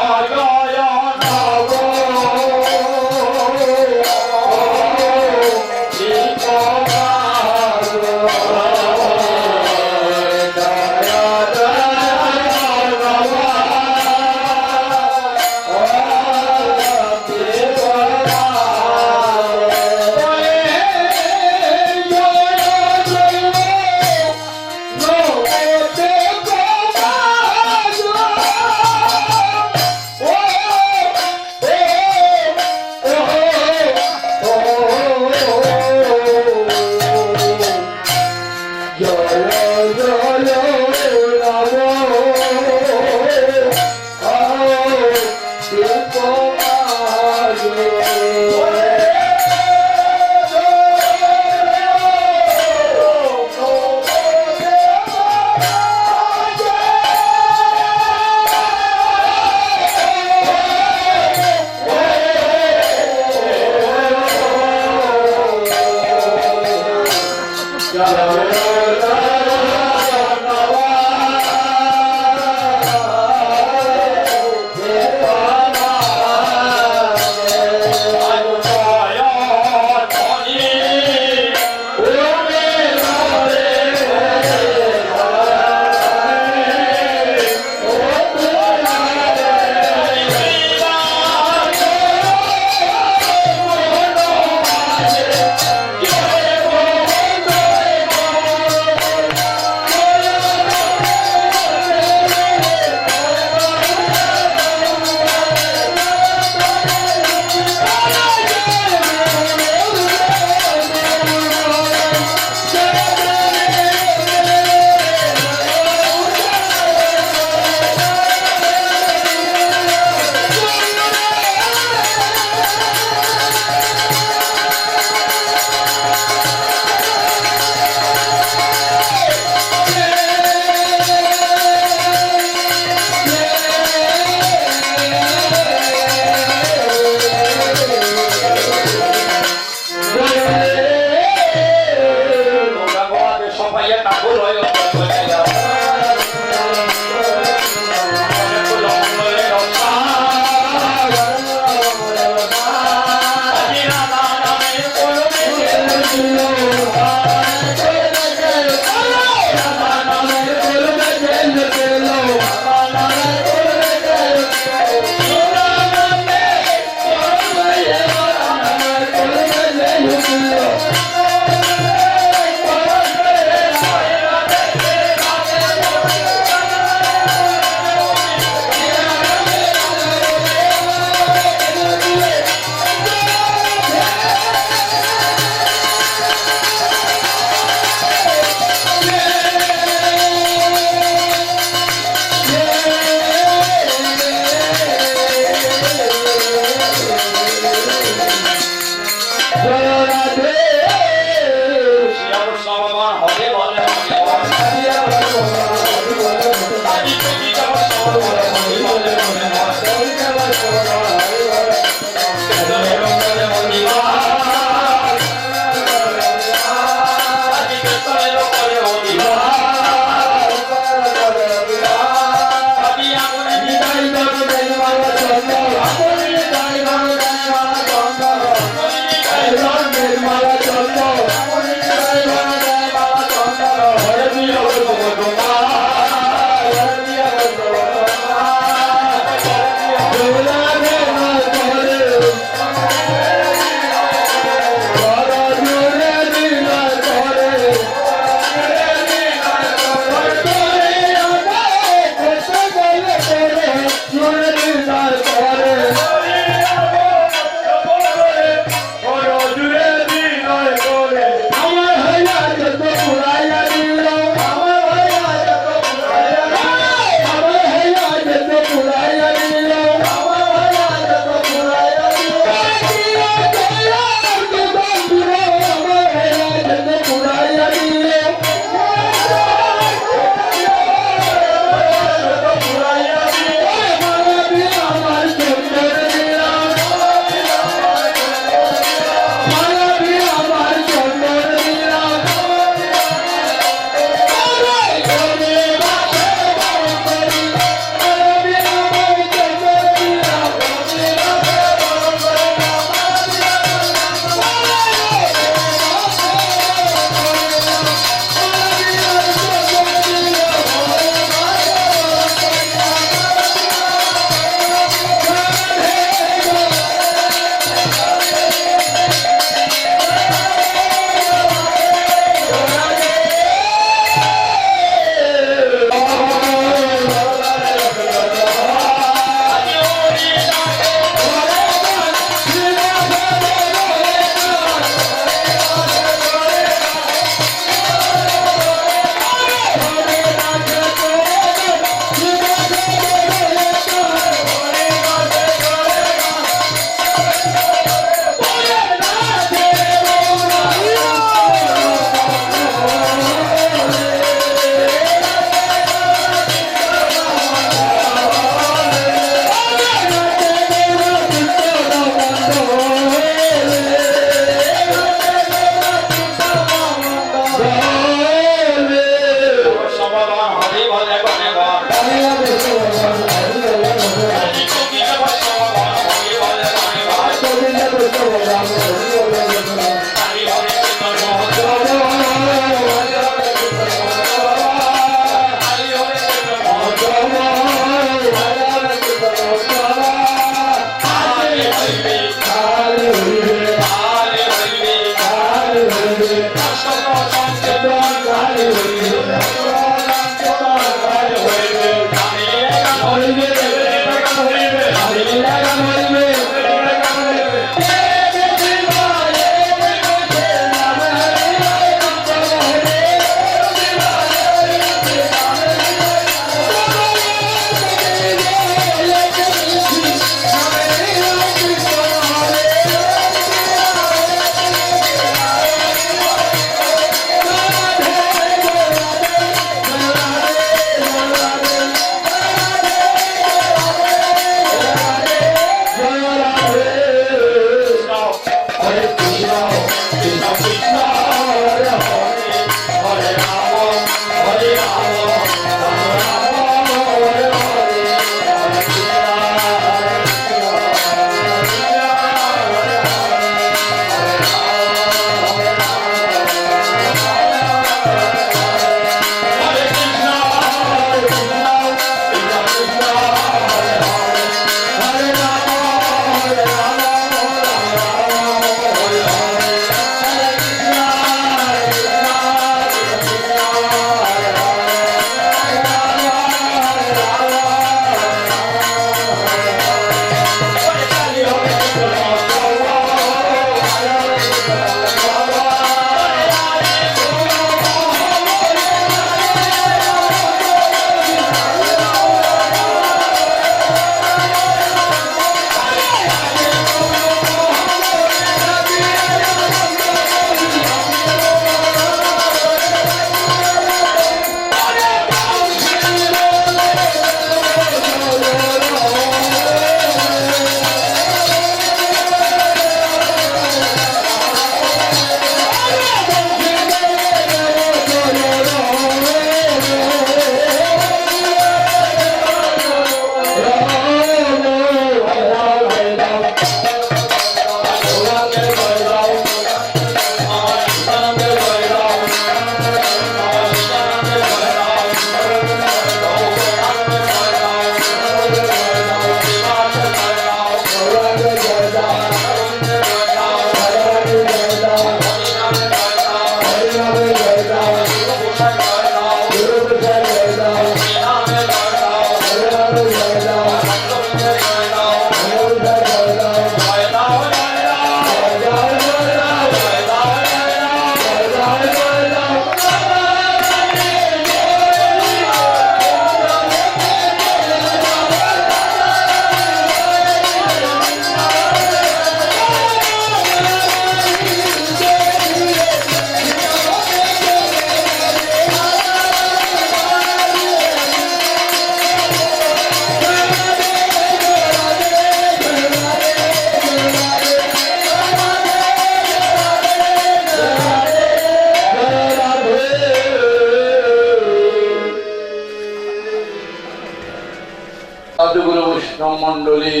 মন্ডলী,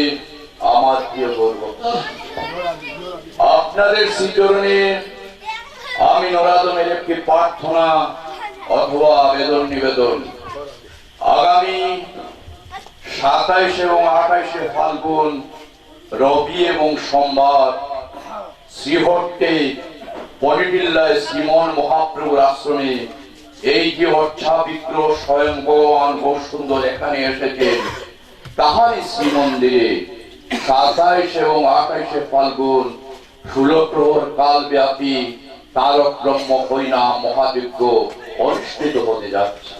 আমার প্রিয় গর্ব, আপনাদের শ্রীচরণে আমি নরাধমের একটি প্রার্থনা অথবা আবেদন নিবেদন। আগামী 27 এবং 28 ফাল্গুন রবি এবং সোমবার শ্রীহট্টে পরিটিল্লায় শ্রীমন মহাপ্রভুর আশ্রমে এই যে অর্চাবিগ্রহ স্বয়ং ভগবান বহু সুন্দর এখানে এসেছেন, তাহারই শ্রীমন্দিরে 27 এবং 28 ফাল্গুন 16 প্রহর কাল ব্যাপী তারক ব্রহ্ম হরিনাম মহাযজ্ঞ অনুষ্ঠিত হতে যাচ্ছে।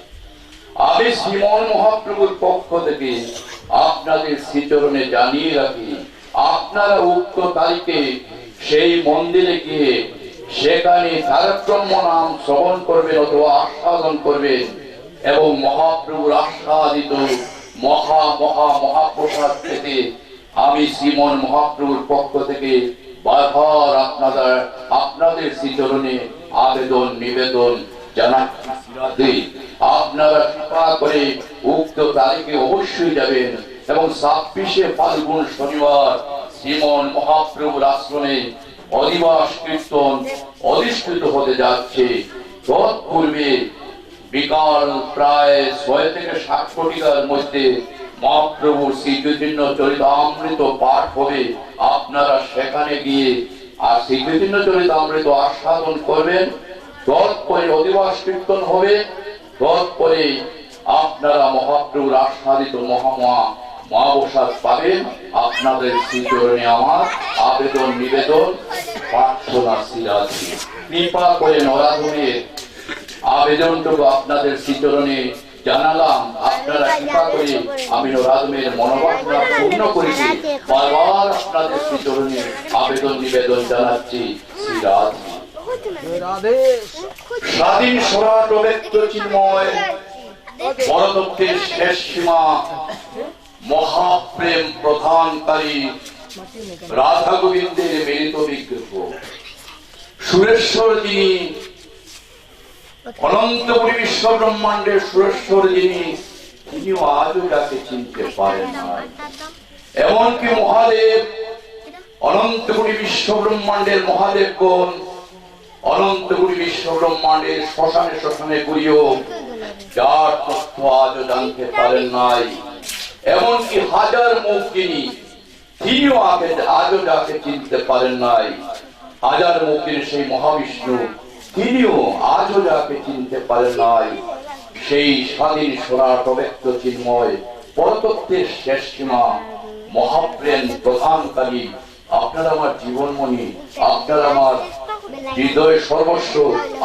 আমি শ্রীমন মহাপ্রভুর পক্ষ থেকে আপনাদের শ্রীচরণে জানিয়ে রাখি, আপনারা উক্ত তারিখে সেই মন্দিরে গিয়ে সেখানে তারক ব্রহ্ম নাম শ্রবণ করবেন অথবা আস্বাদন করবেন এবং মহাপ্রভুর আস্বাদিত মহাপ্রসাদ থেকে আমি শ্রীমন মহাপ্রভুর পক্ষ থেকে বারবার আপনাদের শ্রীচরণে আবেদন নিবেদন জানাচ্ছি। আপনারা কৃপা করে উক্ত তারিখে অবশ্যই যাবেন এবং 26 ফাল্গুন শনিবার শ্রীমন মহাপ্রভুর আশ্রমে অধিবাস কীর্তন অধিষ্ঠিত হতে যাচ্ছে। তৎপূর্বে বিকাল প্রায় 6 থেকে 7 কোটিকার মধ্যে মহাপ্রভুর শ্রী চৈতন্য চরিতামৃত পাঠ হবে। আপনারা সেখানে গিয়ে আর শ্রী চৈতন্য চরিতামৃত আস্বাদন করবেন। তৎপরে অধিবাস কীর্তন হবে। তৎপরে আপনারা মহাপ্রভুর আস্বাদিত মহাপ্রসাদ পাবেন। আপনাদের শ্রীচরণে আমার আবেদন নিবেদন প্রার্থনা শ্রীরাধি। কৃপা করে নরাধনের আবেদনটুকু আপনাদের শ্রীচরণে জানালাম। আপনারা কৃপা করে আমি নরাধমের মনোবাসনা পূর্ণ করেছি। বারবার আপনাদের শ্রীচরণে আবেদন নিবেদন জানাচ্ছি শ্রীরাধি। স্বাধীন স্বরাট ব্যক্ত চিন্ময় বড়দত্তের শেষ সীমা মহাপ্রেম প্রধানকারী রাধা গোবিন্দের মিলিত বিগ্রহ সুরেশ্বর, যিনি অনন্তপুরী বিশ্ব ব্রহ্মাণ্ডের সুরেশ্বর, তিনিও আজও তাকে চিনতে পারেন না। এমনকি মহাদেব, অনন্তপুরী বিশ্ব ব্রহ্মাণ্ডের মহাদেব কোন, অনন্তপুরী বিশ্ব ব্রহ্মাণ্ডের শ্মশানে শ্মশানে ঘুরিয়েও যার তথ্য আজও জানতে পারেন নাই। এমনকি হাজার মুখ তিনিও আজও যাকে চিনতে পারেন নাই। হাজার মুখের সেই মহাবিষ্ণু, তিনিও আজও যাকে চিনতে পারেন নাই। সেই স্বাধীন স্বরাট ব্যক্ত চিন্ময় পরতত্ত্বের শেষ সীমা মহাপ্রেম প্রধানকারী, আপনার আমার জীবনমণি, আপনার আমার হৃদয় সর্বস্ব,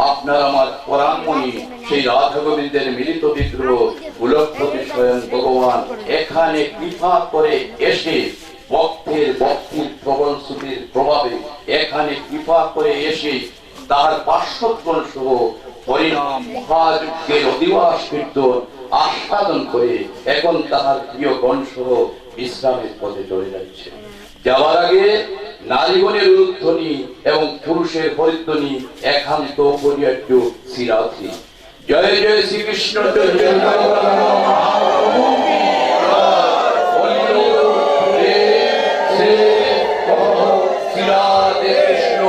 আপনার আমার পরাণমণি, সেই রাধা গোবিন্দের মিলিত বিগ্রহ উলক্ষপতি স্বয়ং ভগবান এখানে কৃপা করে এসে ভক্তির প্রবল শ্রুতির প্রভাবে এখানে কৃপা করে এসে তার পার্শ্বগণ সহ হরিনাম মহাযজ্ঞের অধিবাস কীর্তন আস্বাদন করে এখন তাহার প্রিয় গণ সহ বিশ্রামের পথে চলে যাচ্ছে। যাওয়ার আগে নারীগণের উলুধ্বনি এবং পুরুষের পরিধ্বনি একান্ত অপরিহার্য শ্রীরাধি। জয় জয় শ্রীকৃষ্ণ, জয় জয় শ্রীরাধে কৃষ্ণ।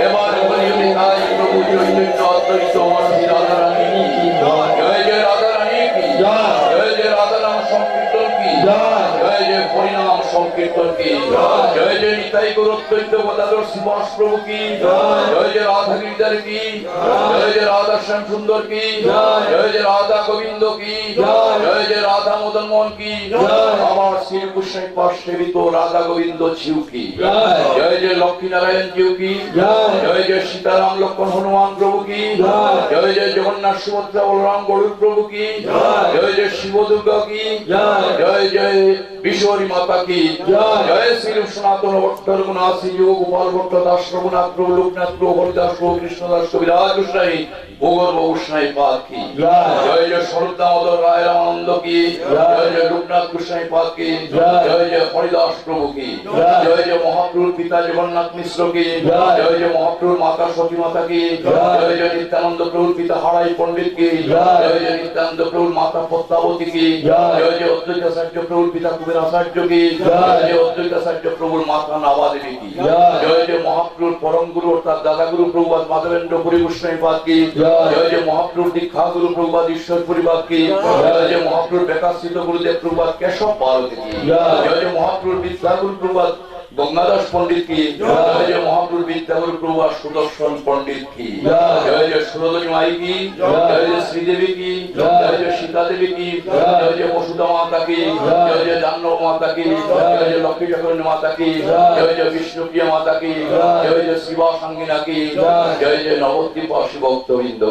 এবার বলি তাই প্রভু চৈতন্য অদ্বৈত মনসী রাধা রানী কি জয়, জয় রাধা রানী কি জয়, জয় জয় রাধা নাম সংকীর্তন কি জয়, জয় জয় হরিনাম সংকীর্তন কি জয়, জয় জয় নিতাই গৌর অদ্বৈত গদাধর শ্রীবাস প্রভু কি জয়, জয় জয় রাধা গিরিধার কি জয়, জয় রাধা শ্যাম সুন্দর কি জয়, জয় জয় রাধা গোবিন্দ কি জয়, জয় জয় রাধা মদন মোহন কি জয়, আমার শ্রী গোসাই পাশ সেবিত রাধা গোবিন্দ ছিউ কি জয়, জয় জয় লক্ষ্মী নারায়ণ জিউ কি জয়, জয় জয় সীতারাম লক্ষ্মণ হনুমান প্রভু কি জয়, জয় জয় জগন্নাথ সুভদ্রা বলরাম গরুড় প্রভু কি জয়, জয় জয় শিব দুর্গা কি জয়, জয় জয় বিশ্বরী মাতা কি জয়, জয় শ্রী সনাতন ভট্ট রঘুনাথ শ্রী যোগ গোপাল ভট্ট দাস রঘুনাথ প্রভু লোকনাথ প্রভু হরিদাস প্রভু কৃষ্ণদাস কবিরাজ গোস্বামী ভূগর্ভ গোস্বামী পাদ কি জয়, জয় জয় স্বরূপ দামোদর রায় রামানন্দ কি জয়, জয় লোকনাথ গোস্বামী পাদ কি জয়, জয় হরিদাস প্রভু কি জয়, জয় মহাপ্রভুর পিতা জগন্নাথ মিশ্র কি জয়, জয় মহাপ্রভুর মাতা সতী মাতা কি জয়, জয় নিত্যানন্দ প্রভুর পিতা হারাই পণ্ডিত কি জয়, জয় নিত্যানন্দ প্রভুর মাতা পদ্মাবতী কি জয়, জয় অদ্বৈতাচার্য প্রভুর পিতা কুবের আচার্য কি জয়, জয় অদ্বৈতাচার্য প্রভুর মাতা নাবাদেবী কি জয়, জয় মহাপ্রভুর পরম গুরু অর্থাৎ দাদা গুরু প্রভুপাদ মাধবেন্দ্র পুরী গোস্বামী পাদ কি জয়, জয় মহাপ্রভুর দীক্ষা গুরু প্রভুপাদ ঈশ্বর পরিবাদ কি জয়, জয় মহাপ্রভুর বিকাশিত গুরুদেব প্রভুপাদ কেশব পার্বতী কি জয়, জয় মহাপ্রভুর বিদ্যা গুরু প্রভুপাদ গঙ্গাদাস পণ্ডিত কি জয়, জয় মহাপ্রভুর বিদ্যাগুরু প্রভুপাদ সুদর্শন পণ্ডিত কি জয়, জয় সুরধনী মাই কি জয়, জয় শ্রীদেবী কি জয়, জয় সীতা দেবী কি জয়, জয় বসুধা মাতা কি জয়, জয় জাহ্নব মাতা কি জয়, জয় লক্ষ্মী ঠাকুরী মাতা কি জয়, জয় বিষ্ণুপ্রিয়া মাতা কি জয়, জয় শিবা সাঙ্গিনা কি জয়, জয় নবদ্বীপ ভক্তবৃন্দ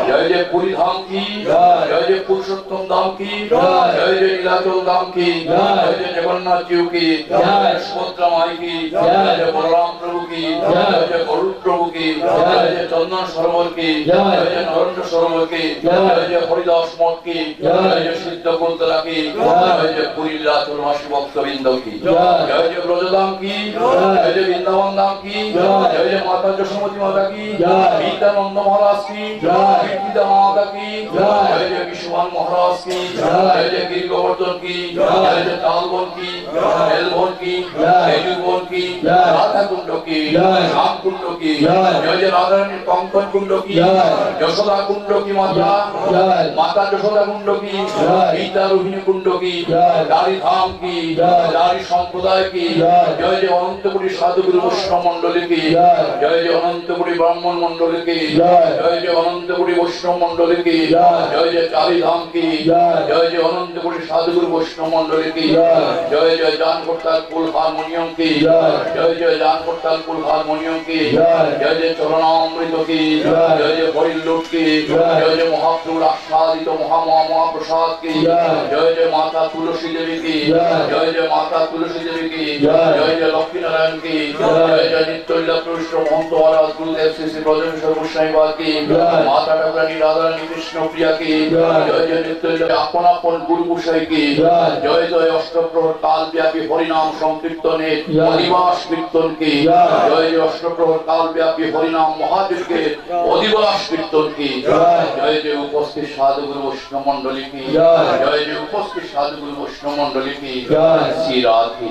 জয়, জয় পুরী ধাম কি জয়, জয় পুরুষোত্তম ধাম কি জয়, জয় নীলাচল ধাম কি জয়, জয় জগন্নাথ জিউ কি সুভদ্রা মাই কি জয়, জয় বলরাম প্রভু কি জয়, জয় গরুড় প্রভু কি কি, জয় জয় চন্দন সরোবর কি, জয় জয় নরেন্দ্র সরোবর কি, জয় জয় হরিদাস মঠ কি, জয় জয় সিদ্ধ কুন্তলা কি, জয় জয় পুরীর রাজবাসী ভক্তবৃন্দ কি, জয় জয় ব্রজধাম কি, জয় জয় বৃন্দাবন ধাম কি, জয় জয় মাতা যশোমতী মাতা কি, বিদ্যানন্দ মহারাজ কি, কীর্তিদা মাতা কি, জয় জয় বিশ্বভান মহারাজ কি, জয় জয় গিরি গোবর্ধন কি, জয় জয় তালবন কি, বেলবন কি, বেজুবন কি, রাধা কুণ্ড কি, রাম কুণ্ড কি, জয় জয় রাধারানীর কঙ্কন কুণ্ড কি, যশোদা কুণ্ড কি মাতা, মাতা যশোদা কুণ্ড কি, গীতা রোহিণী কুণ্ড কি, দারি ধাম কি, দারি সম্প্রদায় কি, জয় জয় অনন্তপুরী সাধুগুরু বৈষ্ণব মন্ডলী কি, জয় জয় অনন্তপুরী ব্রাহ্মণ মন্ডলী কি, জয় জয় অনন্তপুরী বৈষ্ণব মন্ডলী কি, জয় জয় চারি ধাম কি, জয় জয় অনন্তপুরী সাধুগুরু বৈষ্ণব মন্ডলী কি, জয় জয় জান করতাল কুল হারমোনিয়ম কি, জয় জয় জান করতাল কুল হারমোনিয়ম কি, জয় জয় চরণামৃত কি, জয় জয় হরিল্লুট কি, জয় জয় মহাপ্রভুর আস্বাদিত মহাপ্রসাদ কি, জয় জয় মাতা তুলসী দেবী কি, জয় জয় মাতা তুলসী দেবী কি, জয় জয় লক্ষ্মীনারায়ণ কি, জয় জয় নিত্যলীলা প্রবিষ্ট মহন্ত মহারাজ গুরুদেব শ্রী শ্রী ব্রজেশ্বর গোস্বামী বাবা কি, মাতা ঠাকুরানী রাধারানী কৃষ্ণ প্রিয়া কি, জয় জয় নিত্যলীলা আপন আপন গুরু গোসাই কি, জয় জয় অষ্টপ্রহর কাল ব্যাপী হরিনাম সংকীর্তনের অধিবাস কীর্তন কি, জয় জয় অষ্টপ্রহর কাল ব্যাপী হরিনাম মহাদেবকে অধিবাস কীর্তন কি, জয় জয় উপস্থিত সাধুগুরু বৈষ্ণব মন্ডলী কি, জয় জয় উপস্থিত সাধুগুরু বৈষ্ণব মন্ডলী কি, শ্রী রাধে,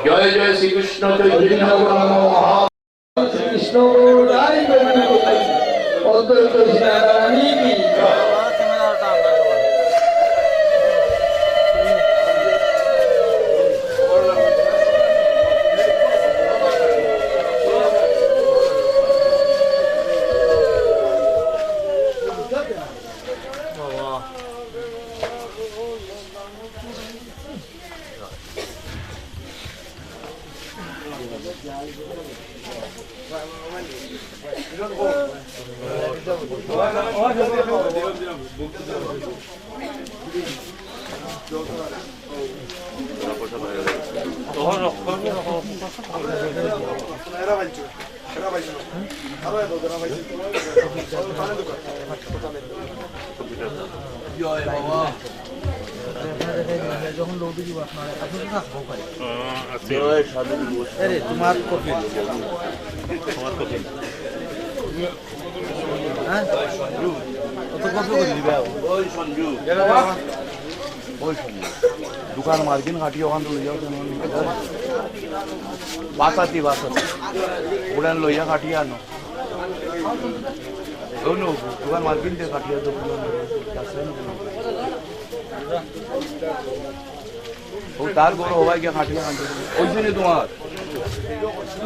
জয় জয় শ্রীকৃষ্ণ চৈতন্য মহা কৃষ্ণ রাই অদ্বৈত শ্রী কি যখন লৌটি দিব আপনারা আপনি তো থাকবো পারে আরে তোমার কপি তোমার কপি হ্যাঁ কত কপি করে দিবে ওই সঞ্জু দোকান মার্কিন হাঁটিয়ে ওখান তো লইয়া বাসাতি উড়ান লইয়া কাটিয়ে আনো দোকান মার্কিন থেকে কাটিয়ে দোকান ও তার বড় হওয়াই গিয়ে কাটিয়ে আনতে ওই জন্য তোমার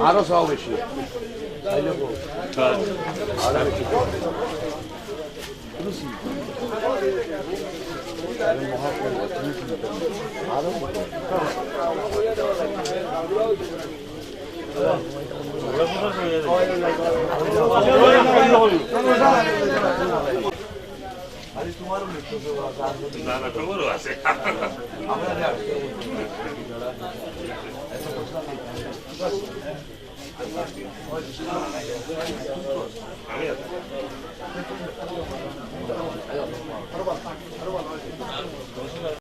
আরো সব বেশি তোমারও আছে আমি